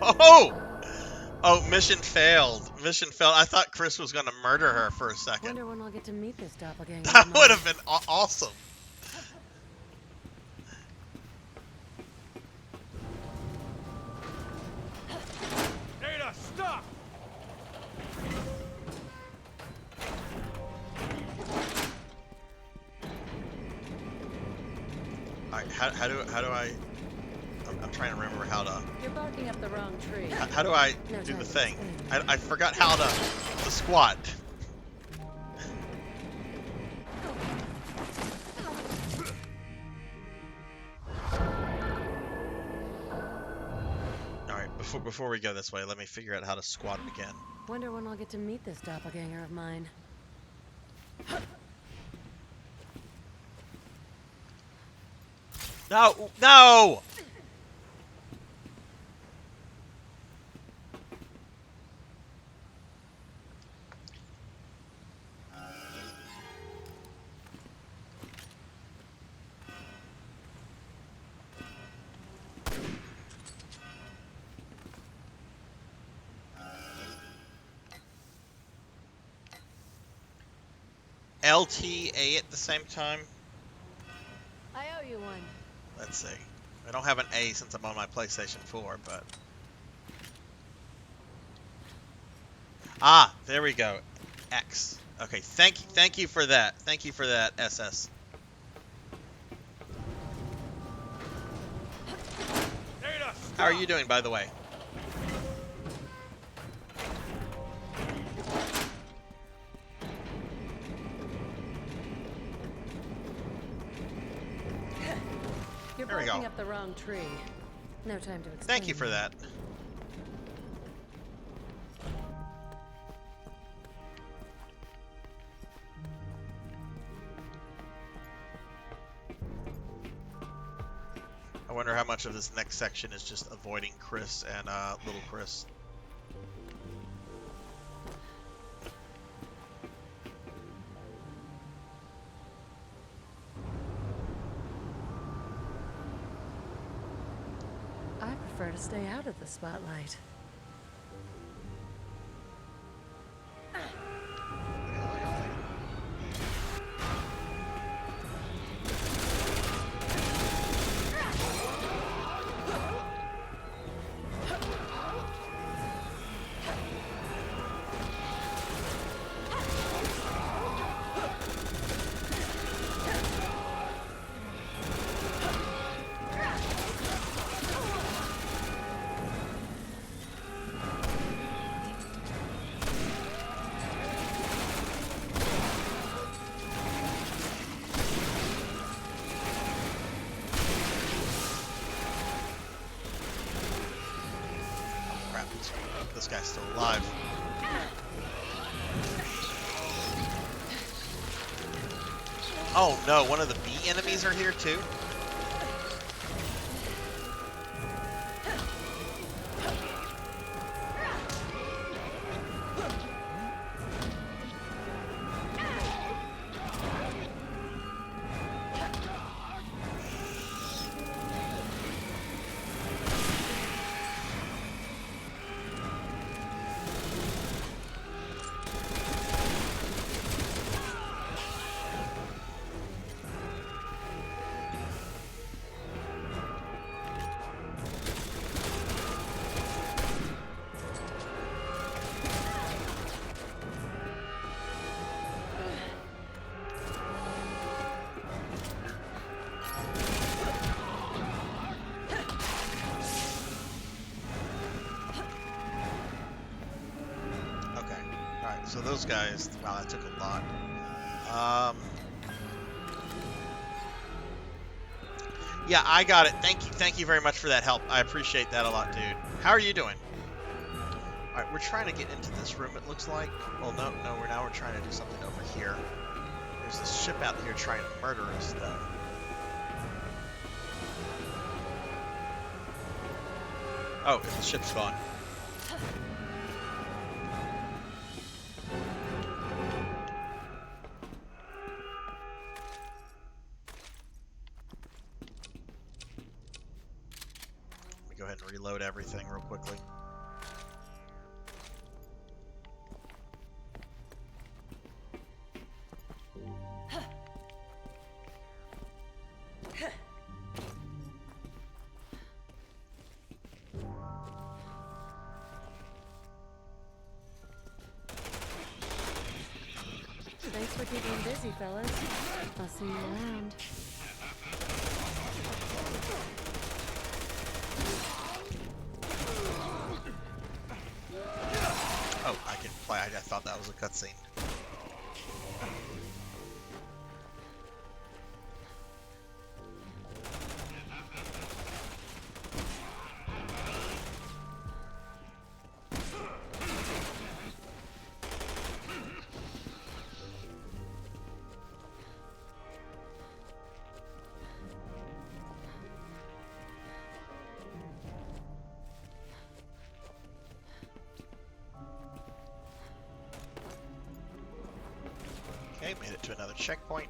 Oh! Oh, mission failed. Mission failed. I thought Chris was going to murder her for a second. Wonder when I'll get to meet this doppelganger. That would have been awesome. Ada, stop! All right, how do I? I'm trying to remember how to. You're barking up the wrong tree. How do I No do time the to thing? explain. I forgot how to squat. All right, before we go this way, let me figure out how to squat it again. Wonder when I'll get to meet this doppelganger of mine. No, no. LTA at the same time? I owe you one. Let's see. I don't have an A since I'm on my PlayStation 4, but... Ah, there we go. X. Okay, thank you for that. Thank you for that, SS. Ada, How are you doing, by the way? You're There we barking go. up the wrong tree. No time to explain. Thank you for that. I wonder how much of this next section is just avoiding Chris and little Chris. I prefer to stay out of the spotlight. guy's still alive. Oh no, one of the bee enemies are here too? So those guys, wow, that took a lot. Yeah, I got it. Thank you very much for that help. I appreciate that a lot, dude. How are you doing? All right, we're trying to get into this room. It looks like. Well, no, we're trying to do something over here. There's this ship out here trying to murder us, though. Oh, the ship's gone. Go ahead and reload everything real quickly. Thanks for keeping busy, fellas. I'll see you around. Oh, I can play. I thought that was a cutscene. Okay, made it to another checkpoint.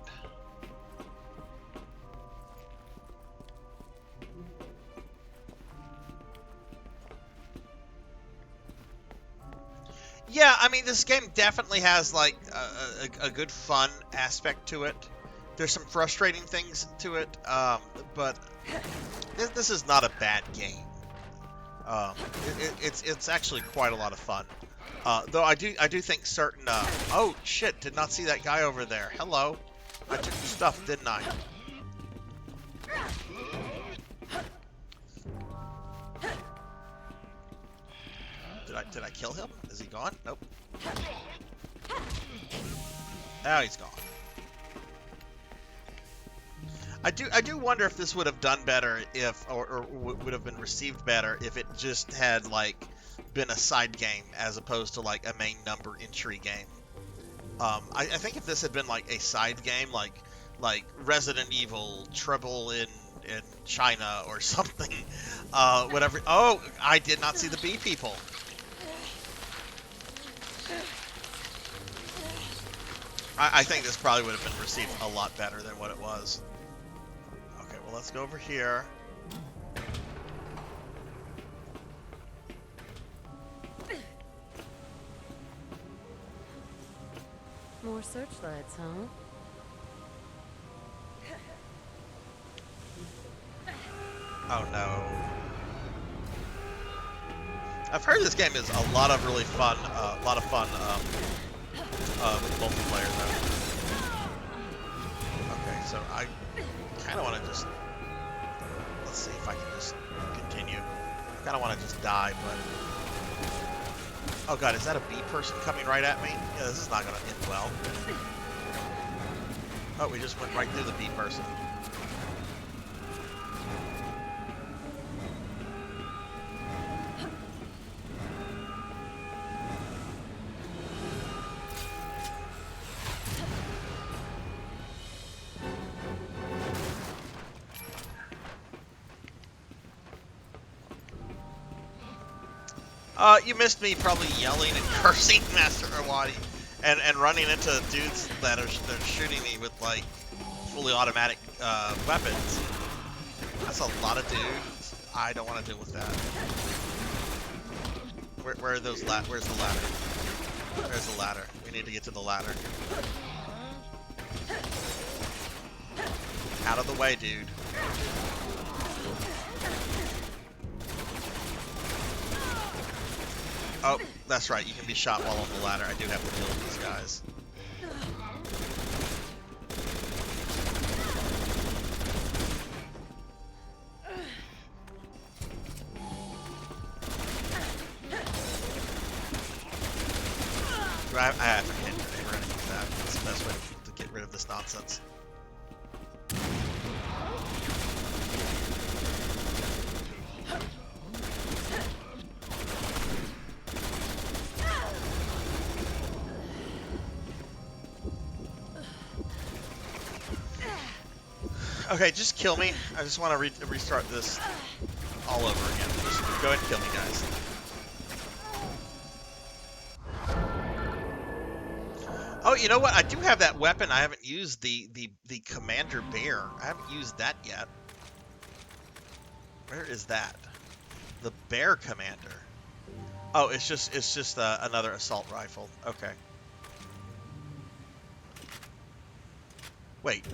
Yeah, I mean, this game definitely has, like, a good fun aspect to it. There's some frustrating things to it, but this is not a bad game. It's actually quite a lot of fun. Though I do think certain oh shit, did not see that guy over there. Hello. I took your stuff, didn't I? Did I kill him? Is he gone? Nope. Now he's gone. I do wonder if this would have done better if or would have been received better if it just had like been a side game as opposed to like a main number entry game. I think if this had been like a side game, like Resident Evil Trouble in China or something, whatever. Oh, I did not see the bee people. I think this probably would have been received a lot better than what it was. Okay, well let's go over here. More searchlights, huh? Oh no. I've heard this game is a lot of really fun, with multiplayer though. Okay, so I kind of want to just, let's see if I can just continue. I kind of want to just die, but, oh god, is that a bee person coming right at me? Yeah, this is not going to end well. Oh, we just went right through the bee person. You missed me probably yelling and cursing Master Awadi and running into dudes that are shooting me with like fully automatic weapons. That's a lot of dudes. I don't want to deal with that. Where are those where's the ladder? There's the ladder. We need to get to the ladder. Out of the way, dude. Oh, that's right. You can be shot while on the ladder. I do have to deal with these guys. I have to hit grenade or anything like that. That's the best way to get rid of this nonsense. Okay, just kill me. I just want to restart this all over again. Just go ahead and kill me, guys. Oh, you know what? I do have that weapon. I haven't used the Commander Bear. I haven't used that yet. Where is that? The Bear Commander. Oh, it's just another assault rifle. Okay. Wait.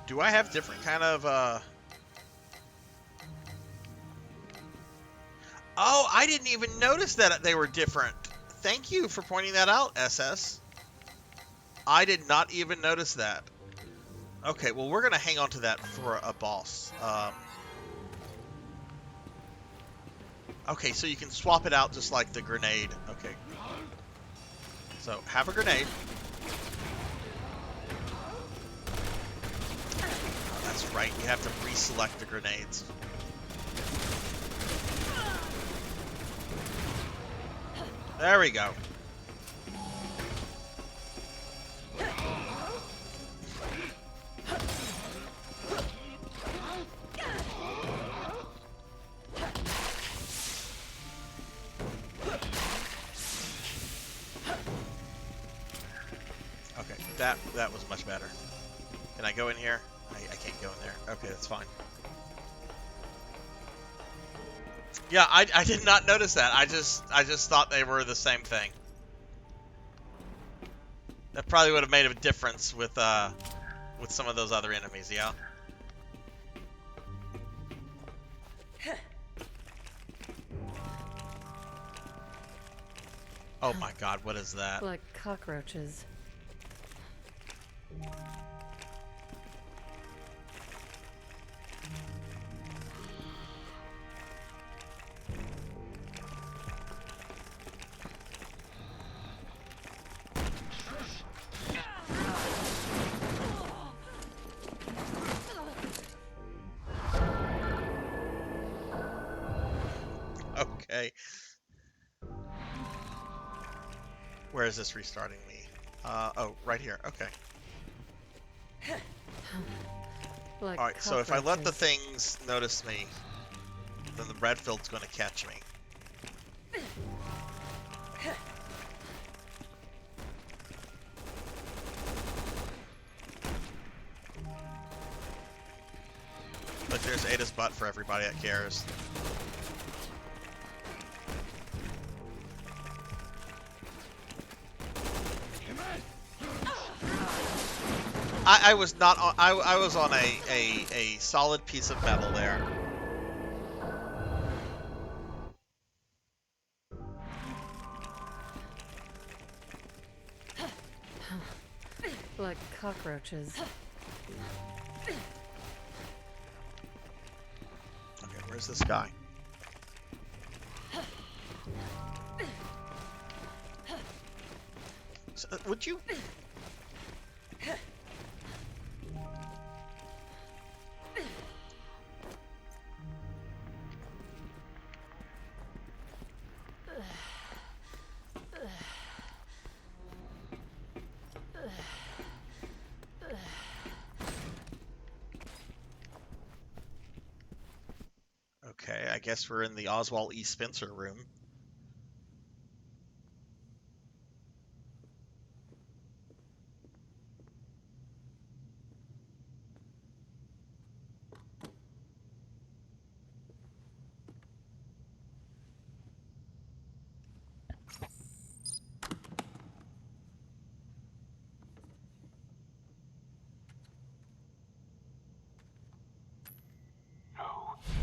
Do I have different kind of Oh, I didn't even notice that they were different. Thank you for pointing that out, SS. I did not even notice that. Okay, well, we're going to hang on to that for a boss. Okay, so you can swap it out just like the grenade. Okay. So, have a grenade. Oh, that's right, you have to reselect the grenades. There we go. Okay, that was much better. Can I go in here? I can't go in there. Okay, that's fine. Yeah, I did not notice that. I just thought they were the same thing. That probably would have made a difference with some of those other enemies, yeah. Oh my god, what is that? Like cockroaches. Okay. Where is this restarting me? Oh, right here. Okay. Like Alright, so if I let the cockroaches. things notice me, then the red field's going to catch me. Look, there's Ada's butt for everybody that cares. I was not on, I was on a solid piece of metal there. Like cockroaches. Okay, where's this guy? So, would you? Okay, I guess we're in the Oswald E. Spencer room.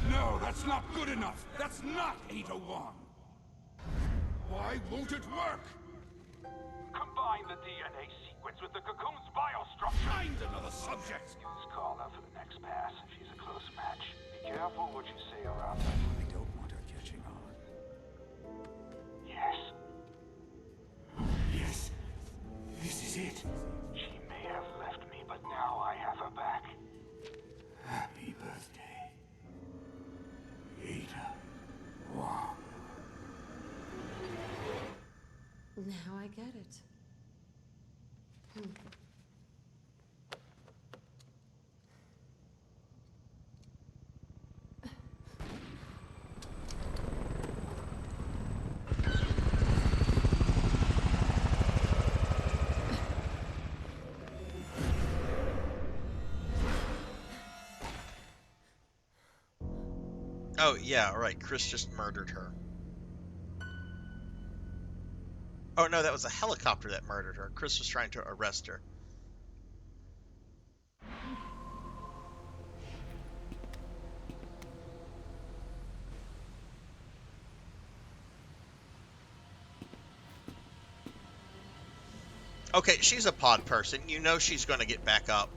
No, that's not good enough. That's not Ada Wong. Why won't it work? Combine the DNA sequence with the cocoon's biostructure. Find another subject. Use Carla for the next pass. She's a close match. Be careful what you say around her. I don't want her catching on. Yes. Yes. This is it. She may have left me, but now I have her back. Happy birthday, Ada Wong. Now I get it. Oh, yeah, right. Chris just murdered her. Oh, no, that was a helicopter that murdered her. Chris was trying to arrest her. Okay, she's a pod person. You know she's going to get back up.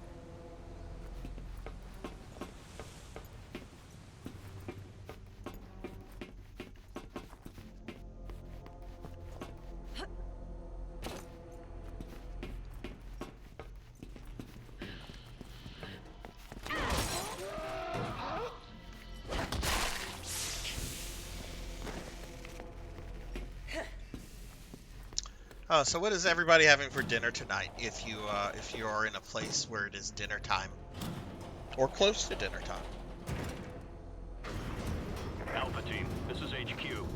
So what is everybody having for dinner tonight? If you are in a place where it is dinner time, or close to dinner time. Alpha team, this is HQ.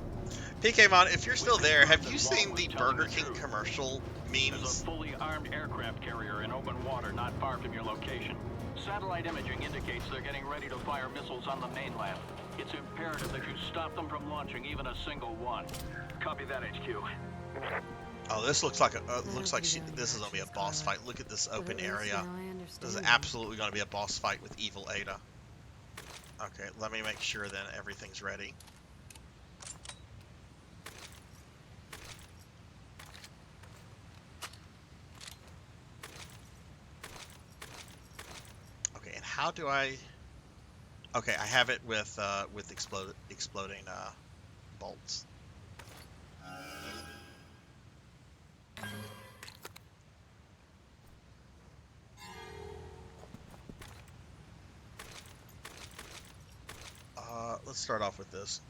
PKmon, if you're still there, have you seen the Burger King commercial There's memes? a fully armed aircraft carrier in open water not far from your location. Satellite imaging indicates they're getting ready to fire missiles on the mainland. It's imperative that you stop them from launching even a single one. Copy that, HQ. Oh, this looks like this is gonna be a boss fight. Look at this open area. This is absolutely gonna be a boss fight with evil Ada. Okay, let me make sure then everything's ready. Okay, and how do I? Okay, I have it with exploding bolts. Let's start off with this.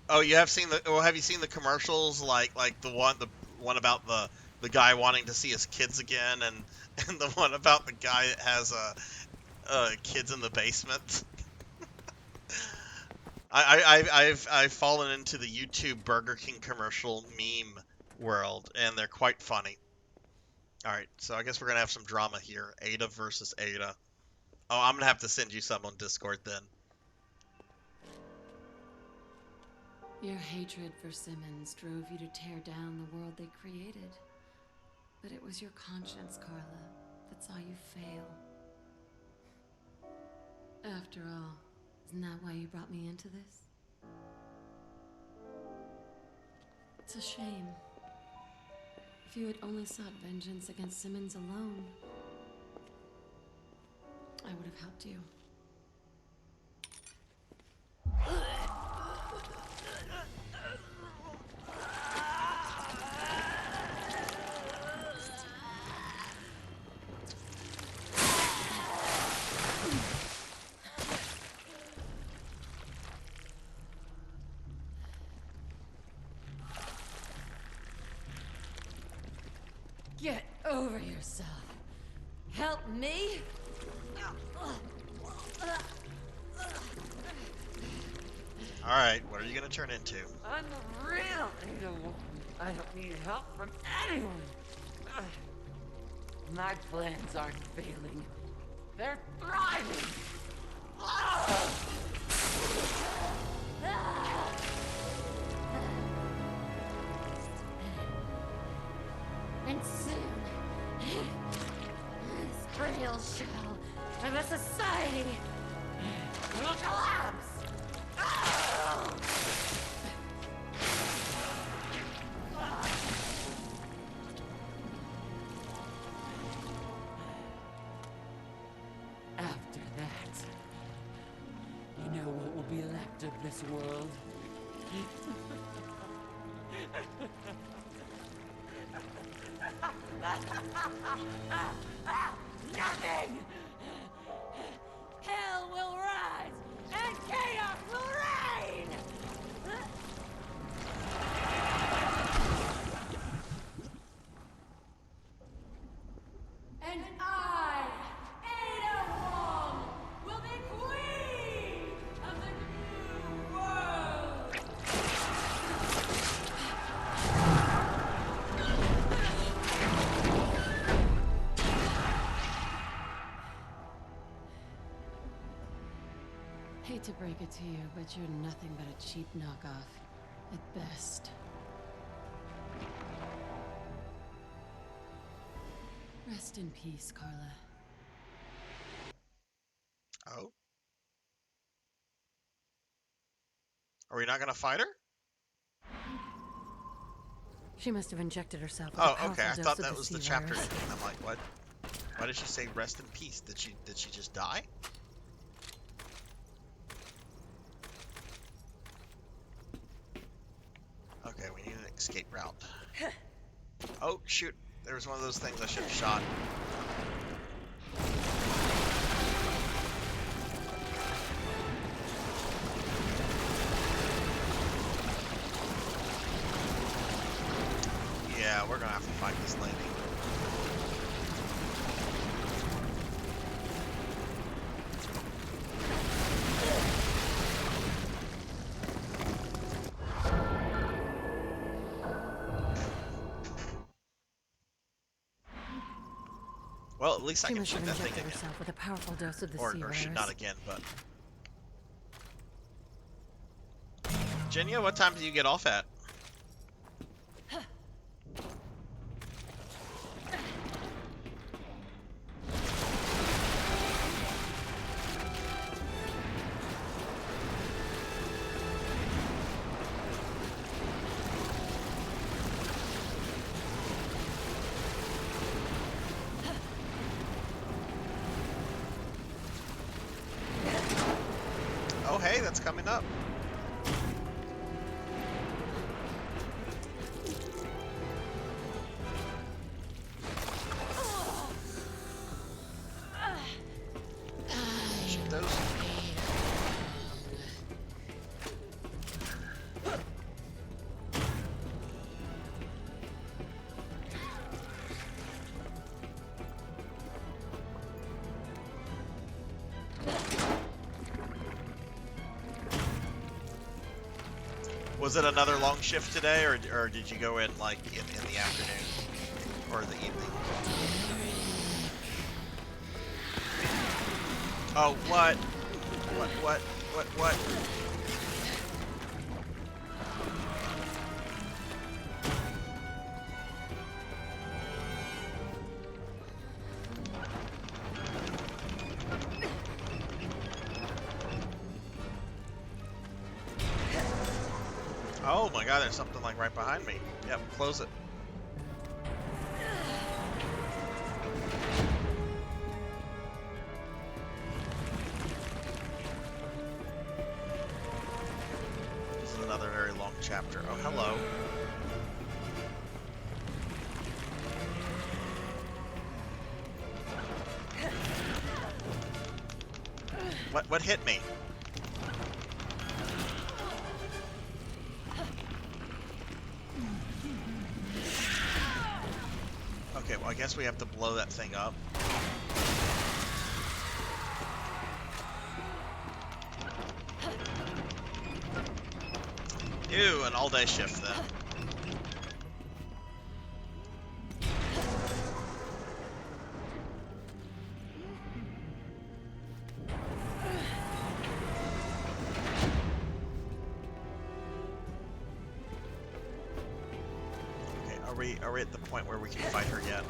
Oh, you have seen the? Well, have you seen the commercials? Like the one about the guy wanting to see his kids again, and the one about the guy that has kids in the basement. I've fallen into the YouTube Burger King commercial meme world, and they're quite funny. All right, so I guess we're gonna have some drama here. Ada versus Ada. Oh, I'm gonna have to send you some on Discord then. Your hatred for Simmons drove you to tear down the world they created. But it was your conscience, Carla, that saw you fail. After all, isn't that why you brought me into this? It's a shame. If you had only sought vengeance against Simmons alone, I would have helped you. Get over yourself. Help me? Alright, what are you gonna turn into? I'm the real Ada One. I don't need help from anyone. My plans aren't failing. They're thriving. And soon, this frail shell of a society will collapse. After that, you know what will be left of this world? Nothing! Hell will rise, and chaos will reign! And I, Ada Wong, will be queen of the new world! Hate to break it to you, but you're nothing but a cheap knockoff. At best. Rest in peace, Carla. Oh? Are we not gonna fight her? She must have injected herself with a Oh, powerful okay. I dose thought of that the was the sea chapter virus. ending. I'm like, what? Why did she say rest in peace? Did she just die? Okay, we need an escape route. Oh, shoot. There was one of those things I should have shot. Yeah, we're gonna have to fight this lady. Well, at least I She can must shoot have that thing injected again. herself with a powerful dose of the Or sea shoot virus. not again, but... Jenya, what time do you get off at? Oh, hey, that's coming up. Shoot those. Was it another long shift today, or did you go in like in the afternoon or the evening? Oh, what? What? Oh my god, there's something like right behind me. Yep, close it. This is another very long chapter. Oh, hello. What hit me? Okay, well, I guess we have to blow that thing up. Ew, an all-day shift then. Okay, are we at the point where we can fight her yet?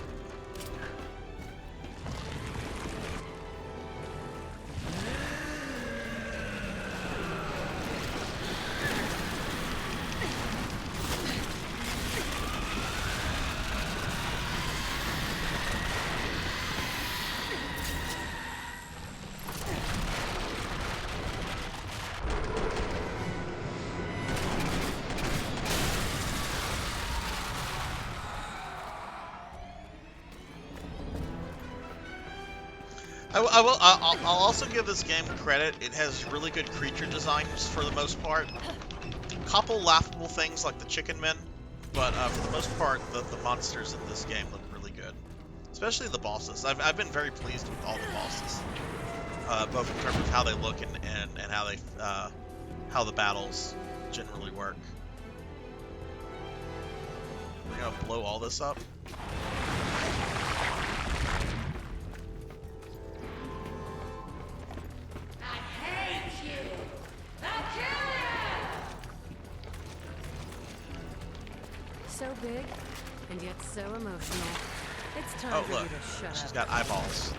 I'll also give this game credit. It has really good creature designs for the most part. Couple laughable things like the chicken men, but for the most part, the monsters in this game look really good. Especially the bosses. I've been very pleased with all the bosses, both in terms of how they look and how they how the battles generally work. We're gonna blow all this up. So big, and yet so emotional. It's time for look, you to shut up. She's got eyeballs.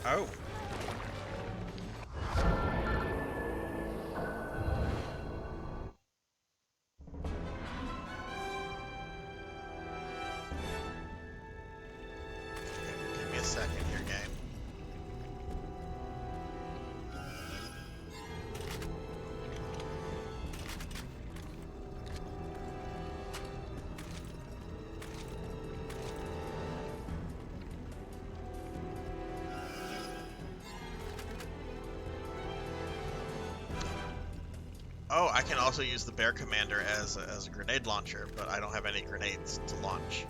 Oh. Give me a second here, game. Oh, I can also use the Bear Commander as a grenade launcher, but I don't have any grenades to launch.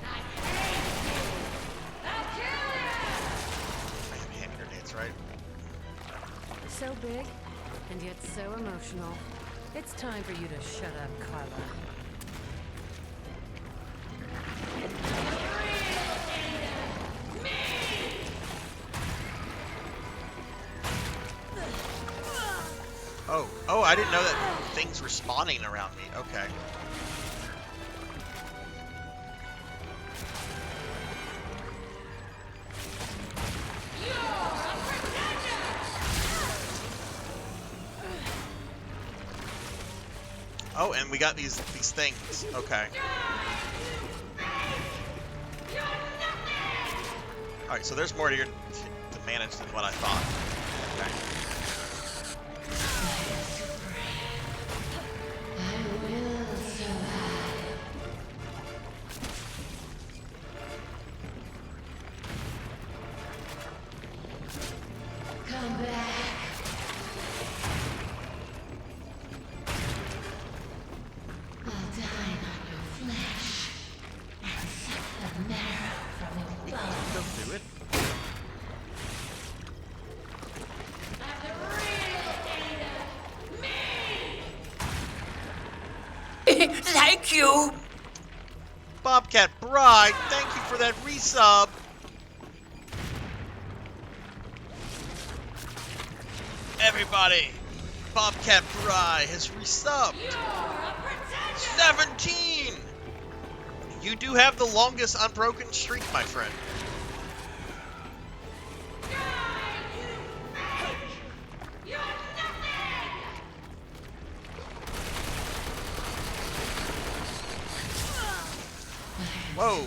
I have hand grenades, right? So big, and yet so emotional. It's time for you to shut up, Carla. Oh, I didn't know that things were spawning around me. Okay. Oh, and we got these things. Okay. All right, so there's more to manage than what I thought. Okay. Thank you! Bobcat Bride, thank you for that resub! Everybody, Bobcat Bride has resubbed! 17! You do have the longest unbroken streak, my friend. Whoa.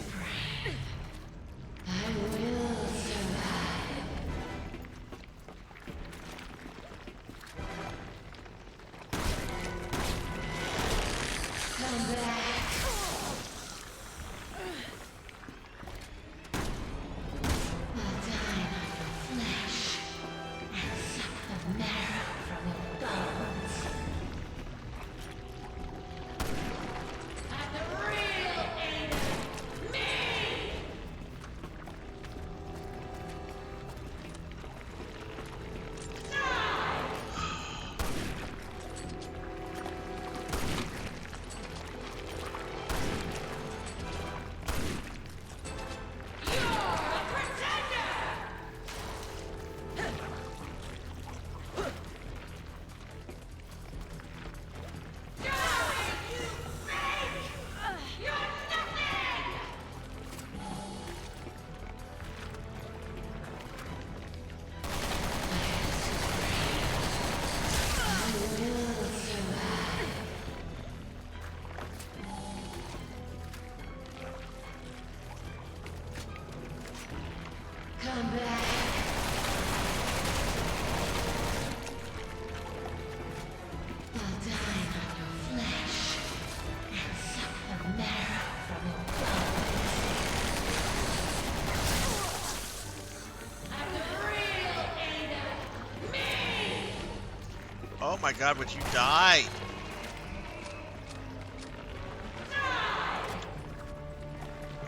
Oh my god, would you die?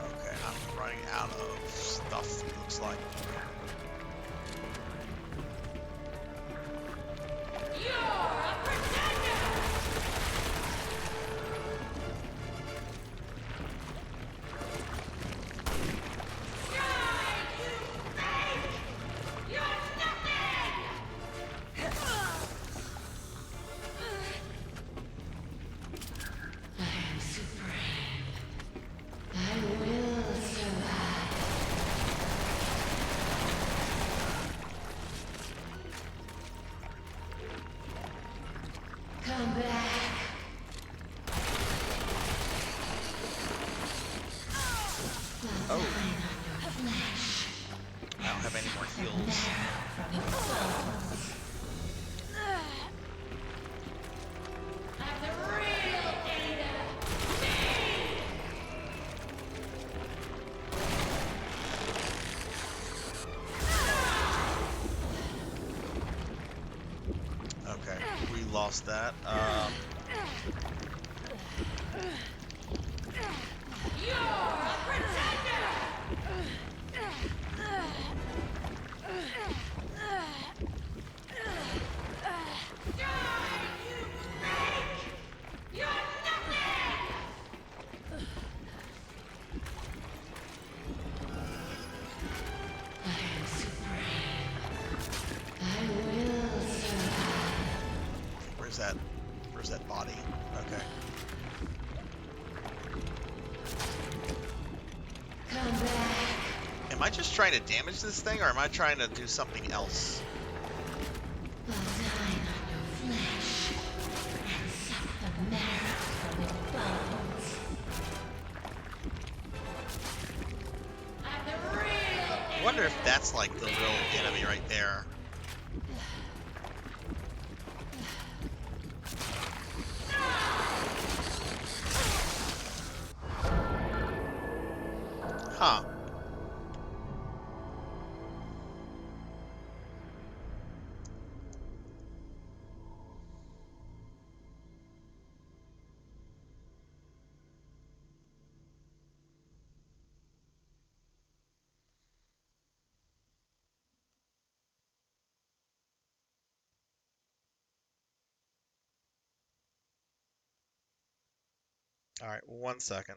Okay, I'm running out of stuff, it looks like. Come back. Oh. I don't have any more heals. I'm the real Ada. Okay, we lost that. You're a pretender. You're nothing. I am supreme. I will survive. Where's that? Where's that body? Okay. Come back. Am I just trying to damage this thing, or am I trying to do something else? I'll dine on your flesh and suck the marrow from your bones. I'm the real I wonder if that's like the real enemy right there. Huh. All right, 1 second.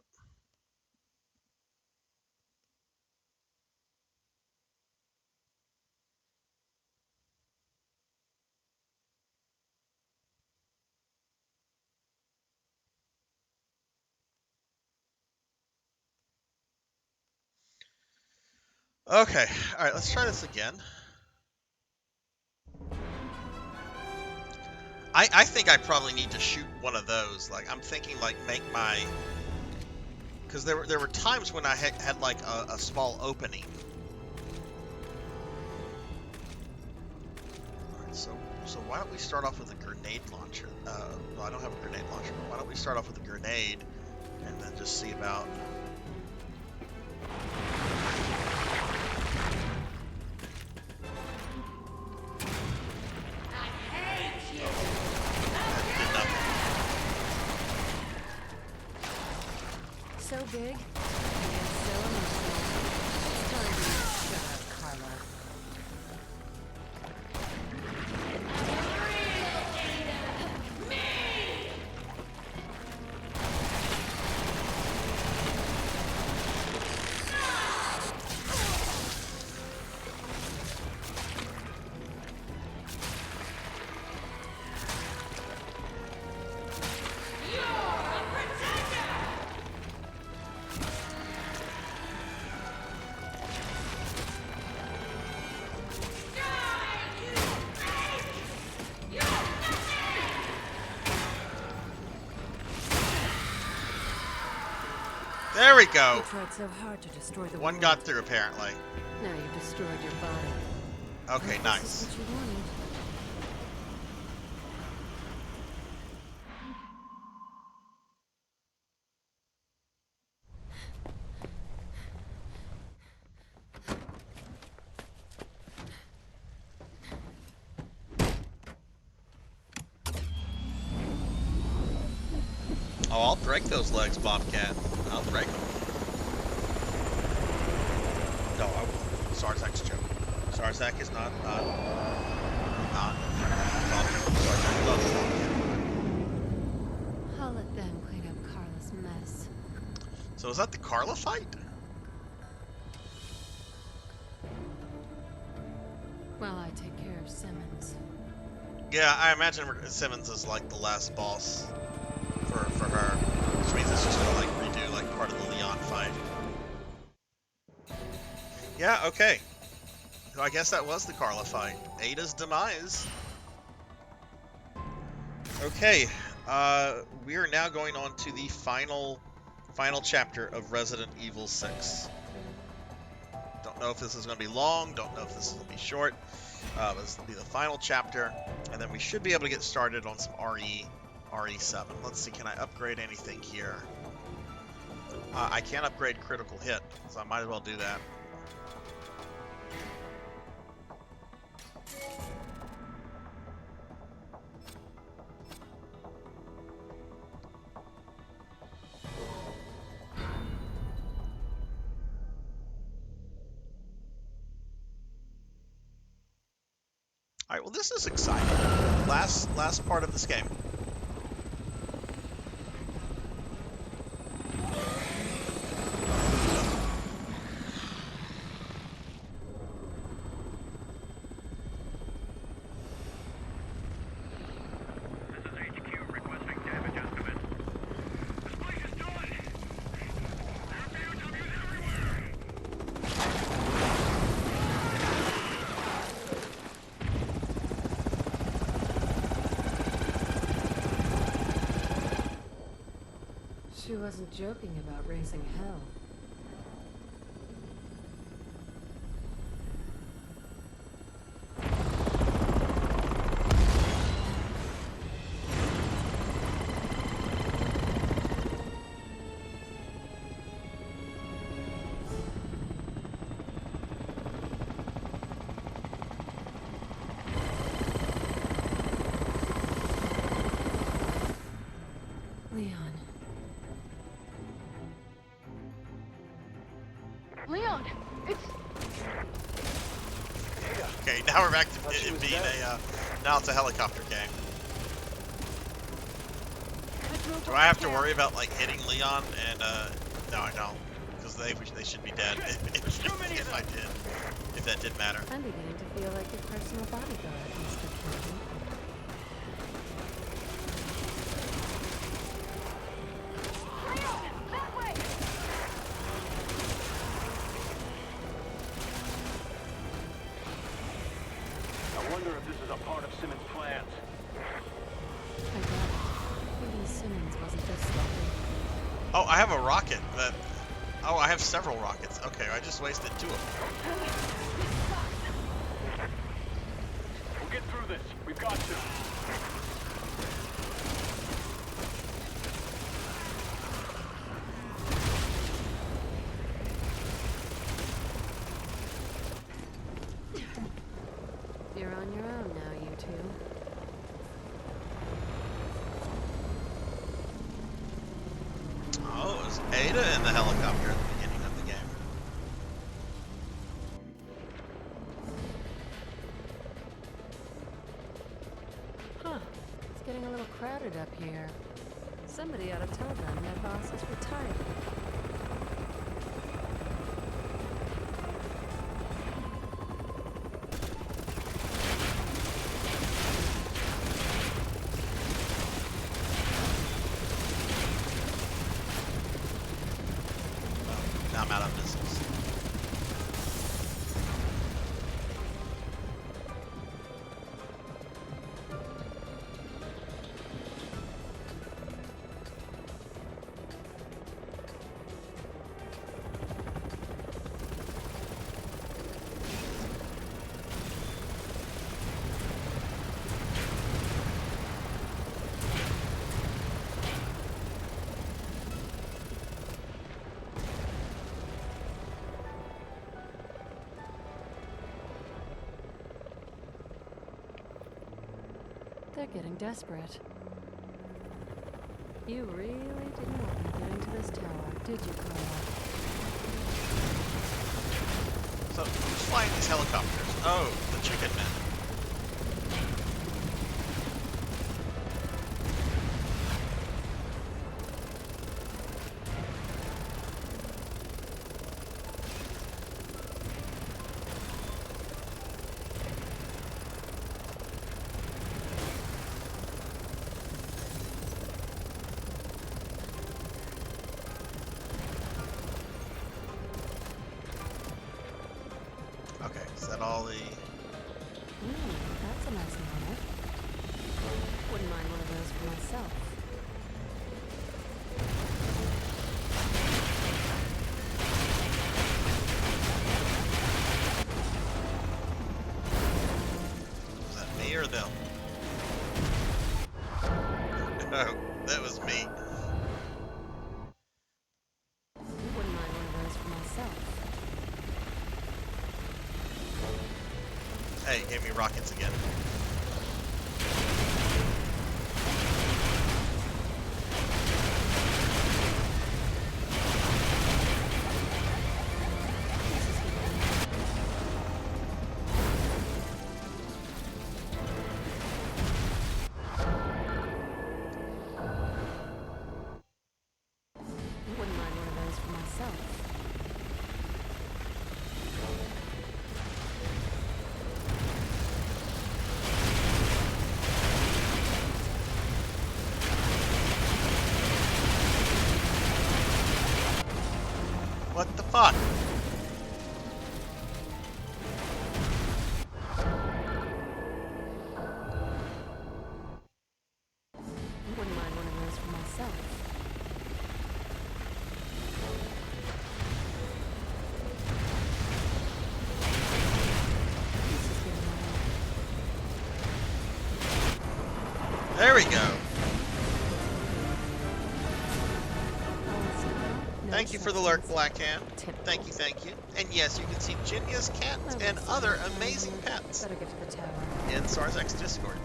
Okay, all right, let's try this again. I think I probably need to shoot one of those. Like, I'm thinking, like, make my... Because there were times when I had like, a small opening. Alright, so why don't we start off with a grenade launcher? Well, I don't have a grenade launcher, but why don't we start off with a grenade, and then just see about... So big, and so emotional. It's time to shut up, Carla. There we go! You tried so hard to destroy the One world. got through, apparently. Now you've destroyed your body. Okay, This nice. is what you wanted. Oh, I'll break those legs, Bobcat. I'll break them. No, I won't. Sarzac's joke. Sarzac is not Sarzac loves Bobcat. I'll let them clean up Carla's mess. So is that the Carla fight? While I take care of Simmons. Yeah, I imagine Simmons is like the last boss for her, which means it's just gonna like redo like part of the Leon fight. Yeah, okay. So I guess that was the Carla fight. Ada's demise. Okay, we are now going on to the final chapter of Resident Evil 6. Don't know if this is going to be long, don't know if this is going to be short. This will be the final chapter, and then we should be able to get started on some RE7. Let's see, can I upgrade anything here? I can't upgrade critical hit, so I might as well do that. Alright, well this is exciting. Last part of this game. She wasn't joking about raising hell. Leon, it's... Okay, now we're back to it being now it's a helicopter game. Do I have to worry about like hitting Leon? And no, I don't, because they should be dead if that did matter. I'm beginning to feel like your personal bodyguard, Mr. Kennedy. I wonder if this is a part of Simmons' plans. I doubt it. Maybe Simmons wasn't this lucky. Oh, I have a rocket that... Oh, I have several rockets. Okay, I just wasted 2 of them. We'll get through this. We've got to. You're on your own now, you two. Oh, it was Ada in the helicopter at the beginning of the game. Huh. It's getting a little crowded up here. Somebody ought to tell them their boss is retired. Now I'm out of missiles. They're getting desperate. You really didn't want me getting to this tower, did you, Carla? So, who's flying these helicopters? Oh, the chicken men. Okay, is that all the... That's a nice model. Wouldn't mind one of those for myself. Was that me or them? No, that was me. Wouldn't mind one of those for myself. Hey, gave me rockets again. Wouldn't mind one of those for myself. What the fuck? Wouldn't mind one of those for myself. There we go. Thank you for the lurk, Blackhand. Thank you, thank you. And yes, you can see Jinya's cats and other amazing pets Better get to the tower. in Sarzac's Discord.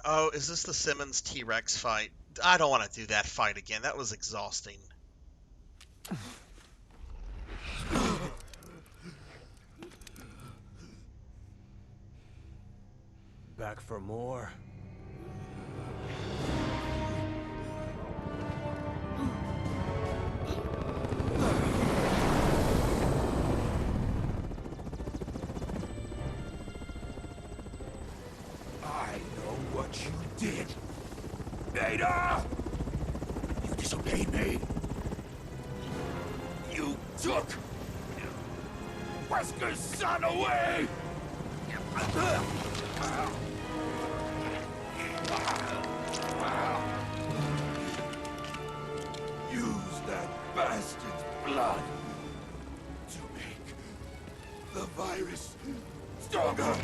Oh, is this the Simmons T-Rex fight? I don't want to do that fight again. That was exhausting. Back for more? I know what you did. Ada! You disobeyed me. You took Wesker's son away! Use that bastard's blood to make the virus stronger!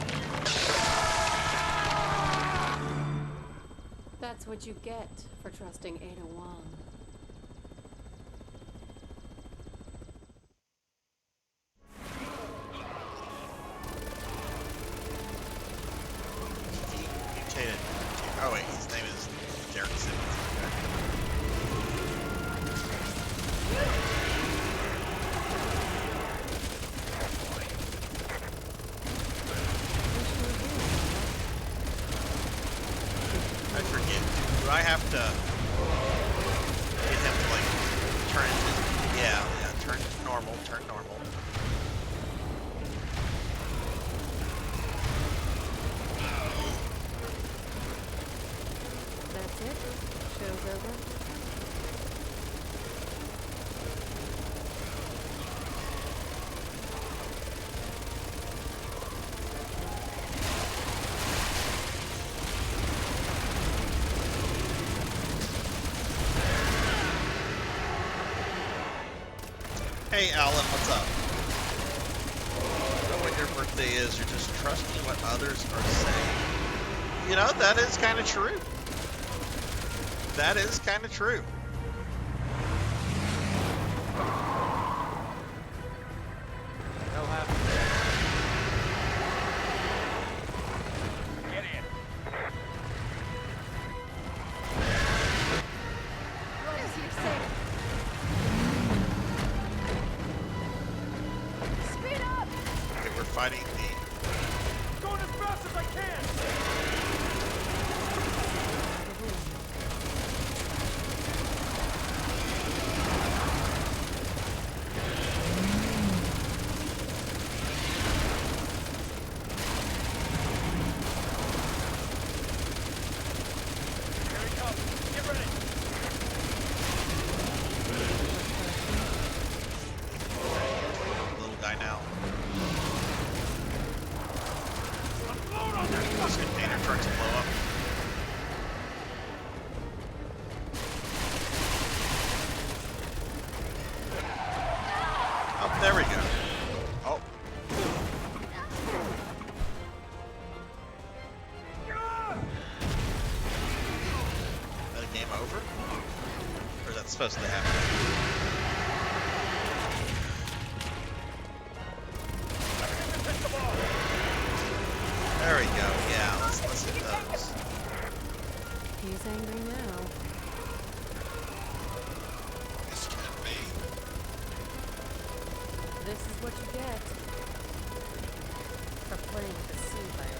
That's what you get for trusting Ada Wong. Mutated. Oh wait, his name is Derek Simmons. I forget. Do I have to get him to like turn into turn normal, turn normal. That's it? Show's over? Hey Alan, what's up? I don't know when your birthday is, you're just trusting what others are saying. You know, that is kind of true. That is kind of true. game over? Or is that supposed to happen? There we go. Yeah, let's hit those. He's angry now. This can't be. This is what you get for playing with the sea virus.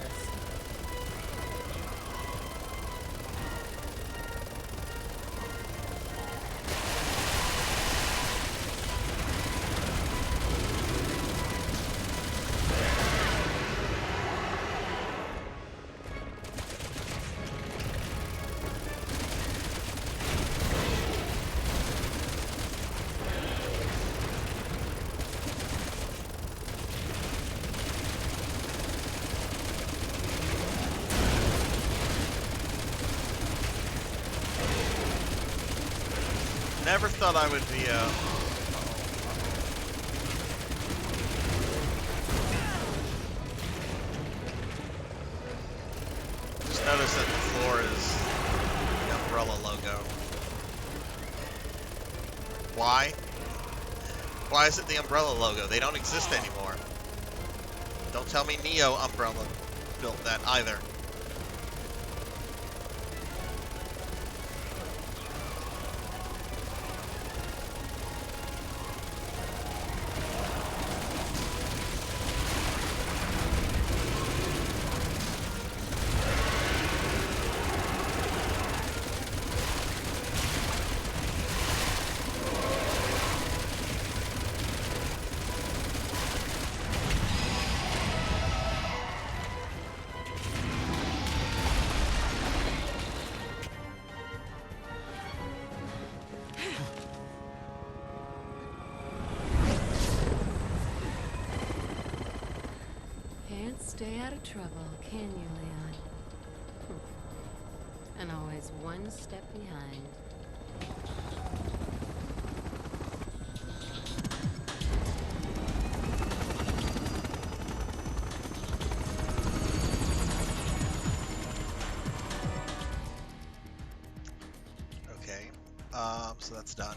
Never thought I would be, Just noticed that the floor is the umbrella logo. Why? Why is it the umbrella logo? They don't exist anymore. Don't tell me Neo Umbrella built that either. Stay out of trouble, can you, Leon? And always one step behind. Okay, so that's done.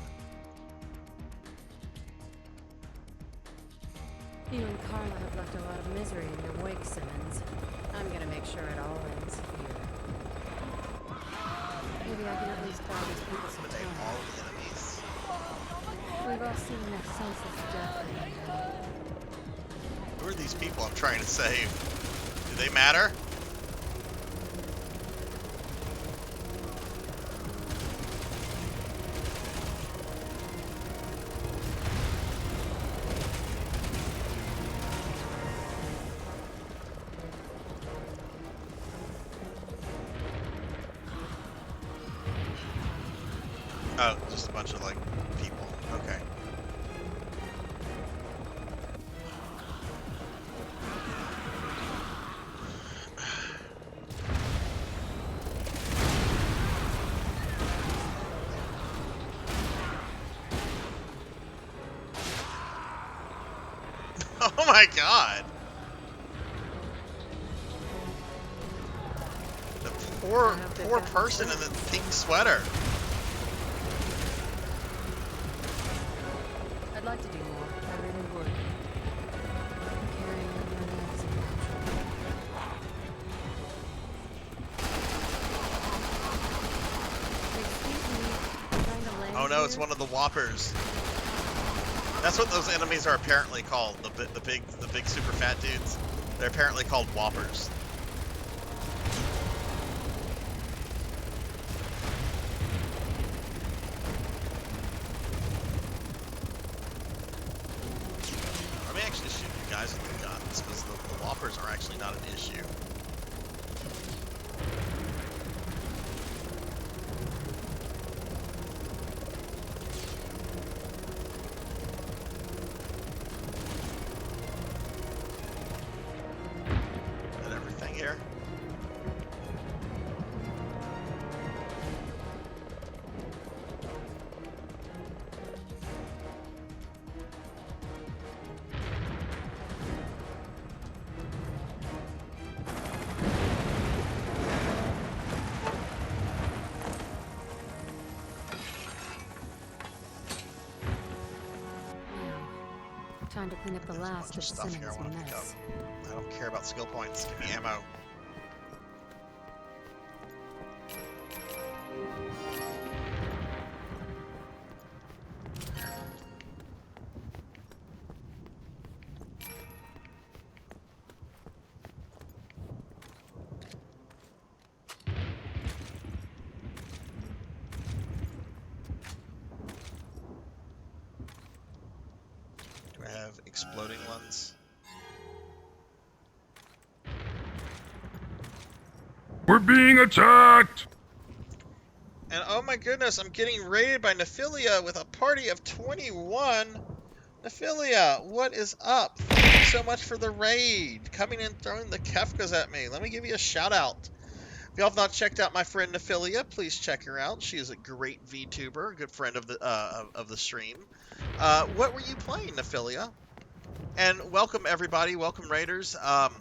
You and Carla have left a lot of misery in your wake, Simmons. I'm gonna make sure it all ends here. Maybe I can at least buy these people some Eliminate time. all the enemies. We've all seen enough senseless death. Who are these people I'm trying to save? Do they matter? Oh, just a bunch of, like, people. Okay. Oh my god! The poor person in the pink sweater. I'd like to do more. I really would. Carrying on my legs and Excuse me, trying to land Oh no, it's here? one of the Whoppers. That's what those enemies are apparently called. The big super fat dudes. They're apparently called Whoppers. Let me actually shoot you guys with the guns, because the Whoppers are actually not an issue. Time to clean up the There's a last bunch of of stuff here I Simmons' want to pick up. mess. I don't care about skill points. Give me ammo. Do I have exploding ones? We're being attacked! And oh my goodness, I'm getting raided by Nephilia with a party of 21. Nephilia, what is up? Thank you so much for the raid. Coming in throwing the Kefkas at me. Let me give you a shout out. If y'all have not checked out my friend Nephilia, please check her out. She is a great VTuber, a good friend of the stream. What were you playing, Nephilia? And welcome everybody, welcome raiders. I'm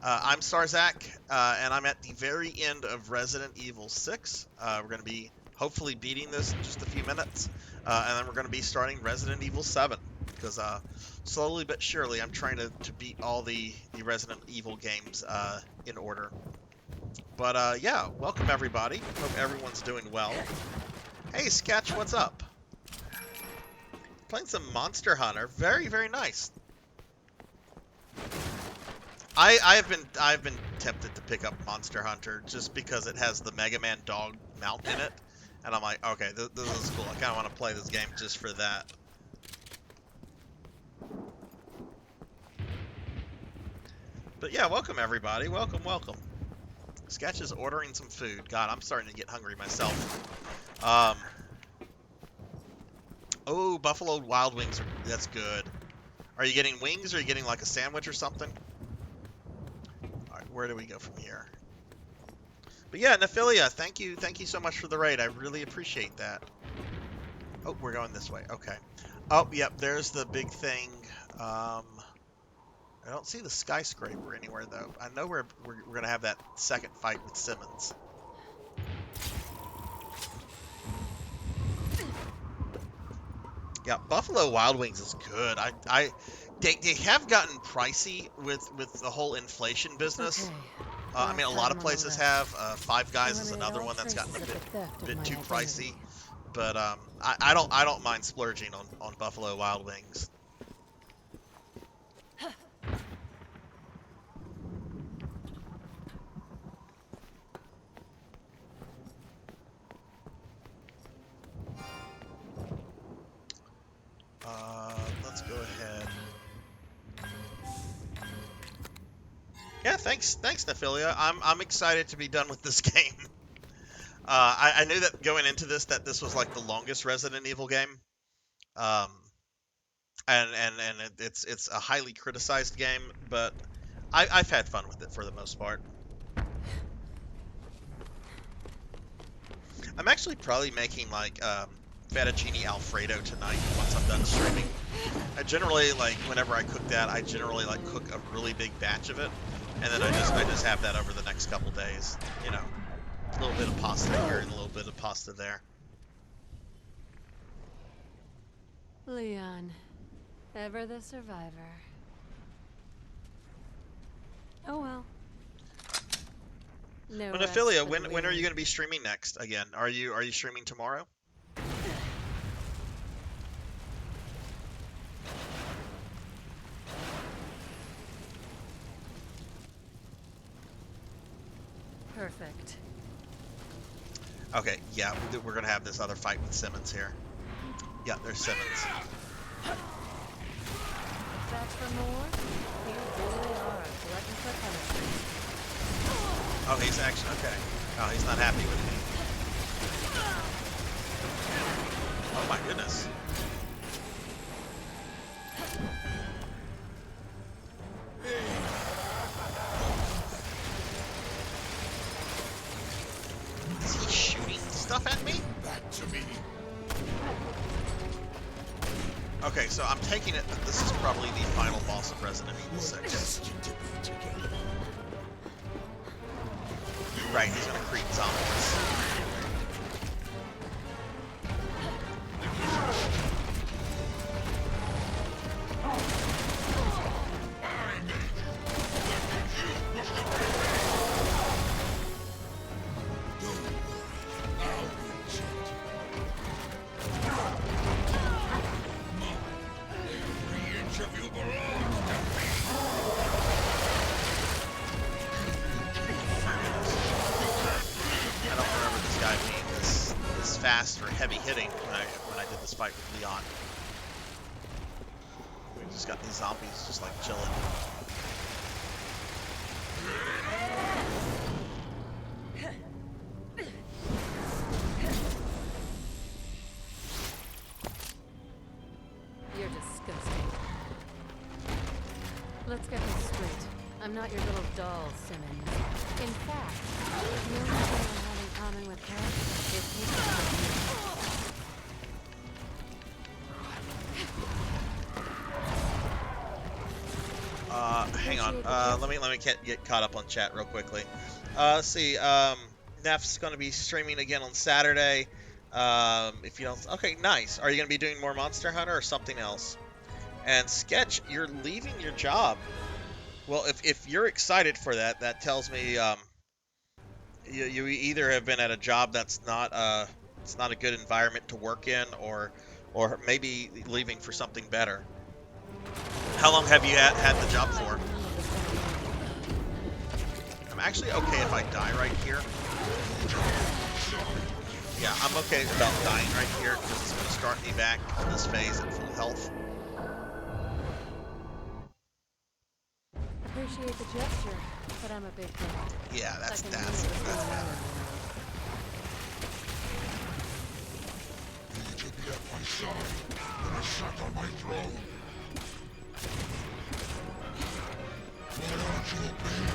Sarzac, and I'm at the very end of Resident Evil 6. We're going to be hopefully beating this in just a few minutes, and then we're going to be starting Resident Evil 7, because slowly but surely I'm trying to beat all the Resident Evil games in order. But yeah, welcome everybody. Hope everyone's doing well. Hey Sketch, what's up? Playing some Monster Hunter. Very, very nice. I've been tempted to pick up Monster Hunter just because it has the Mega Man dog mount in it, and I'm like, okay, this is cool. I kind of want to play this game just for that. But yeah, welcome everybody. Welcome, welcome. Sketch is ordering some food. God, I'm starting to get hungry myself. Oh, Buffalo Wild Wings. That's good. Are you getting wings, or are you getting like a sandwich or something? Alright, where do we go from here? But yeah, Nephilia, thank you so much for the raid. I really appreciate that. Oh, we're going this way. Okay. Oh, yep, there's the big thing. I don't see the skyscraper anywhere, though. I know we're going to have that second fight with Simmons. Yeah, Buffalo Wild Wings is good. They have gotten pricey with the whole inflation business. Okay. I mean, a lot of places have. Five Guys is another one that's gotten a bit too pricey. But I don't mind splurging on Buffalo Wild Wings. Let's go ahead. Yeah, thanks, Nephilia. I'm excited to be done with this game. I knew that going into this that this was like the longest Resident Evil game, and it's a highly criticized game, but I've had fun with it for the most part. I'm actually probably making like fettuccine alfredo tonight once I'm done streaming. I generally, like, whenever I cook that, I generally like cook a really big batch of it, and then I just have that over the next couple days. You know, a little bit of pasta here and a little bit of pasta there. Leon, ever the survivor. Oh well. No. Well, Nephilia, when are you going to be streaming next again? Are you streaming tomorrow? Perfect. Okay, yeah, we're going to have this other fight with Simmons here. Yeah, there's Simmons. Back for more? You really are a glutton for punishment. Oh, he's actually, okay. Oh, he's not happy with me. Oh my goodness. Is he shooting stuff at me? Back to me. Okay, so I'm taking it that this is probably the final boss of Resident Evil 6. Right, he's gonna creep zombies. fast or heavy hitting when I did this fight with Leon. We just got these zombies just like chilling. You're disgusting. Let's get this straight. I'm not your little doll, Simmons. In fact, the only thing I have in common with her is his Hang on. Let me get caught up on chat real quickly. Let's see. Neff's going to be streaming again on Saturday. If you don't, okay, nice. Are you going to be doing more Monster Hunter or something else? And Sketch, you're leaving your job. Well, if you're excited for that, that tells me you either have been at a job that's not it's not a good environment to work in, or maybe leaving for something better. How long have you had the job for? I'm actually okay if I die right here. Yeah, I'm okay about dying right here because it's going to start me back in this phase at full health. Appreciate the gesture, but I'm a big girl. Yeah, that's better. Need to be at my side when I sat on my throne. Why aren't you obeying me?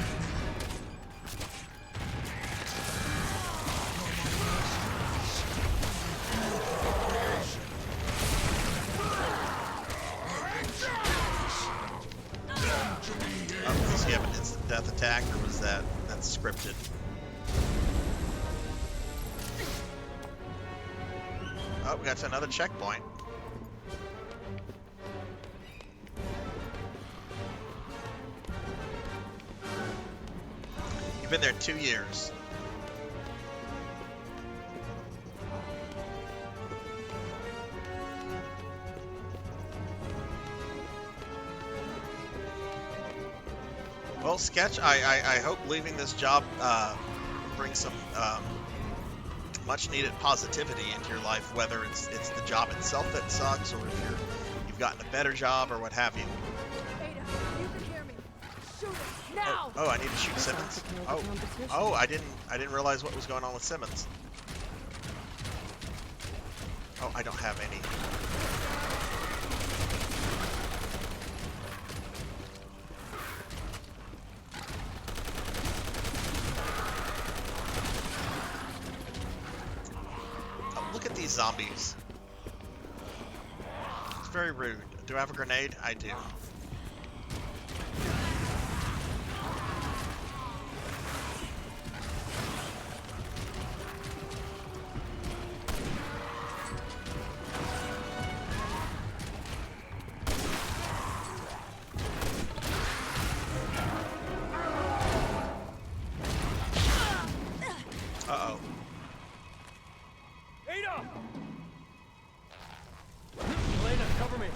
Does he have an instant death attack, or was that's scripted? Oh, we got to another checkpoint. You've been there 2 years. Well, Sketch, I hope leaving this job brings some much needed positivity into your life, whether it's the job itself that sucks, or if you've gotten a better job or what have you. Ada, you can hear me. Shoot it now. Oh, I need to shoot Simmons. Oh, I didn't realize what was going on with Simmons. Oh, I don't have any. Look at these zombies. It's very rude. Do I have a grenade? I do. Uh-oh. Ada! Elena, cover me.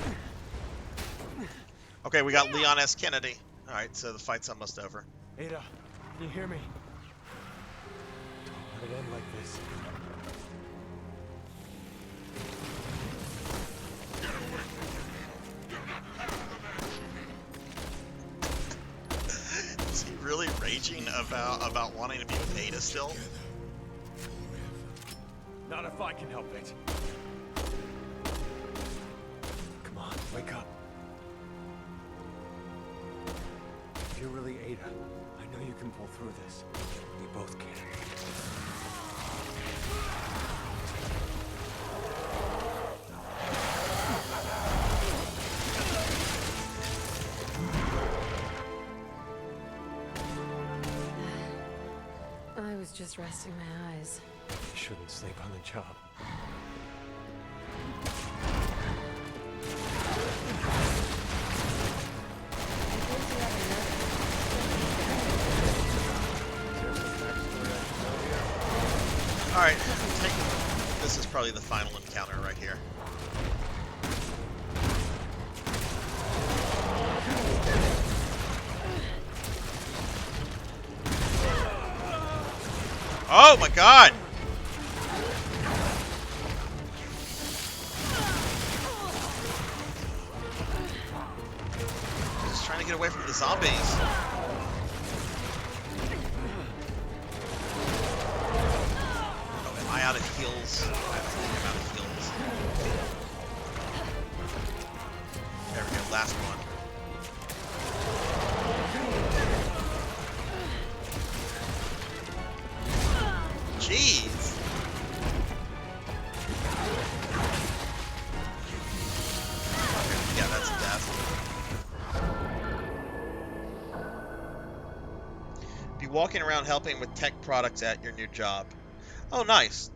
Okay, we got Leon S. Kennedy. Alright, so the fight's almost over. Ada, can you hear me? Don't let it end like this. Is he really raging about wanting to be with Ada still? Not if I can help it. Come on, wake up. If you're really Ada, I know you can pull through this. We both can. I was just resting my eyes. You shouldn't sleep on the job. Alright, this is probably the final encounter right here. Oh my god! away from the zombies. Oh, am I out of heals? I think I'm out of heals. There we go, last one. Jeez! Yeah, that's a death. Be walking around helping with tech products at your new job. Oh, nice.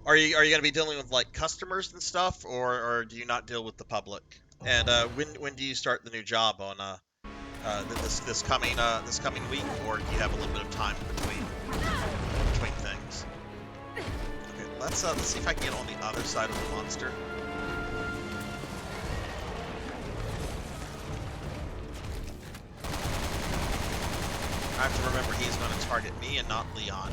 Are you gonna be dealing with like customers and stuff, or do you not deal with the public? And when do you start the new job on this coming week, or do you have a little bit of time between things? Okay, let's see if I can get on the other side of the monster. I have to remember he's going to target me and not Leon.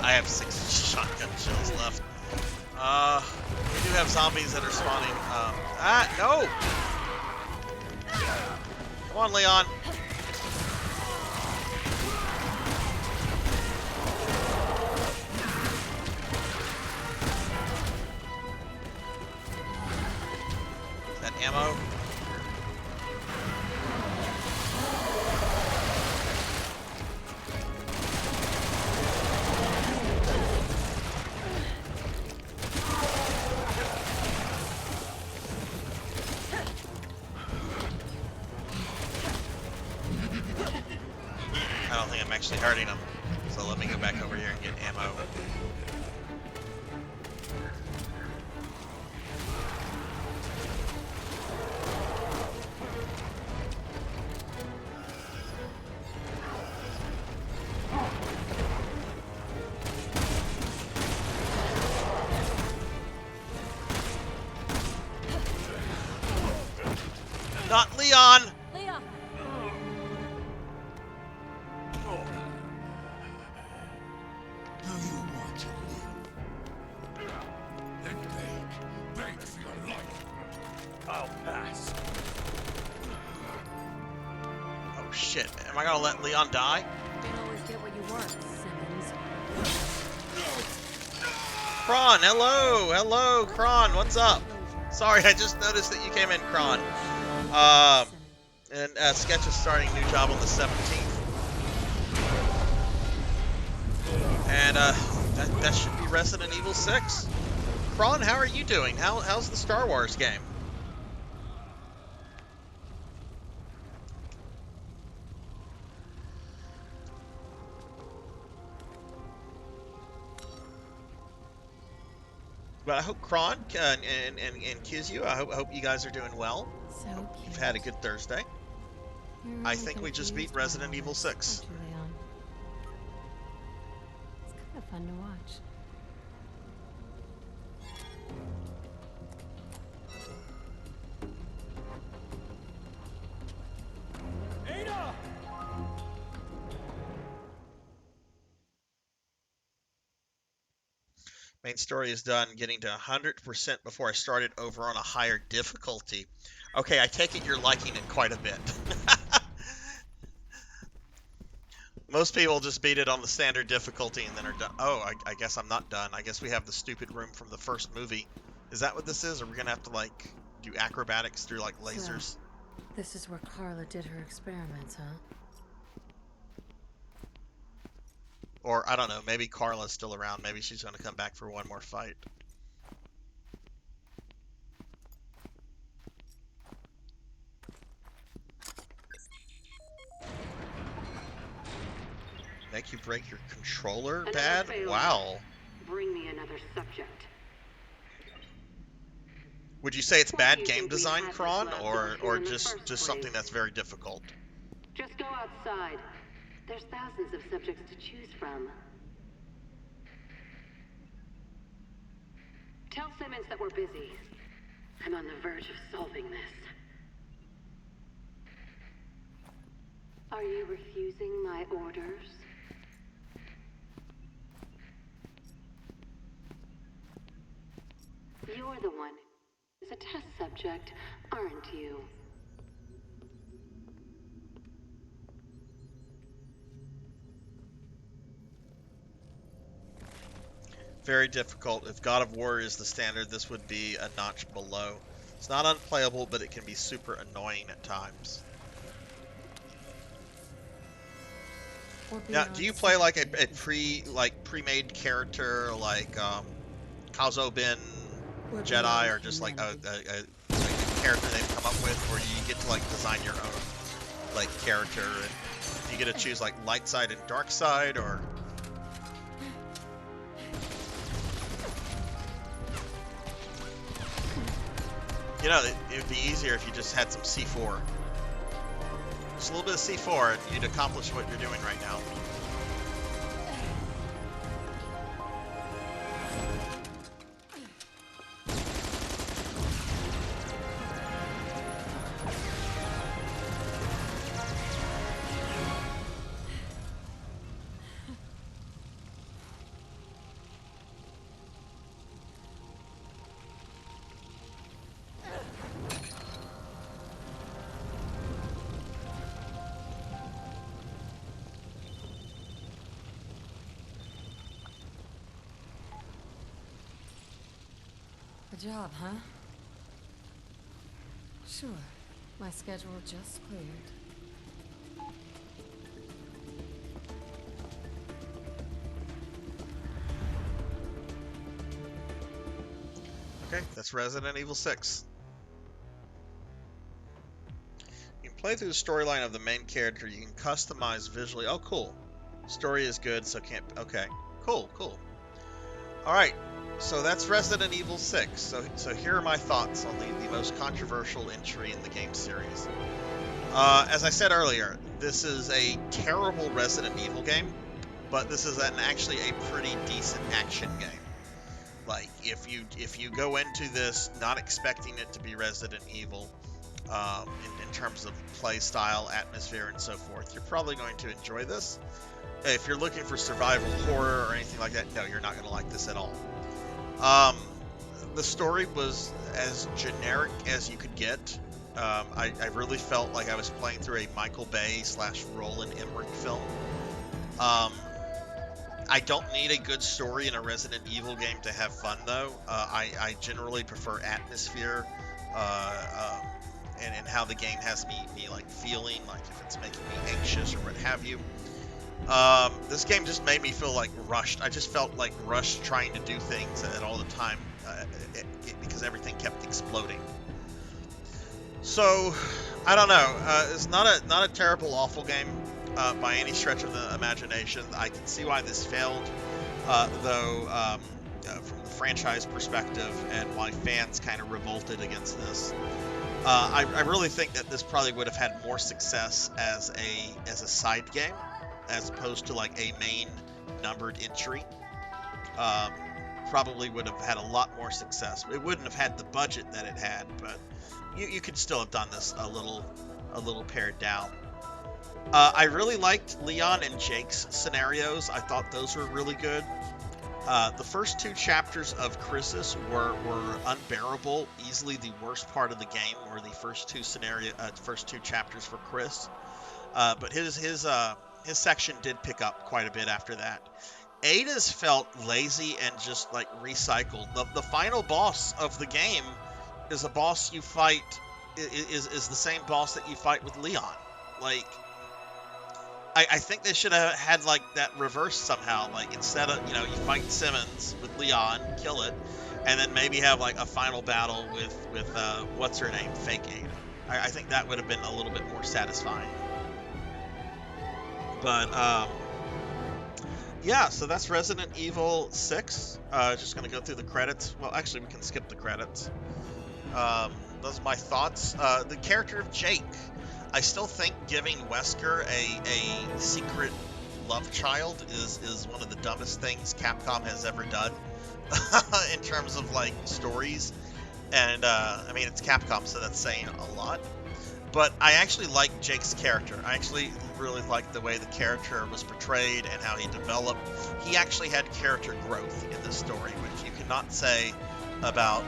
I have 6 shotgun shells left. We do have zombies that are spawning. No! Come on, Leon. Is that ammo? I don't think I'm actually hurting him, so let me go back over here and get ammo. Not Leon! Leon! Do you want to live? Then beg for your life. I'll pass. Oh shit, am I gonna let Leon die? Can't always get what you want, Simmons. Kron, hello, Kron, what's up? Sorry, I just noticed that you came in, Kron. And Sketch is starting a new job on the 17th. And that should be Resident Evil 6. Kron, how are you doing? How's the Star Wars game? But I hope Kron and Kizu, I hope you guys are doing well. So cute. You've had a good Thursday. You're I really think we just beat confused by Resident all Evil this, 6. aren't you, Leon? It's kind of fun to watch. Ada! Main story is done. Getting to 100% before I started over on a higher difficulty. Okay, I take it you're liking it quite a bit. Most people just beat it on the standard difficulty and then are done. Oh, I guess I'm not done. I guess we have the stupid room from the first movie. Is that what this is? Or are we going to have to, like, do acrobatics through, like, lasers? So, this is where Carla did her experiments, huh? Or, I don't know, maybe Carla's still around. Maybe she's going to come back for one more fight. Make you break your controller Another bad? failure. Wow. Bring me another subject. Would you say it's What bad do you game think we design, had this Kron, laptop or for in the just first something place? that's very difficult? Just go outside. There's thousands of subjects to choose from. Tell Simmons that we're busy. I'm on the verge of solving this. Are you refusing my orders? You're the one who's a test subject, aren't you? Very difficult. If God of War is the standard, this would be a notch below. It's not unplayable, but it can be super annoying at times. Now, do you play like a pre-made character like Kazo Ben Jedi, or just like a character they've come up with, or do you get to like design your own like character, and do you get to choose like light side and dark side, or? You know, it would be easier if you just had some C4. Just a little bit of C4 and you'd accomplish what you're doing right now. A job, huh? Sure. My schedule just cleared. Okay, that's Resident Evil 6. You can play through the storyline of the main character. You can customize visually. Oh, cool. Story is good, so can't... Okay. Cool, cool. Alright, so that's Resident Evil 6. So here are my thoughts on the most controversial entry in the game series. As I said earlier, this is a terrible Resident Evil game, but this is actually a pretty decent action game. Like, if you go into this not expecting it to be Resident Evil, in terms of play style, atmosphere, and so forth, you're probably going to enjoy this. If you're looking for survival horror or anything like that, no, you're not going to like this at all. The story was as generic as you could get. I really felt like I was playing through a Michael Bay / Roland Emmerich film. I don't need a good story in a Resident Evil game to have fun, though. I generally prefer atmosphere and how the game has me like feeling, like if it's making me anxious or what have you. This game just made me feel like rushed. I just felt like rushed trying to do things at all the time because everything kept exploding. So, I don't know. It's not a terrible, awful game by any stretch of the imagination. I can see why this failed, though, from the franchise perspective, and why fans kind of revolted against this. I really think that this probably would have had more success as a side game, as opposed to like a main numbered entry. Probably would have had a lot more success. It wouldn't have had the budget that it had, but you could still have done this a little pared down. I really liked Leon and Jake's scenarios. I thought those were really good. The first 2 chapters of Crisis were unbearable. Easily the worst part of the game were the first 2 chapters for Chris. But his section did pick up quite a bit after that. Ada's felt lazy and just like recycled. The final boss of the game is a boss you fight is the same boss that you fight with Leon. Like, I think they should have had like that reversed somehow. Like, instead of, you fight Simmons with Leon, kill it, and then maybe have like a final battle with what's her name, fake Ada. I think that would have been a little bit more satisfying. But Yeah, so that's Resident Evil 6. Just gonna go through the credits. Well, actually, we can skip the credits. Those are my thoughts. The character of Jake. I still think giving Wesker a secret love child is one of the dumbest things Capcom has ever done in terms of like stories. And I mean, it's Capcom, so that's saying a lot. But I actually like Jake's character. I actually really like the way the character was portrayed and how he developed. He actually had character growth in this story, which you cannot say about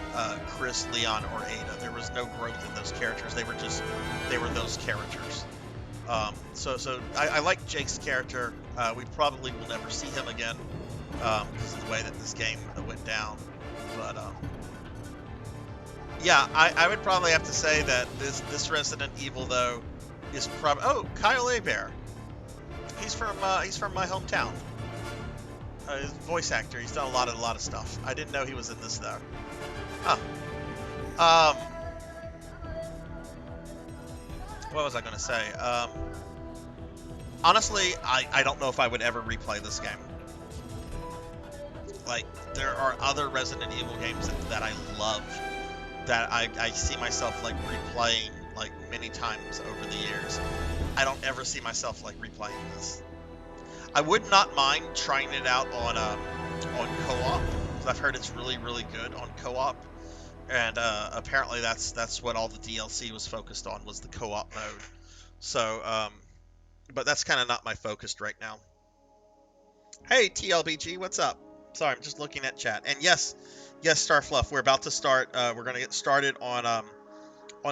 Chris, Leon, or Ada. There was no growth in those characters. They were those characters. So I like Jake's character. We probably will never see him again because of the way that this game went down. But yeah, I would probably have to say that this Resident Evil though is probably Kyle Abear. He's from my hometown. He's a voice actor. He's done a lot of stuff. I didn't know he was in this though. Huh. What was I gonna say? Honestly, I don't know if I would ever replay this game. Like, there are other Resident Evil games that I love that I see myself like replaying like many times over the years. I don't ever see myself like replaying this. I would not mind trying it out on co-op, because I've heard it's really good on co-op, and apparently that's what all the DLC was focused on, was the co-op mode. So, but that's kind of not my focus right now. Hey TLBG, what's up? Sorry, I'm just looking at chat. And yes, Starfluff, we're about to start. We're gonna get started on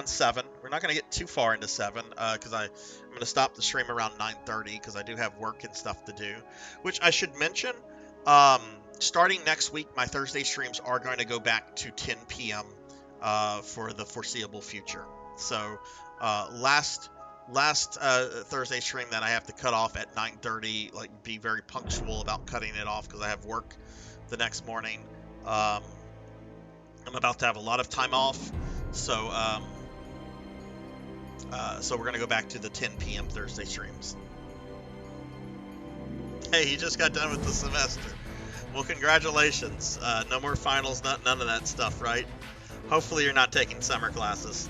7. We're not gonna get too far into 7 because I'm gonna stop the stream around 9:30 because I do have work and stuff to do. Which I should mention, starting next week, my Thursday streams are going to go back to 10 p.m. For the foreseeable future. So last Thursday stream that I have to cut off at 9:30, like be very punctual about cutting it off because I have work the next morning. I'm about to have a lot of time off, so so we're gonna go back to the 10 p.m. Thursday streams. Hey, you just got done with the semester. Well, congratulations. No more finals, none of that stuff, right? Hopefully you're not taking summer classes.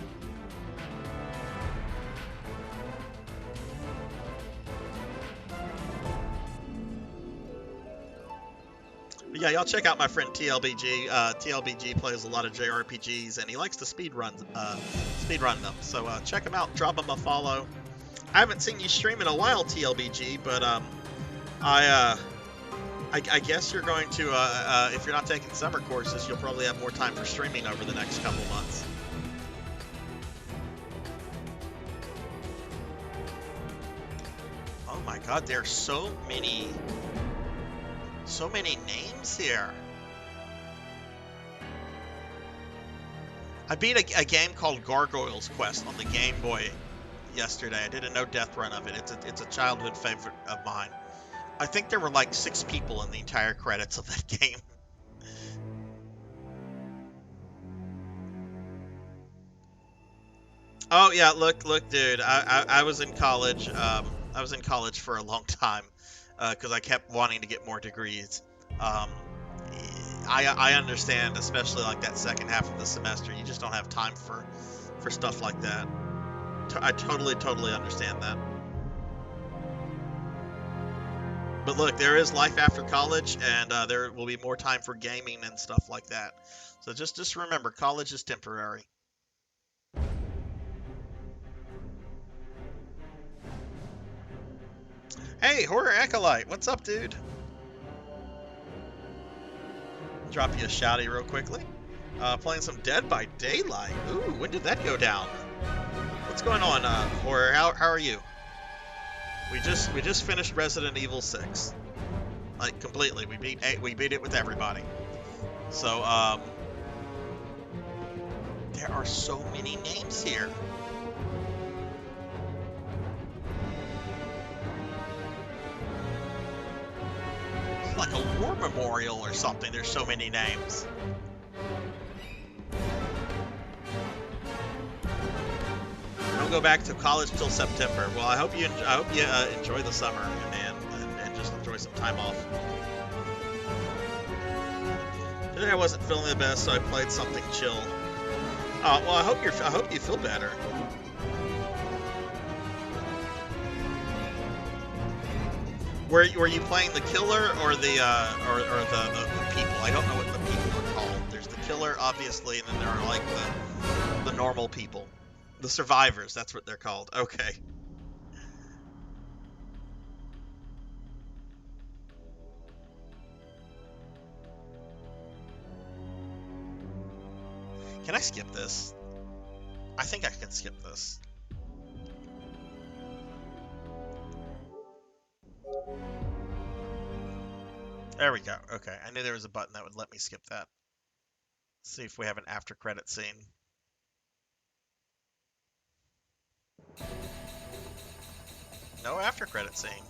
But yeah, y'all check out my friend TLBG. TLBG plays a lot of JRPGs, and he likes to speedrun them. So check him out. Drop him a follow. I haven't seen you stream in a while, TLBG, but I guess you're going to, if you're not taking summer courses, you'll probably have more time for streaming over the next couple months. Oh my god, there are so many names here. I beat a game called Gargoyle's Quest on the Game Boy yesterday. I did a no-death run of it. It's a childhood favorite of mine. I think there were like 6 people in the entire credits of that game. Oh yeah, look, dude. I was in college. I was in college for a long time because I kept wanting to get more degrees. I understand, especially like that second half of the semester, you just don't have time for stuff like that. I totally understand that. But look, there is life after college, and there will be more time for gaming and stuff like that. So just remember, college is temporary. Hey, Horror Acolyte, what's up, dude? Drop you a shouty real quickly. Playing some Dead by Daylight. Ooh, when did that go down? What's going on, Horror? How are you? We just finished Resident Evil 6, like completely. We beat it with everybody. So there are so many names here. It's like a war memorial or something. There's so many names. Don't go back to college till September. Well, I hope you enjoy the summer, man, and just enjoy some time off. Today I wasn't feeling the best, so I played something chill. Well, I hope you feel better. Were you playing the killer or the people? I don't know what the people are called. There's the killer, obviously, and then there are like the normal people, the survivors. That's what they're called. Okay. Can I skip this? I think I can skip this. There we go. Okay, I knew there was a button that would let me skip that. Let's see if we have an after credit scene. No after credit scene.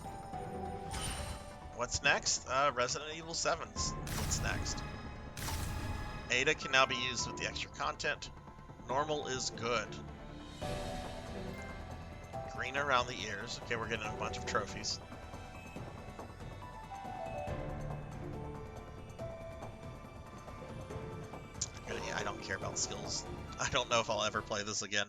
What's next? Resident Evil 7's what's next. Ada can now be used with the extra content. Normal is good. Green around the ears. Okay, we're getting a bunch of trophies. I don't care about skills. I don't know if I'll ever play this again.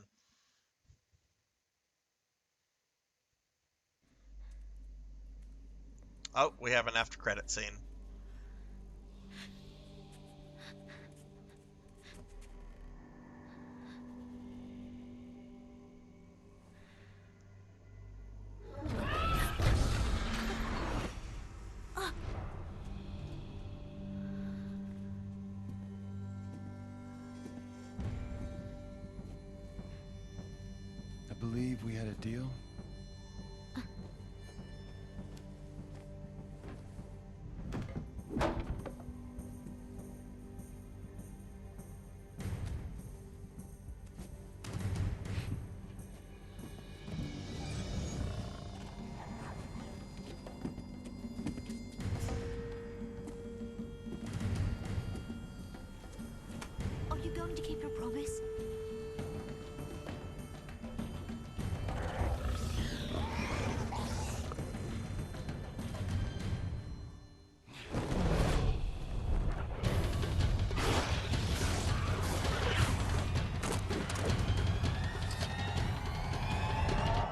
Oh, we have an after credit scene. I believe we had a deal. Are you going to keep your promise?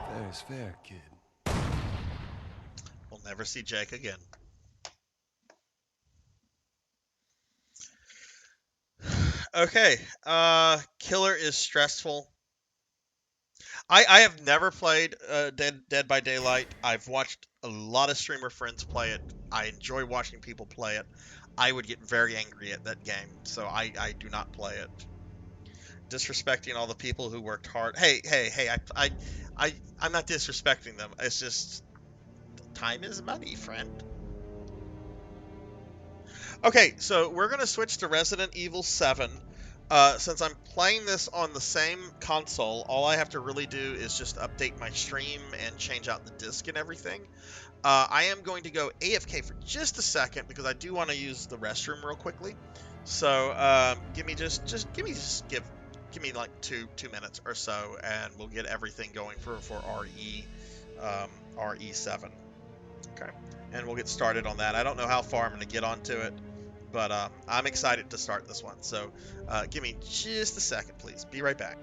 Fair is fair, kid. We'll never see Jake again. Okay, Killer is stressful. I have never played Dead by Daylight. I've watched a lot of streamer friends play it. I enjoy watching people play it. I would get very angry at that game, so I do not play it. Disrespecting all the people who worked hard. Hey, I'm not disrespecting them. It's just time is money, friend. Okay, so we're going to switch to Resident Evil 7. Since I'm playing this on the same console, all I have to really do is just update my stream and change out the disc and everything. I am going to go AFK for just a second because I do want to use the restroom real quickly. So give me like two minutes or so, and we'll get everything going for RE7. Okay, and we'll get started on that. I don't know how far I'm going to get onto it, but I'm excited to start this one. So give me just a second, please. Be right back.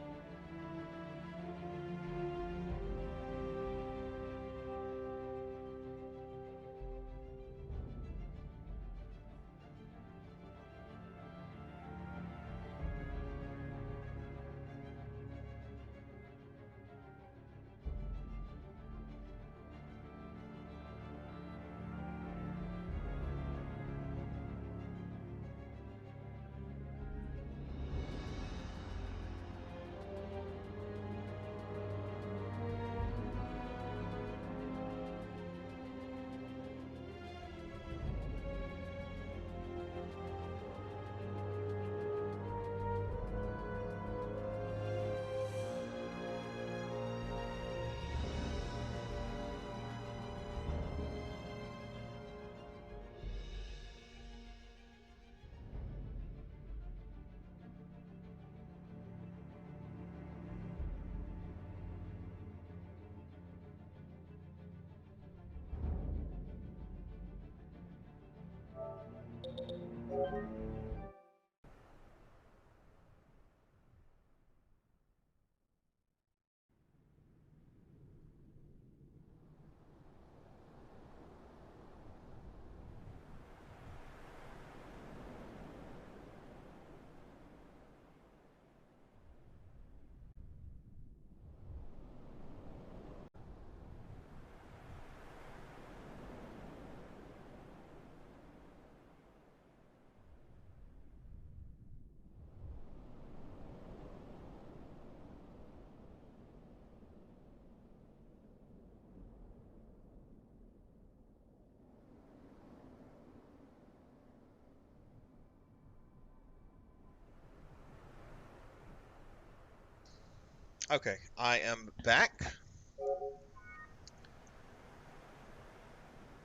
Okay, I am back.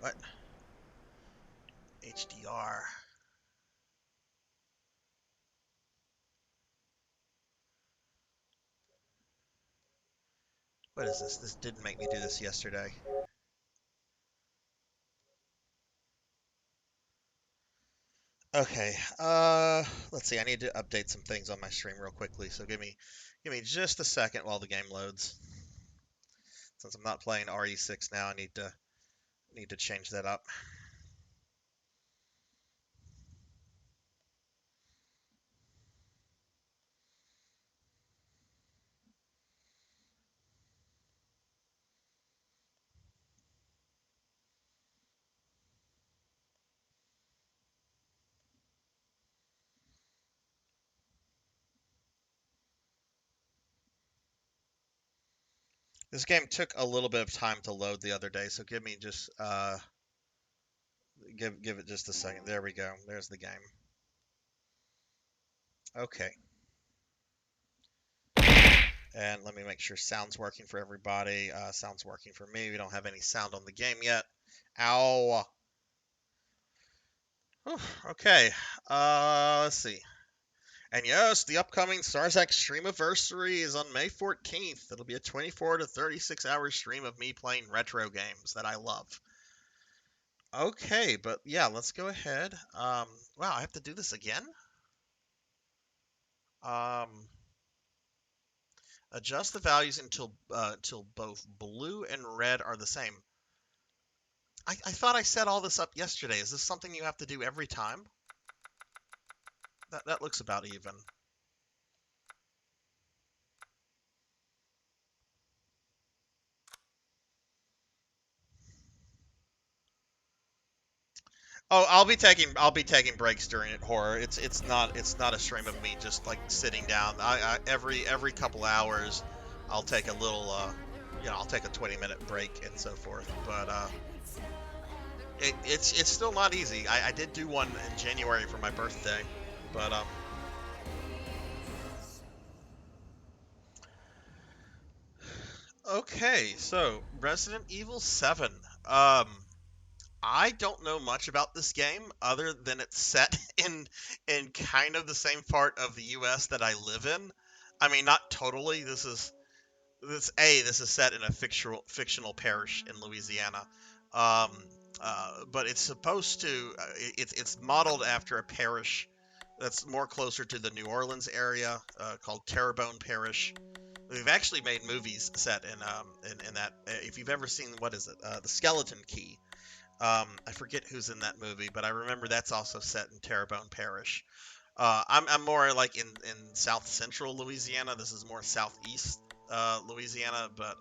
What? HDR. What is this? This didn't make me do this yesterday. Okay, let's see. I need to update some things on my stream real quickly, so give me just a second while the game loads. Since I'm not playing RE6 now, I need to change that up. This game took a little bit of time to load the other day, so give me just give it just a second. There we go. There's the game. Okay. And let me make sure sound's working for everybody. Sound's working for me. We don't have any sound on the game yet. Ow. Whew, okay. Let's see. And yes, the upcoming Sarzac Streamiversary is on May 14th. It'll be a 24 to 36 hour stream of me playing retro games that I love. Okay, but yeah, let's go ahead. Wow, I have to do this again? Adjust the values until both blue and red are the same. I thought I set all this up yesterday. Is this something you have to do every time? That looks about even. Oh, I'll be taking breaks during it, horror. It's not a stream of me just like sitting down. I every couple hours, I'll take a little I'll take a 20-minute break and so forth. But it's still not easy. I did do one in January for my birthday, but okay, so Resident Evil 7. I don't know much about this game other than it's set in kind of the same part of the U.S. that I live in. I mean, not totally. This is set in a fictional parish in Louisiana, um, but it's supposed to. It's modeled after a parish that's more closer to the New Orleans area called Terrebonne Parish. We've actually made movies set in that. If you've ever seen what is it, The Skeleton Key. I forget who's in that movie, but I remember that's also set in Terrebonne Parish. I'm more like in South Central Louisiana. This is more Southeast Louisiana, but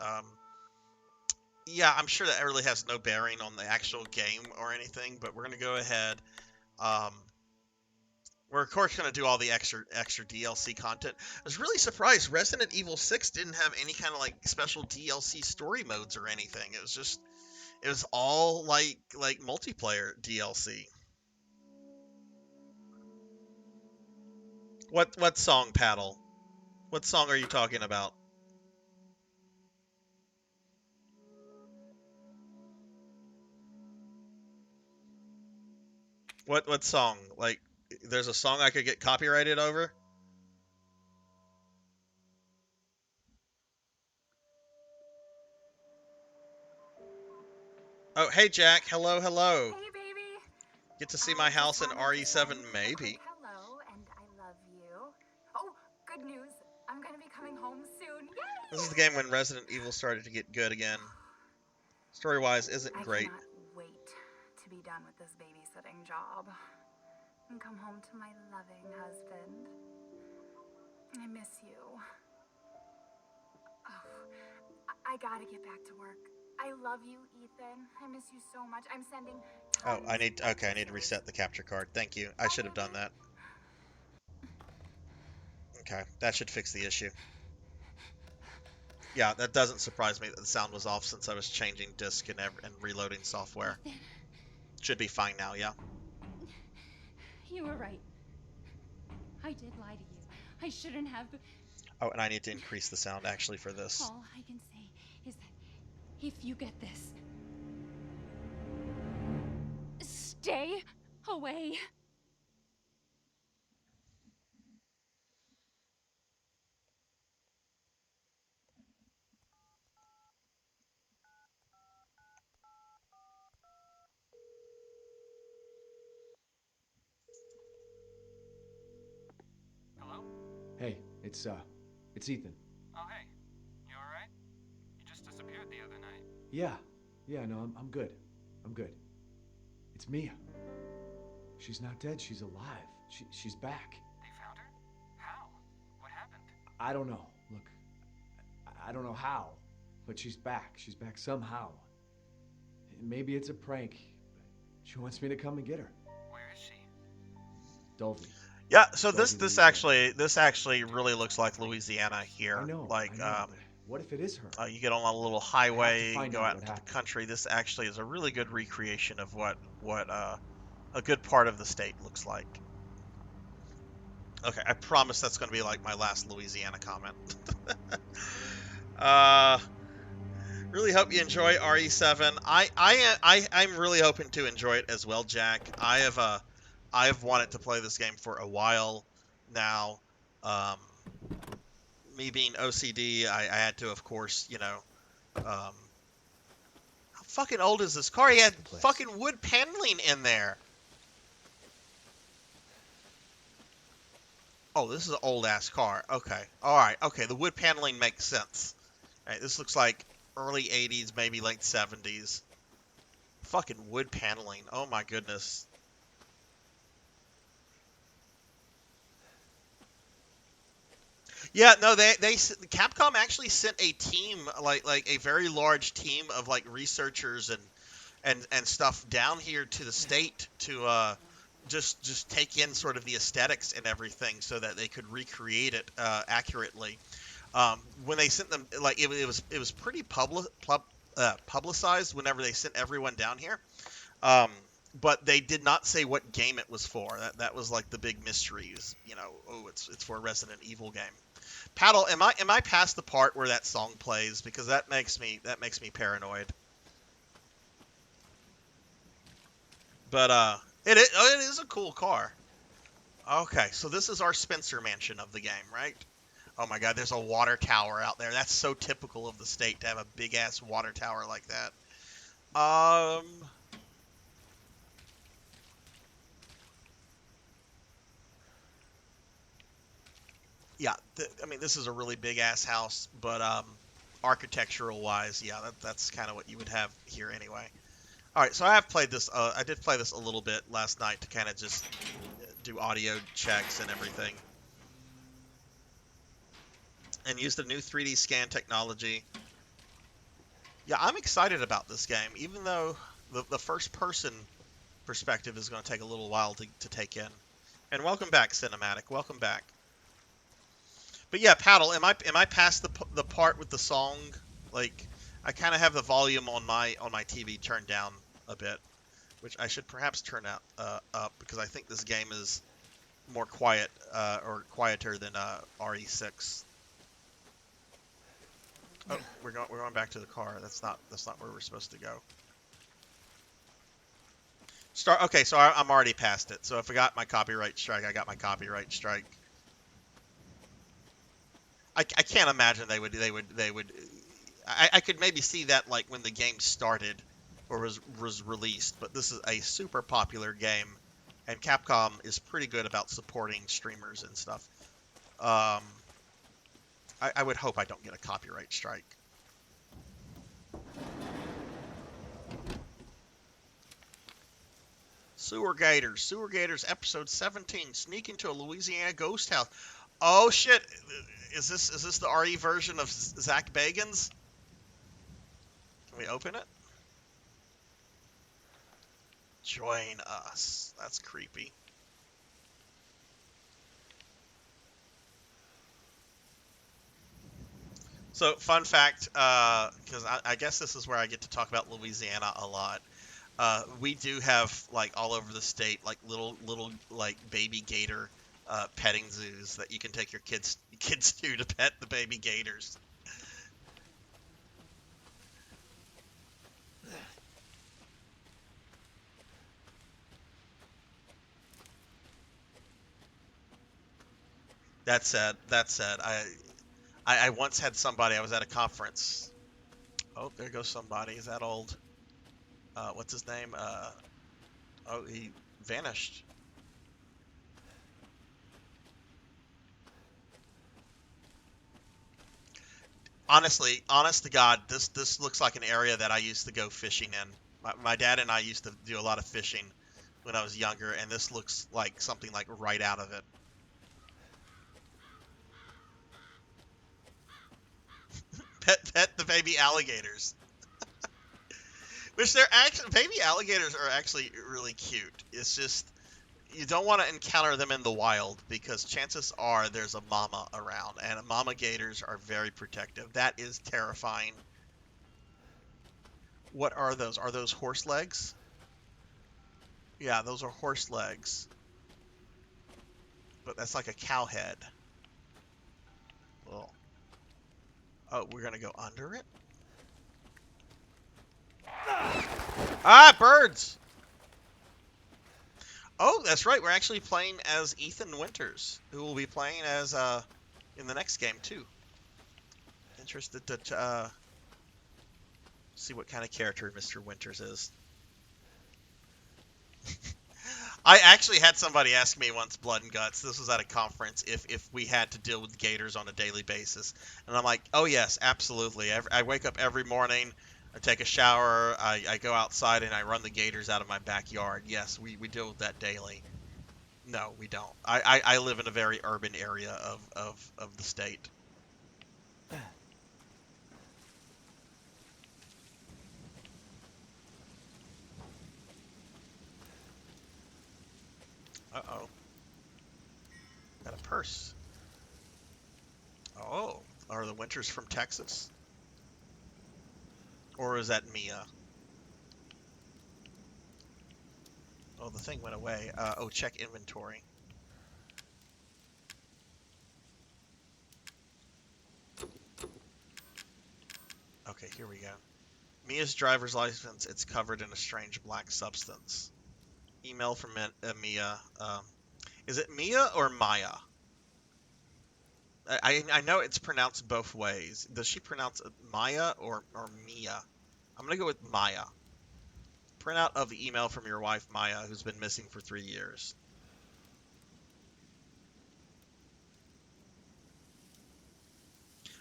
yeah, I'm sure that really has no bearing on the actual game or anything. But we're gonna go ahead. Um, we're of course gonna do all the extra DLC content. I was really surprised Resident Evil 6 didn't have any kind of like special DLC story modes or anything. It was all like multiplayer DLC. What song, Paddle? What song are you talking about? What song? Like, there's a song I could get copyrighted over? Oh, hey Jack. Hello, hello. Hey, baby. Get to see my house in RE7, maybe. Hello, and I love you. Oh, good news. I'm gonna be coming home soon. Yay! This is the game when Resident Evil started to get good again. Story-wise, isn't great. I cannot wait to be done with this babysitting job and come home to my loving husband. I miss you. Oh, I gotta get back to work. I love you, Ethan. I miss you so much. I'm sending. Oh, I need to reset the capture card. Thank you. I should have done that. Okay, that should fix the issue. Yeah, that doesn't surprise me that the sound was off since I was changing disk and reloading software. Should be fine now, yeah. You were right. I did lie to you. I shouldn't have. Oh, and I need to increase the sound actually for this. All I can say is that if you get this, stay away. Hello? Hey, it's Ethan. Oh, hey. You alright? You just disappeared the other night. Yeah, no, I'm good. I'm good. It's Mia. She's not dead, she's alive. She's back. They found her? How? What happened? I don't know. Look, I don't know how, but she's back. She's back somehow. Maybe it's a prank, but she wants me to come and get her. Where is she? Dulvey. Yeah, so Dulvey, this Louisiana. actually really looks like Louisiana here. I know. Like I know, but what if it is her? you get on a little highway, find go out out what into the happened. country. This actually is a really good recreation of what a good part of the state looks like. Okay, I promise that's going to be like my last Louisiana comment. Really hope you enjoy RE7. I'm really hoping to enjoy it as well, Jack. I've wanted to play this game for a while now. Me being OCD, I had to, of course, you know. How fucking old is this car? He had fucking wood paneling in there. Oh, this is an old-ass car. Okay. Alright, okay. The wood paneling makes sense. Alright, this looks like early 80s, maybe late 70s. Fucking wood paneling. Oh my goodness. Yeah, no, Capcom actually sent a team, like a very large team of like researchers and stuff down here to the state to just take in sort of the aesthetics and everything so that they could recreate it accurately. When they sent them, like it was pretty publicized whenever they sent everyone down here. But they did not say what game it was for. That was like the big mystery. You know, oh, it's for a Resident Evil game. Paddle, am I past the part where that song plays? Because that makes me paranoid. But it is a cool car. Okay, so this is our Spencer mansion of the game, right? Oh my God, there's a water tower out there. That's so typical of the state to have a big ass water tower like that. Yeah, I mean, this is a really big ass house, but architectural wise, yeah, that's kind of what you would have here anyway. All right, so I have played this. I did play this a little bit last night to kind of just do audio checks and everything, and use the new 3D scan technology. Yeah, I'm excited about this game, even though the first person perspective is going to take a little while to take in. And welcome back, Cinematic. Welcome back. But yeah, Paddle, am I past the part with the song? Like, I kind of have the volume on my TV turned down a bit, which I should perhaps turn up because I think this game is more quiet or quieter than RE6. Oh, we're going back to the car. That's not where we're supposed to go. Okay, so I'm already past it. So if I got my copyright strike, I got my copyright strike. I can't imagine they would. I could maybe see that like when the game started or was released, but this is a super popular game, and Capcom is pretty good about supporting streamers and stuff. I would hope I don't get a copyright strike. Sewer Gators, episode 17. Sneak into a Louisiana ghost house. Oh shit! Is this the RE version of Zach Bagans? Can we open it? Join us. That's creepy. So, fun fact, because I guess this is where I get to talk about Louisiana a lot. We do have, like, all over the state, like, little like, baby gator petting zoos that you can take your kids kids do to pet the baby gators. That said, I once had somebody, I was at a conference. Oh, there goes somebody. Is that old? What's his name? Oh, he vanished. Honestly, honest to God, this looks like an area that I used to go fishing in. My dad and I used to do a lot of fishing when I was younger, and this looks like something like right out of it. Pet the baby alligators. Which they're actually, baby alligators are actually really cute. It's just, you don't want to encounter them in the wild because chances are there's a mama around, and mama gators are very protective. That is terrifying. What are those? Are those horse legs? Yeah, those are horse legs. But that's like a cow head. Well, oh, we're gonna go under it? Ah, birds! Oh, that's right. We're actually playing as Ethan Winters, who will be playing as in the next game too. Interested to see what kind of character Mr. Winters is. I actually had somebody ask me once, Blood and Guts, this was at a conference, if we had to deal with gators on a daily basis. And I'm like, oh yes, absolutely. I wake up every morning, I take a shower, I go outside, and I run the gators out of my backyard. Yes, we deal with that daily. No, we don't. I live in a very urban area of the state. Uh-oh. Got a purse. Oh, are the Winters from Texas? Or is that Mia? Oh, the thing went away. Oh, check inventory. Okay, here we go. Mia's driver's license, it's covered in a strange black substance. Email from Mia. Is it Mia or Maya? I know it's pronounced both ways. Does she pronounce it Maya or Mia? I'm going to go with Maya. Printout of the email from your wife, Maya, who's been missing for 3 years.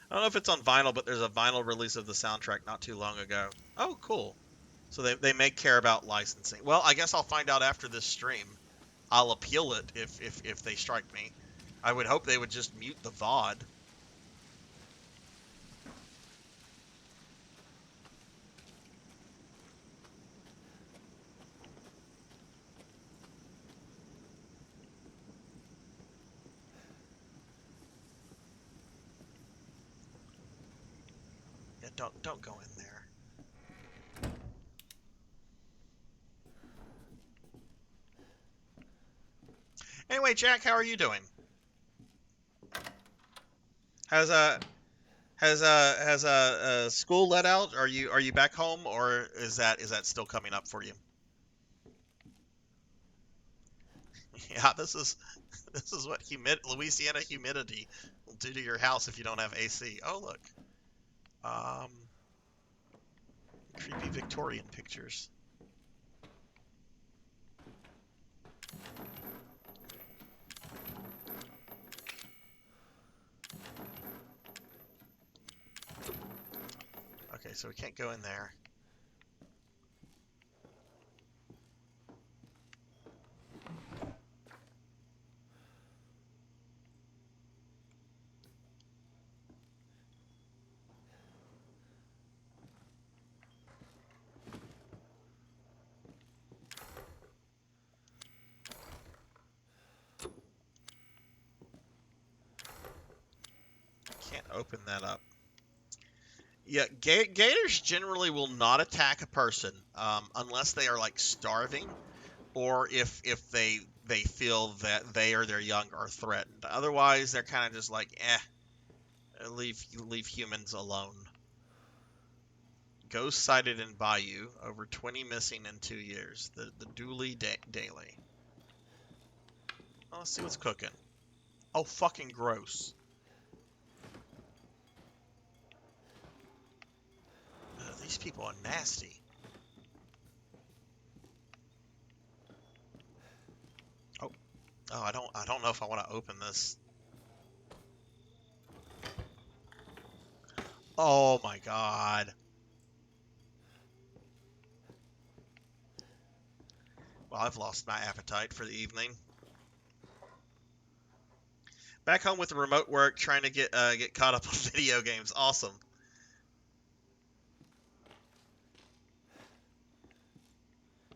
I don't know if it's on vinyl, but there's a vinyl release of the soundtrack not too long ago. Oh, cool. So they may care about licensing. Well, I guess I'll find out after this stream. I'll appeal it if they strike me. I would hope they would just mute the VOD. Yeah, don't go in there. Anyway, Jack, how are you doing? Has school let out? Are you back home, or is that still coming up for you? Yeah, this is what Louisiana humidity will do to your house if you don't have AC. Oh look, creepy Victorian pictures. Okay, so we can't go in there. Can't open that up. Yeah, gators generally will not attack a person unless they are like starving, or if they feel that they or their young are threatened. Otherwise, they're kind of just like, eh, leave humans alone. Ghost sighted in Bayou. Over 20 missing in 2 years. The Dooley Daily. Oh, let's see what's cooking. Oh, fucking gross. These people are nasty. Oh, I don't know if I want to open this. Oh my god. Well, I've lost my appetite for the evening. Back home with remote work, trying to get caught up on video games. Awesome.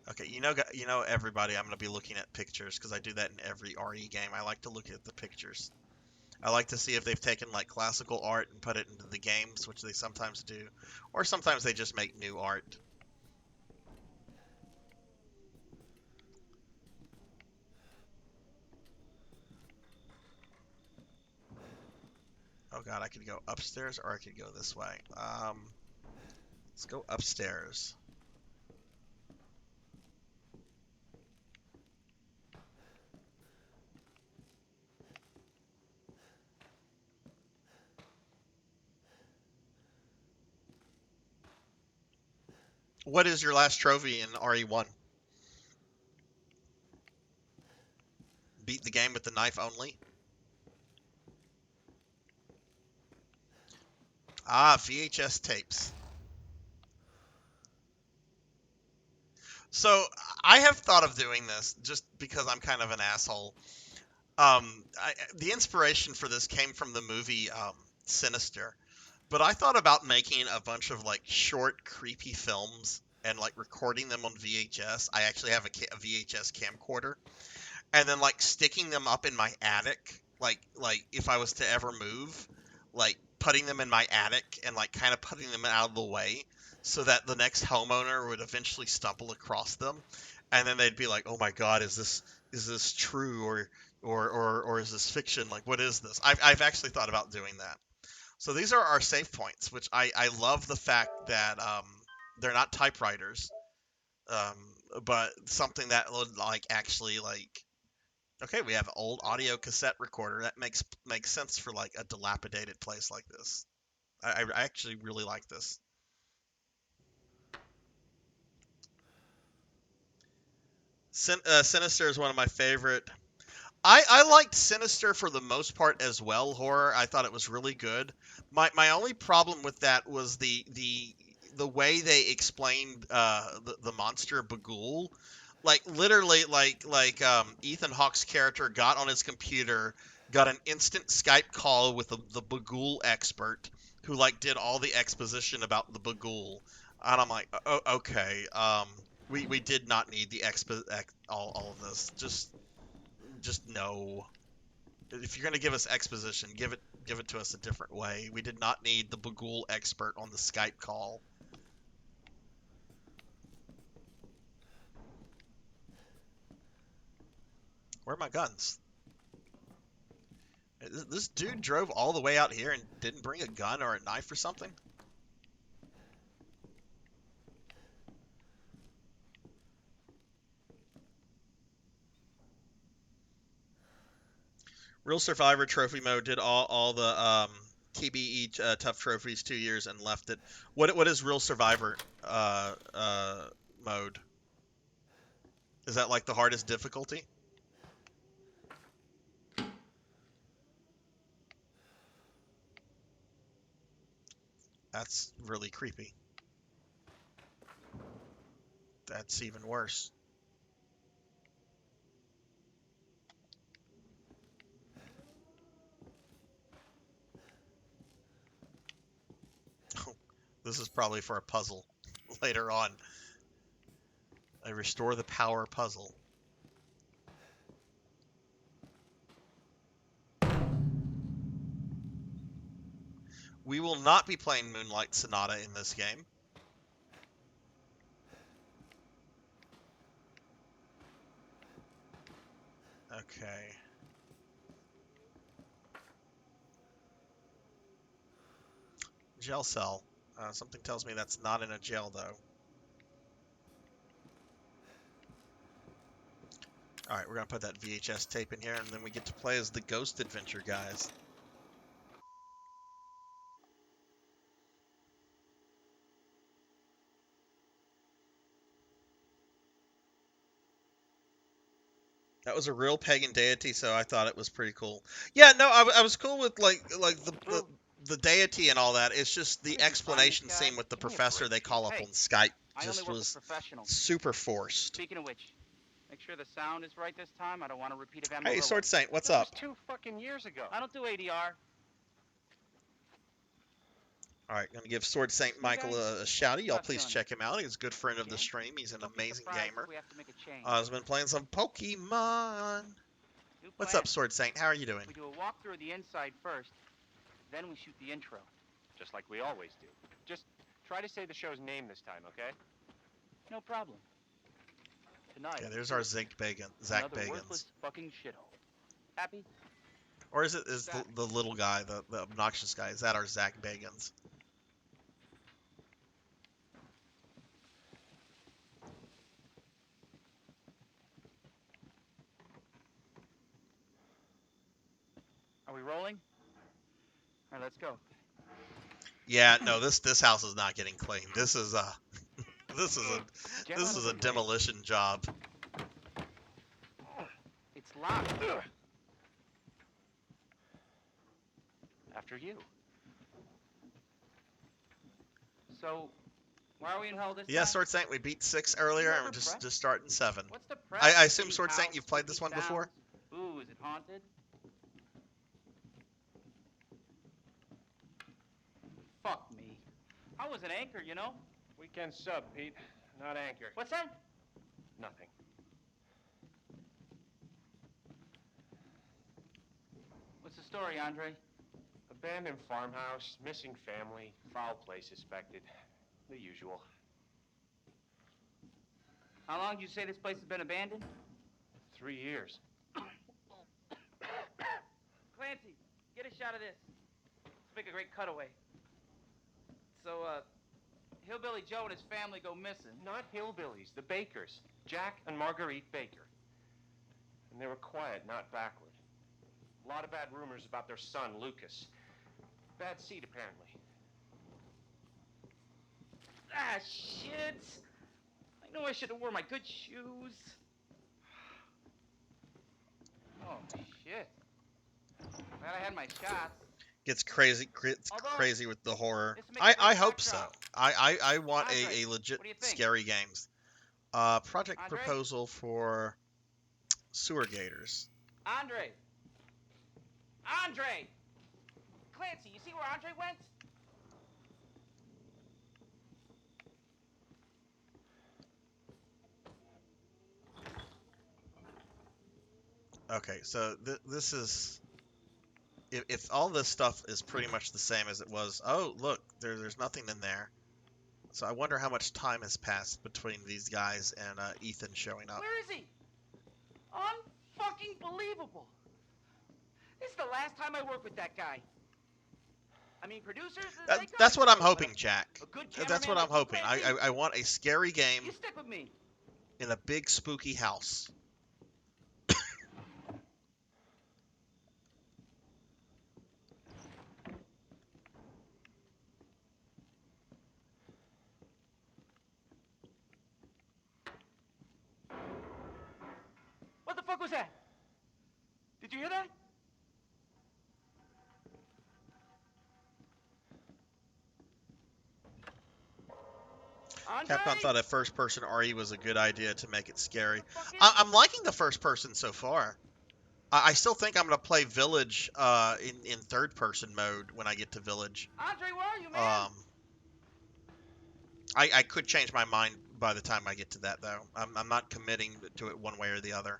Okay, you know, everybody, I'm gonna be looking at pictures because I do that in every RE game. I like to look at the pictures. I like to see if they've taken like classical art and put it into the games, which they sometimes do, or sometimes they just make new art. Oh god, I could go upstairs or I could go this way. Let's go upstairs. What is your last trophy in RE1? Beat the game with the knife only? Ah, VHS tapes. So, I have thought of doing this just because I'm kind of an asshole. The inspiration for this came from the movie Sinister. But I thought about making a bunch of like short, creepy films and like recording them on VHS. I actually have a VHS camcorder, and then like sticking them up in my attic. Like if I was to ever move, like putting them in my attic and like kind of putting them out of the way so that the next homeowner would eventually stumble across them, and then they'd be like, "Oh my God, is this true or is this fiction? Like, what is this?" I've actually thought about doing that. So these are our save points, which I love the fact that they're not typewriters, but something that would like actually like. Okay, we have an old audio cassette recorder. That makes sense for like a dilapidated place like this. I actually really like this. Sinister is one of my favorite. I liked Sinister for the most part as well, horror. I thought it was really good. My only problem with that was the way they explained the monster Bagul. Like literally Ethan Hawke's character got on his computer, got an instant Skype call with the Bagul expert who like did all the exposition about the Bagul. And I'm like, oh, okay, we did not need the all of this. Just no. If you're gonna give us exposition, give it to us a different way. We did not need the Bagul expert on the Skype call. Where are my guns? This dude drove all the way out here and didn't bring a gun or a knife or something? Real Survivor Trophy Mode did all the TBE tough trophies 2 years and left it. What is Real Survivor mode? Is that like the hardest difficulty? That's really creepy. That's even worse. This is probably for a puzzle later on. I restore the power puzzle. We will not be playing Moonlight Sonata in this game. Okay. jail cell. Something tells me that's not in a jail, though. Alright, we're going to put that VHS tape in here, and then we get to play as the Ghost Adventure guys. That was a real pagan deity, so I thought it was pretty cool. Yeah, no, I was cool with like the deity and all that. It's just the explanation scene with the professor they call up on Skype just was super forced. Speaking of which, make sure the sound is right this time. I don't want to repeat of Hey, Sword Saint, what's up? That was 2 fucking years ago. I don't do ADR. Alright, gonna give Sword Saint Michael a shouty. Y'all please check him out. He's a good friend of the stream. He's an amazing gamer. He's been playing some Pokemon. What's up, Sword Saint? How are you doing? We do a walkthrough of the inside first, then we shoot the intro. Just like we always do. Just try to say the show's name this time, okay? No problem. Tonight. Yeah, there's our Zach Bagans. Worthless fucking shithole. Happy? Or is the little guy, the obnoxious guy? Is that our Zach Bagans? Are we rolling? All right, let's go. Yeah, no, this house is not getting cleaned. This is a demolition job. It's locked. After you. So, why are we in hell this Yeah, time? Sword Saint, we beat 6 earlier, and we're just starting 7. What's the press? I assume, Sword Saint, you've played this one before? Ooh, is it haunted? Fuck me. I was an anchor, you know? Weekend sub, Pete. Not anchor. What's that? Nothing. What's the story, Andre? Abandoned farmhouse, missing family, foul play suspected. The usual. How long did you say this place has been abandoned? 3 years. Clancy, get a shot of this. Let's make a great cutaway. So, Hillbilly Joe and his family go missing. Not hillbillies, the Bakers. Jack and Marguerite Baker. And they were quiet, not backward. A lot of bad rumors about their son, Lucas. Bad seed, apparently. Ah, shit! I know I should have worn my good shoes. Oh, shit. Glad I had my shots. Gets crazy with the horror. I hope so. I want a legit scary games. Project Andre? proposal for Sewer Gators. Andre! Andre! Clancy, you see where Andre went? Okay, so this is... If all this stuff is pretty much the same as it was... Oh, look, there's nothing in there. So I wonder how much time has passed between these guys and Ethan showing up. Where is he? Unfucking believable. This is the last time I work with that guy. I mean, producers... That's what I'm hoping, Jack. That's what I'm hoping. Clancy, I want a scary game you stick with me. in a big spooky house. What the fuck was that? Did you hear that? Andre? Capcom thought a first-person RE was a good idea to make it scary. I'm liking the first-person so far. I still think I'm going to play Village in third-person mode when I get to Village. Andre, where are you, man? I could change my mind by the time I get to that, though. I'm not committing to it one way or the other.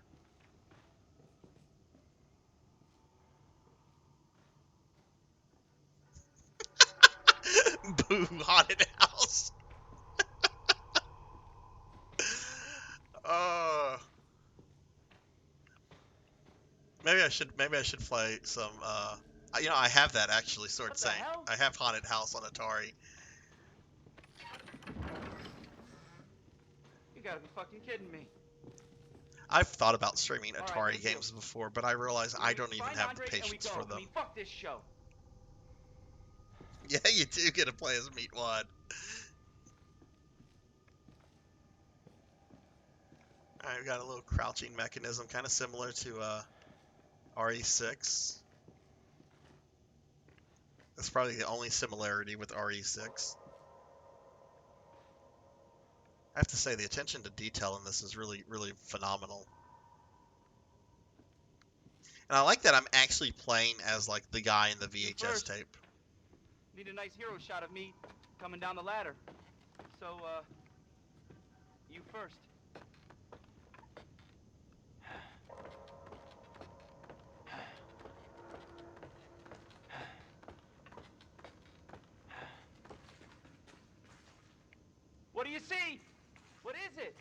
Boo, haunted house. Maybe I should play some You know, I have that actually, Sword What the Saint. hell? I have Haunted House on Atari. You gotta be fucking kidding me. I've thought about streaming All right, Atari thank you. games before, but I realize I don't even Find have Andre the and we patience go. for I them. mean, fuck this show. Yeah, you do get to play as Meat Wad. Alright, we got a little crouching mechanism, kind of similar to RE6. That's probably the only similarity with RE6. I have to say, the attention to detail in this is really, really phenomenal. And I like that I'm actually playing as, like, the guy in the VHS tape. Need a nice hero shot of me coming down the ladder. So, you first. What do you see? What is it?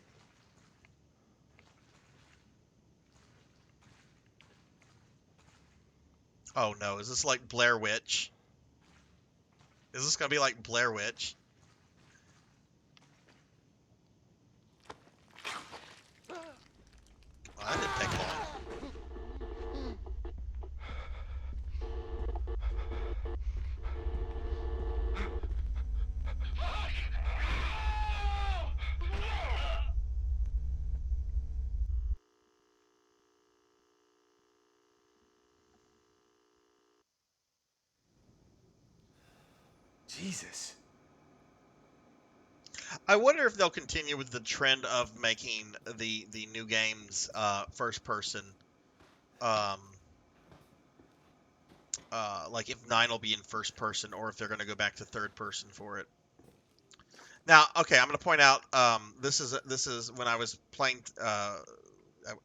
Oh no, is this like Blair Witch? Is this gonna be like Blair Witch? Well, that didn't take long. Jesus. I wonder if they'll continue with the trend of making the new games first person. Like if 9 will be in first person, or if they're going to go back to third person for it. Now, okay, I'm going to point out this is when I was playing. I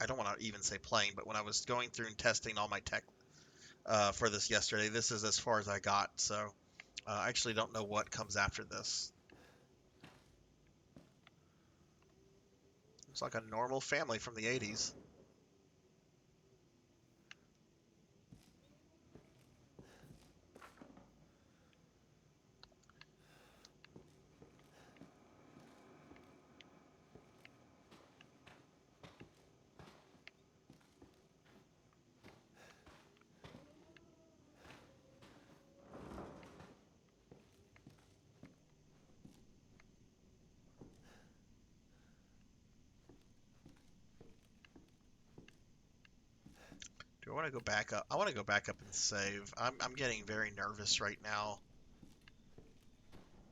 don't want to even say playing, but when I was going through and testing all my tech for this yesterday, this is as far as I got. So I actually don't know what comes after this. It's like a normal family from the 80s. Do I want to go back up? I want to go back up and save. I'm getting very nervous right now.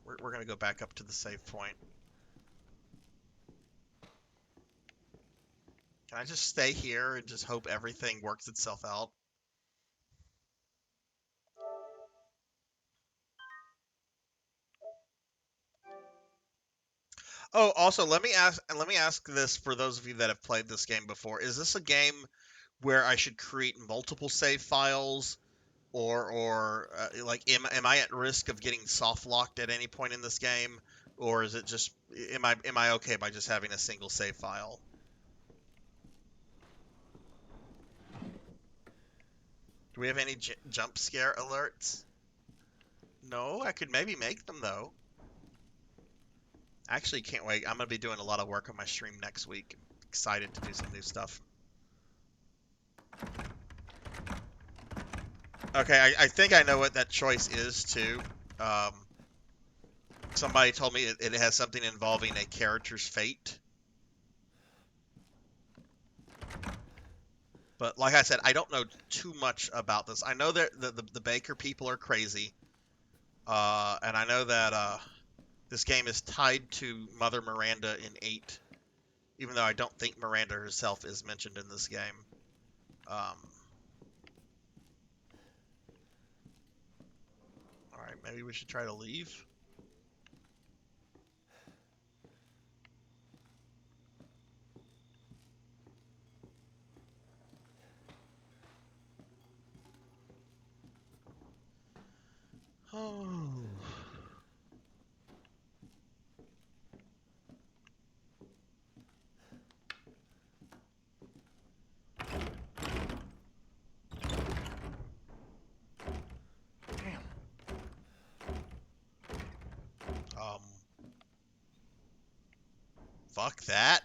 We're going to go back up to the save point. Can I just stay here and just hope everything works itself out? Oh, also, let me ask this for those of you that have played this game before. Is this a game where I should create multiple save files, or like am I at risk of getting soft locked at any point in this game, or is it just am I okay by just having a single save file? Do we have any jump scare alerts? No, I could maybe make them though. Actually, can't wait. I'm gonna be doing a lot of work on my stream next week. Excited to do some new stuff. Okay, I think I know what that choice is too. Somebody told me it has something involving a character's fate. But like I said, I don't know too much about this. I know that the Baker people are crazy. And I know that this game is tied to Mother Miranda in 8. Even though I don't think Miranda herself is mentioned in this game. Alright, maybe we should try to leave. Oh. Fuck that.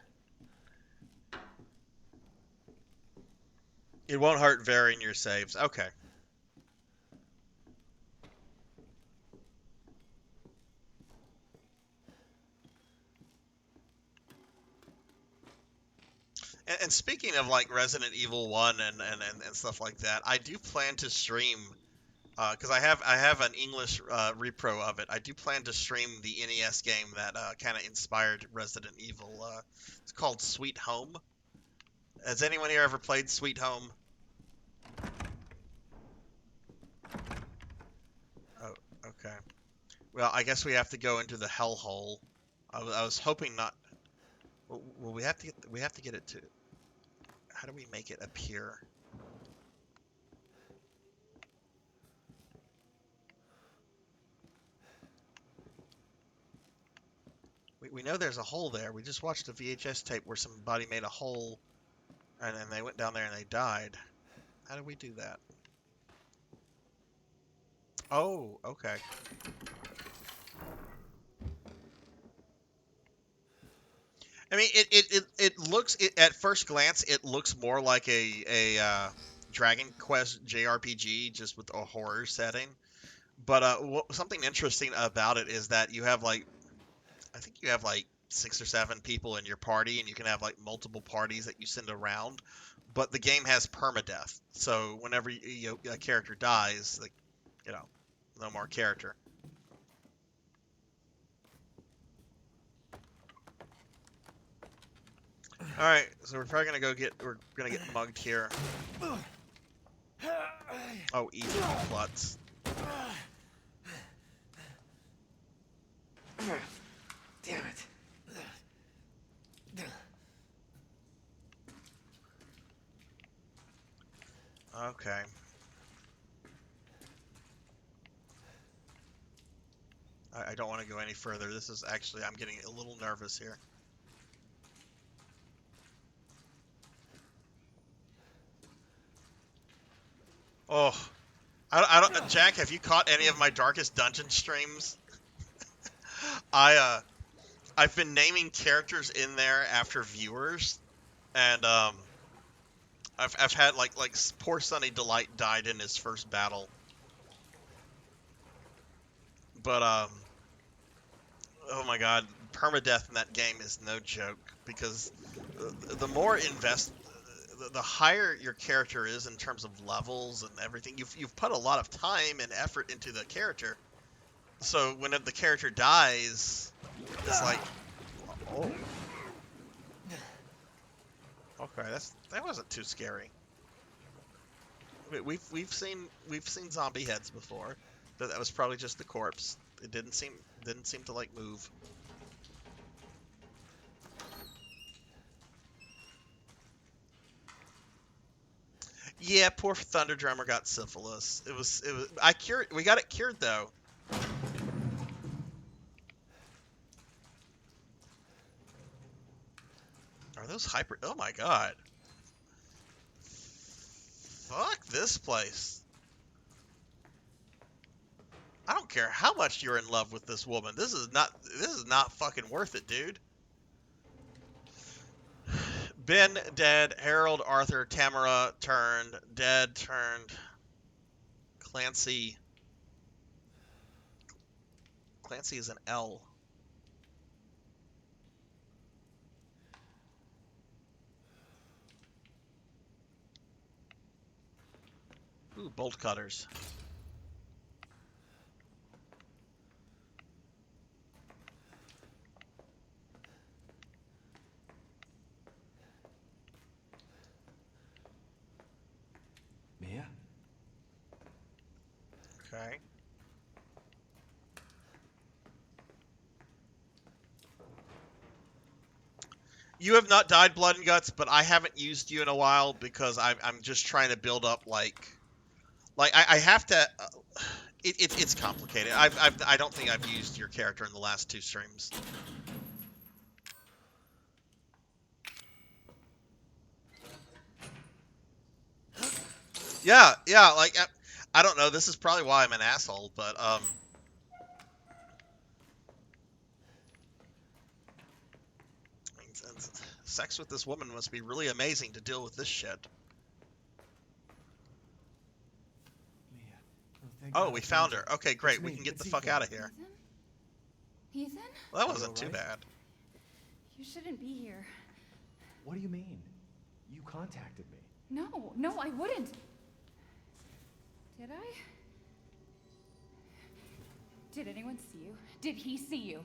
It won't hurt varying your saves. Okay. And speaking of like Resident Evil 1 and stuff like that, I do plan to stream because I have an English repro of it. I do plan to stream the NES game that kind of inspired Resident Evil. It's called Sweet Home. Has anyone here ever played Sweet Home? Oh, okay. Well, I guess we have to go into the hellhole. I was hoping not. Well, we have to get it to. How do we make it appear? We know there's a hole there. We just watched a VHS tape where somebody made a hole, and then they went down there and they died. How do we do that? Oh, okay. I mean, it looks at first glance it looks more like a Dragon Quest JRPG just with a horror setting. But something interesting about it is that you have like, I think you have like 6 or 7 people in your party, and you can have like multiple parties that you send around. But the game has permadeath, so whenever a character dies, like, no more character. All right, so we're probably we're gonna get mugged here. Oh, easy klutz. Damn it. Okay. I don't want to go any further. This is actually, I'm getting a little nervous here. Oh, I don't. Jack, have you caught any of my Darkest Dungeon streams? I've been naming characters in there after viewers, and I've had like poor Sunny Delight died in his first battle, but oh my god, permadeath in that game is no joke, because the more the higher your character is in terms of levels and everything, you've put a lot of time and effort into the character. So when the character dies, it's like, oh, okay, that wasn't too scary. We've seen zombie heads before. That was probably just the corpse. It didn't seem to like move. Yeah, poor Thunder Drummer got syphilis. We got it cured though. Are those hyper? Oh my god. Fuck this place. I don't care how much you're in love with this woman. This is not fucking worth it, dude. Ben dead, Harold, Arthur, Tamara turned, dead turned, Clancy is an L. Ooh, bolt cutters. Mia? Okay. You have not died, Blood and Guts, but I haven't used you in a while because I'm just trying to build up like I have to. It's complicated. I don't think I've used your character in the last 2 streams. Yeah, like I don't know. This is probably why I'm an asshole, but Sex with this woman must be really amazing to deal with this shit. Oh, we found her. Okay, great. We can get the fuck out of here. Ethan? Well, that wasn't too bad. You shouldn't be here. What do you mean? You contacted me. No, I wouldn't. Did I? Did anyone see you? Did he see you?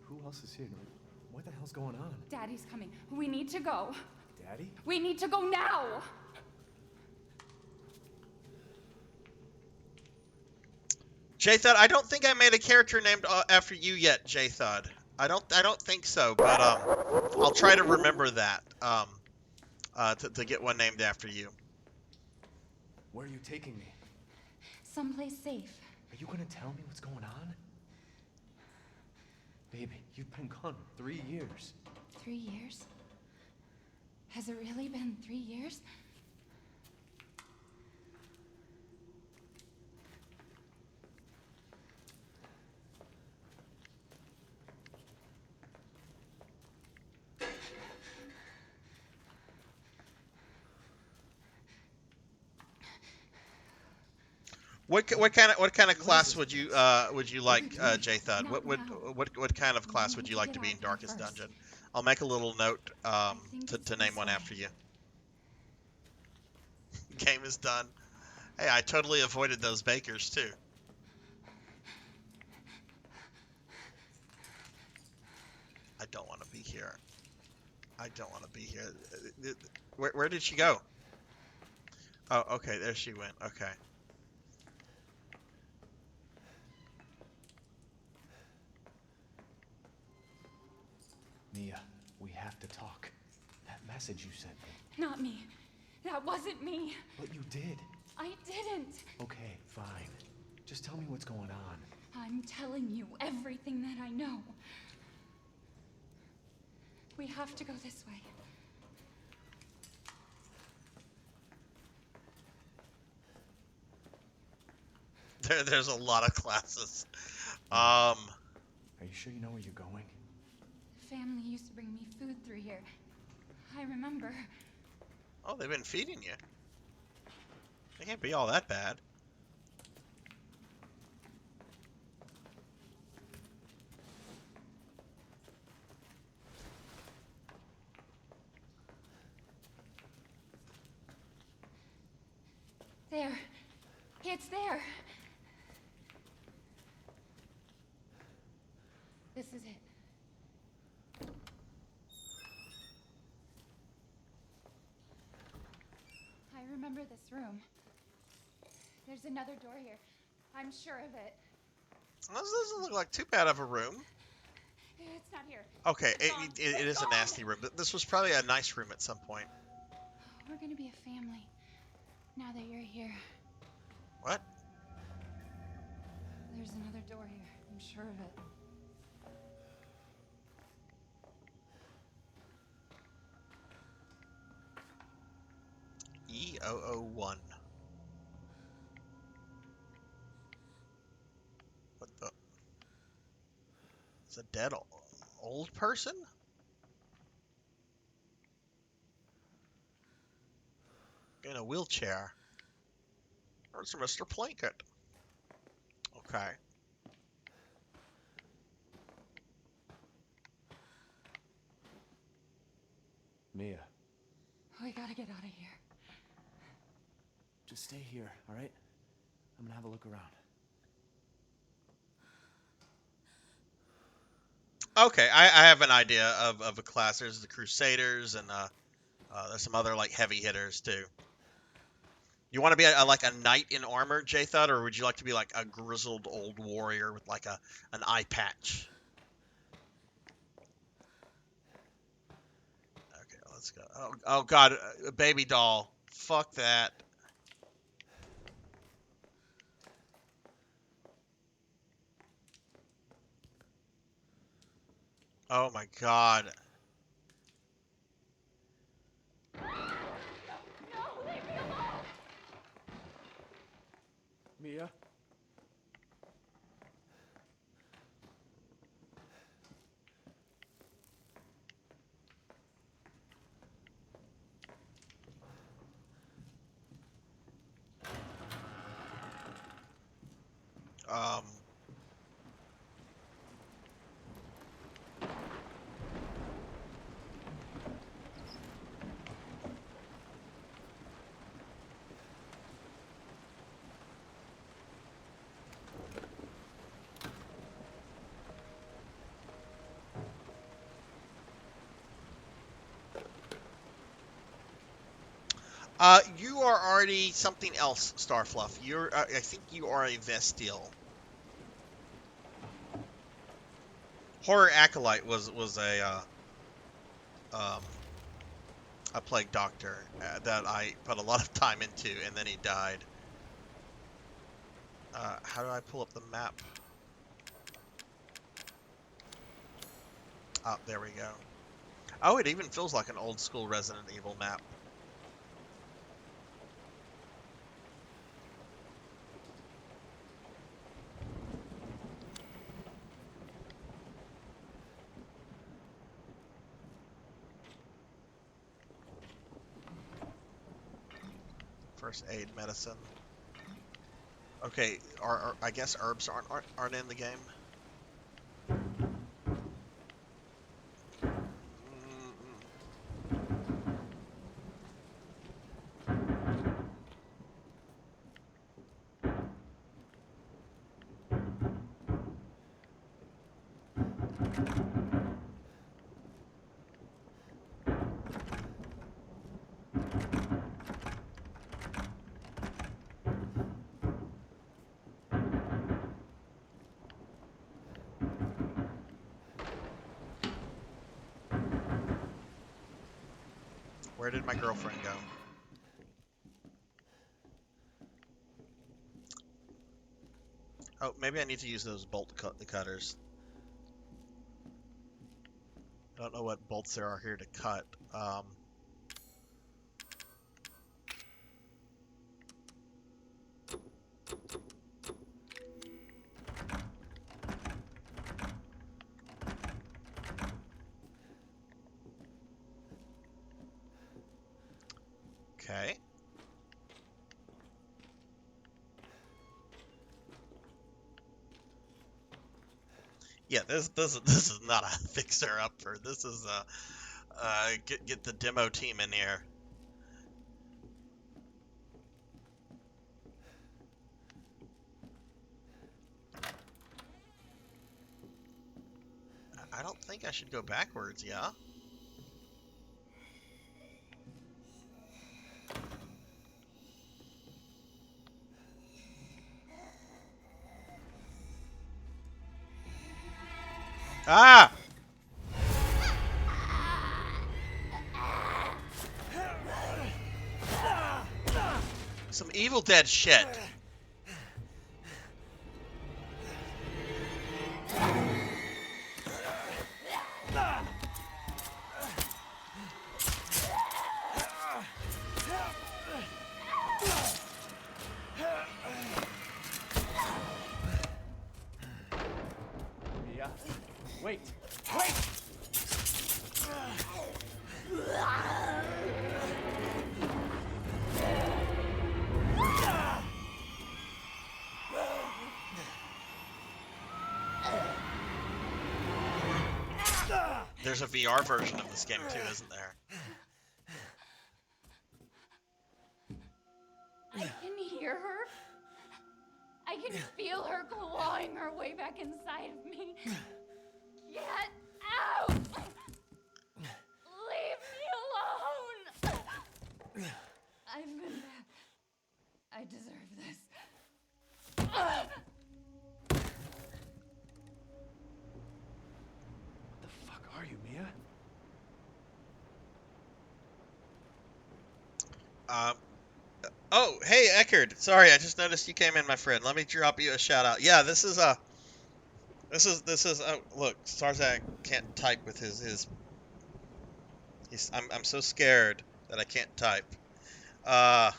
Who else is here? What the hell's going on? Daddy's coming. We need to go. Daddy? We need to go now! J-Thud, I don't think I made a character named after you yet, J-Thud. I don't think so, but I'll try to remember that to get one named after you. Where are you taking me? Someplace safe. Are you gonna tell me what's going on? Baby, you've been gone 3 years. 3 years? Has it really been 3 years? What kind of class would you like, J-Thud? What kind of class would you like to be in Darkest Dungeon? I'll make a little note to name one after you. Game is done. Hey, I totally avoided those bakers too. I don't want to be here. I don't want to be here. Where did she go? Oh, okay, there she went. Okay. Mia, we have to talk. That message you sent me. Not me. That wasn't me. But you did. I didn't. Okay, fine. Just tell me what's going on. I'm telling you everything that I know. We have to go this way. There's a lot of classes. Are you sure you know where you're going? Family used to bring me food through here. I remember. Oh, they've been feeding you. They can't be all that bad. There. It's there. This is it. I remember this room. There's another door here. I'm sure of it. Well, this doesn't look like too bad of a room. It's not here. Okay, it is a nasty room. This was probably a nice room at some point. We're gonna be a family. Now that you're here. What? There's another door here. I'm sure of it. E001. What the? It's a dead old person? In a wheelchair. Where's Mr. Plinkett? Okay. Mia, We gotta get out of here. just stay here, all right? I'm gonna have a look around. Okay, I have an idea of a class. There's the Crusaders, and there's some other like heavy hitters too. You want to be like a knight in armor, J-Thud, or would you like to be like a grizzled old warrior with like an eye patch? Okay, let's go. Oh God, a baby doll. Fuck that. Oh my God. Mia? You are already something else, Starfluff. You're, I think you are a Vestial. Horror Acolyte was a plague doctor that I put a lot of time into, and then he died. How do I pull up the map? Oh, there we go. Oh, it even feels like an old school Resident Evil map. First aid medicine. Okay, I guess herbs aren't in the game. Where did my girlfriend go? Oh, maybe I need to use those bolt cutters. I don't know what bolts there are here to cut. Okay. Yeah, this is not a fixer upper. This is get the demo team in here. I don't think I should go backwards, yeah? Ah! Some Evil Dead shit. Mia, wait! Wait! There's a VR version of this game too, isn't there? I can hear her. I can feel her clawing her way back inside of me. Get out! Leave me alone! I've been bad. I deserve this. What the fuck are you, Mia? Oh, hey, Eckerd. Sorry, I just noticed you came in, my friend. Let me drop you a shout out. Yeah, this is look, Sarzac can't type with I'm so scared that I can't type. Oh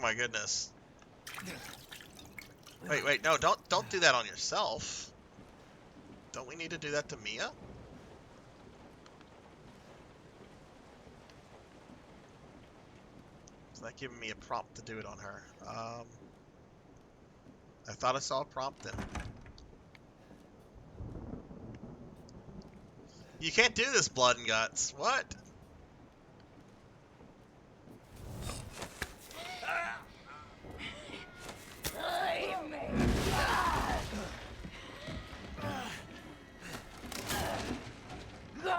my goodness. Wait, no, don't do that on yourself. Don't we need to do that to Mia? Is that giving me a prompt to do it on her? I thought I saw a prompt then. You can't do this, blood and guts. What? Leave me. Mia,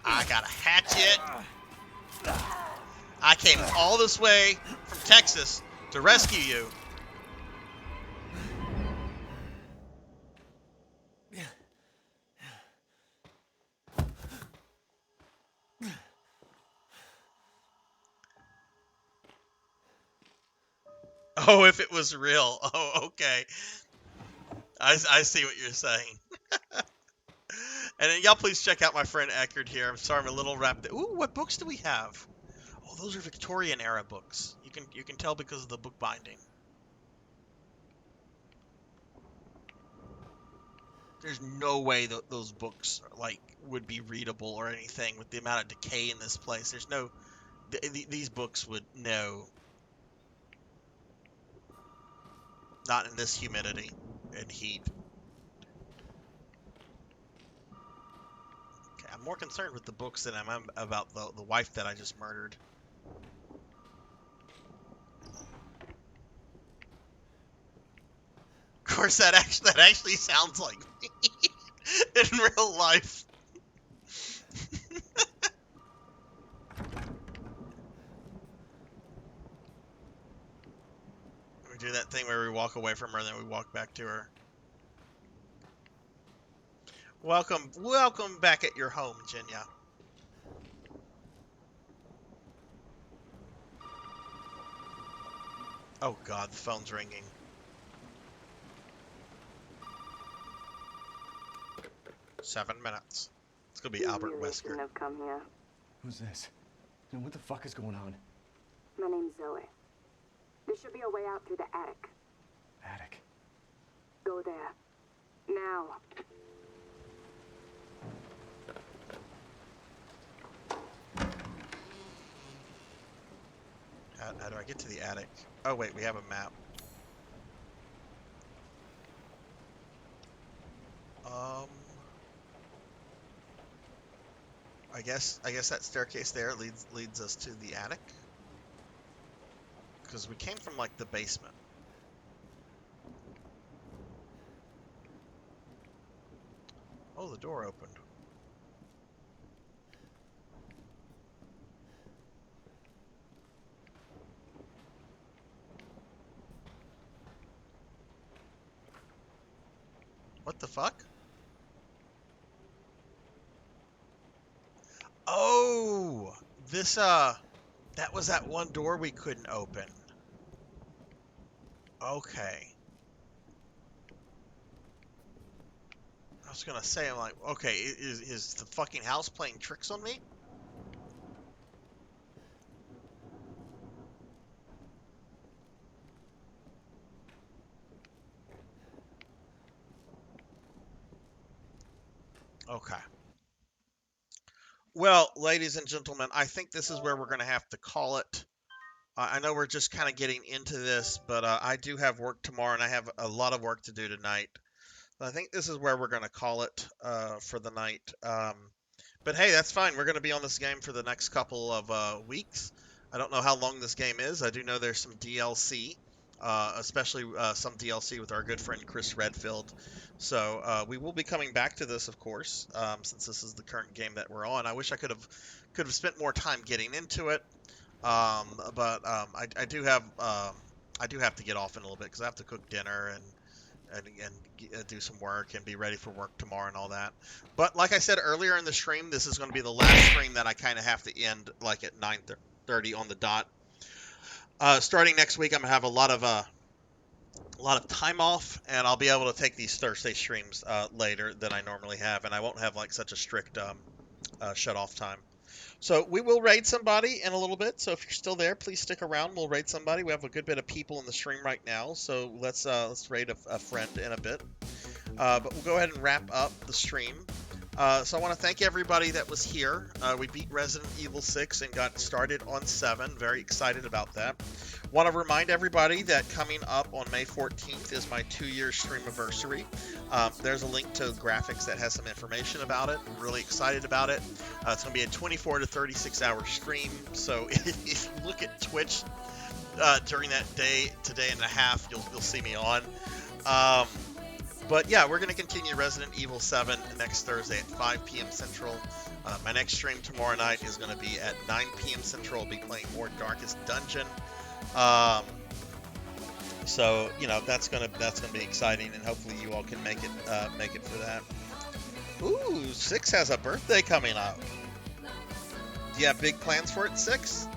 I got a hatchet. I came all this way from Texas to rescue you. Oh, if it was real. Oh, okay. I see what you're saying. And then y'all please check out my friend Eckerd here. I'm sorry, I'm a little wrapped. Ooh, what books do we have? Oh, those are Victorian era books. You can tell because of the book binding. There's no way that those books like would be readable or anything with the amount of decay in this place. There's no these books would no. Not in this humidity and heat. Okay, I'm more concerned with the books than I'm about the wife that I just murdered. Of course, that actually sounds like me in real life. We do that thing where we walk away from her and then we walk back to her. Welcome back at your home, Jinya. Oh God, the phone's ringing. Seven minutes. It's gonna be Albert Wesker. Have come here. Who's this? And what the fuck is going on? My name's Zoe. There should be a way out through the attic. Attic. Go there. Now. How do I get to the attic? Oh wait, we have a map. I guess that staircase there leads us to the attic. Because we came from like the basement. Oh, the door opened. What the fuck? Oh, this, that was that one door we couldn't open. Okay. I was gonna say, I'm like, okay, is the fucking house playing tricks on me? Okay. Well, ladies and gentlemen, I think this is where we're going to have to call it. I know we're just kind of getting into this, but I do have work tomorrow, and I have a lot of work to do tonight. I think this is where we're going to call it for the night. But hey, that's fine. We're going to be on this game for the next couple of weeks. I don't know how long this game is. I do know there's some DLC, especially some DLC with our good friend Chris Redfield. So we will be coming back to this, of course, since this is the current game that we're on. I wish I could have spent more time getting into it, but I do have to get off in a little bit because I have to cook dinner and do some work and be ready for work tomorrow and all that. But like I said earlier in the stream, this is going to be the last stream that I kind of have to end like at 9:30 on the dot. Starting next week, I'm gonna have a lot of time off, and I'll be able to take these Thursday streams later than I normally have, and I won't have like such a strict shut off time. So we will raid somebody in a little bit. So if you're still there, please stick around. We'll raid somebody. We have a good bit of people in the stream right now, so let's raid a friend in a bit. But we'll go ahead and wrap up the stream. So I want to thank everybody that was here. We beat Resident Evil 6 and got started on 7. Very excited about that. Want to remind everybody that coming up on May 14th is my 2-year stream anniversary. There's a link to graphics that has some information about it. I'm really excited about it. It's going to be a 24 to 36 hour stream. So if you look at Twitch, during that day to day and a half, you'll see me on. But yeah, we're going to continue Resident Evil 7 next Thursday at 5 p.m. Central. My next stream tomorrow night is going to be at 9 p.m. Central. I'll be playing more Darkest Dungeon. So you know that's gonna be exciting, and hopefully you all can make it for that. Ooh, 6 has a birthday coming up. Do you have big plans for it, 6?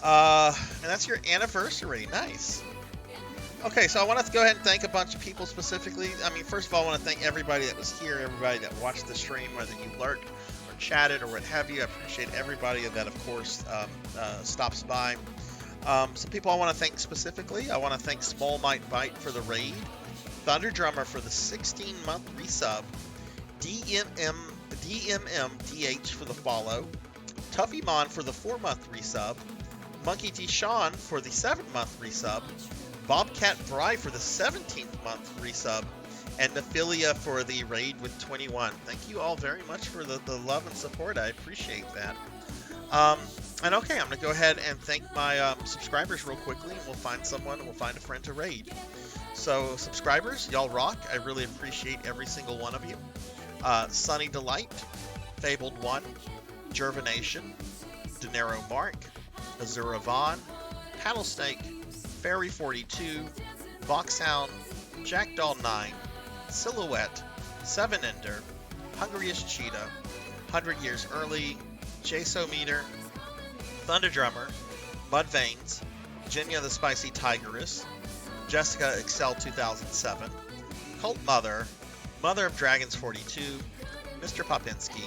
And that's your anniversary. Nice. Okay, so I want to go ahead and thank a bunch of people specifically. I mean, first of all, I want to thank everybody that was here, everybody that watched the stream, whether you lurked or chatted or what have you. I appreciate everybody that, of course, stops by. Some people I want to thank specifically. I want to thank Small Might Bite for the raid, Thunder Drummer for the 16-month resub, DMMDH for the follow, Tuffymon for the 4-month resub, Monkey D. Sean for the 7-month resub, Bobcat Bry for the 17th month resub, and Nephilia for the raid with 21. Thank you all very much for the love and support. I appreciate that. And okay, I'm going to go ahead and thank my subscribers real quickly, and we'll find someone and we'll find a friend to raid. So, subscribers, y'all rock. I really appreciate every single one of you. Sunny Delight, Fabled One, Jervination, Dinero Mark, Azura Vaughn, Paddlesnake, Fairy 42, Voxhound, Jackdaw 9, Silhouette, Seven Ender, Hungriest Cheetah, 100 Years Early, Jasometer, Thunder Drummer, Mudveins, Jinya the Spicy Tigeress, Jessica Excel 2007, Cult Mother, Mother of Dragons 42, Mr. Popinski,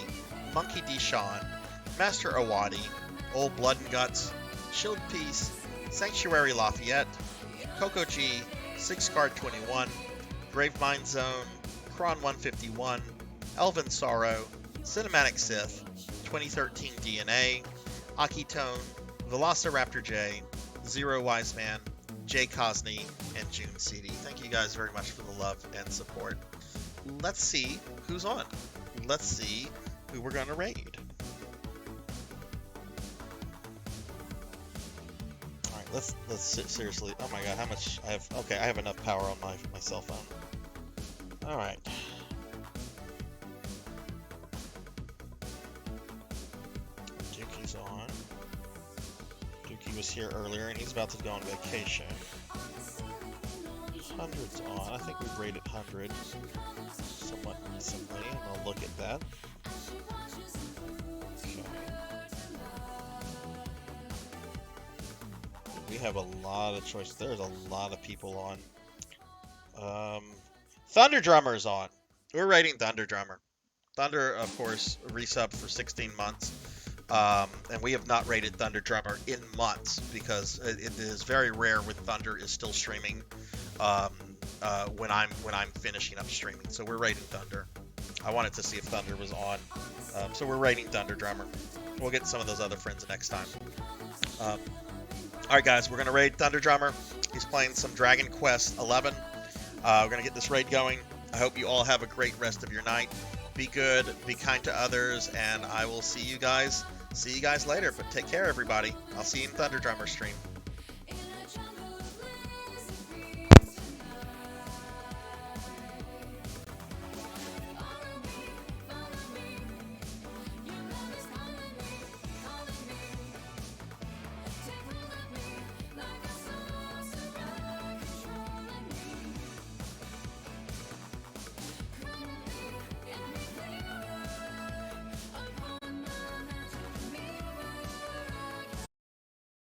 Monkey D. Sean, Master Awadi, Old Blood and Guts, Shield Piece, Sanctuary Lafayette, Coco G, 6 Card 21, Grave Mind Zone, Kron 151, Elven Sorrow, Cinematic Sith, 2013 DNA, Akitone, Velociraptor J, Zero Wise Man, Jay Cosney, and June CD. Thank you guys very much for the love and support. Let's see who's on. Let's see who we're going to raid. Alright, let's seriously. Oh my god, how much I have? Okay, I have enough power on my cell phone. Alright. Dookie's on. Dookie was here earlier and he's about to go on vacation. 100's on. I think we've rated 100 somewhat recently, and I'll look at that. Okay. We have a lot of choices. There's a lot of people on. Thunder Drummer's on. We're rating Thunder Drummer. Thunder, of course, resub for 16 months. And we have not rated Thunder Drummer in months because it is very rare when Thunder is still streaming. When I'm finishing up streaming, so we're rating Thunder. I wanted to see if Thunder was on, so we're rating Thunder Drummer. We'll get some of those other friends next time. All right, guys, we're gonna raid Thunder Drummer. He's playing some Dragon Quest XI. We're gonna get this raid going. I hope you all have a great rest of your night. Be good, be kind to others, and I will see you guys later. But take care, everybody. I'll see you in Thunder Drummer stream.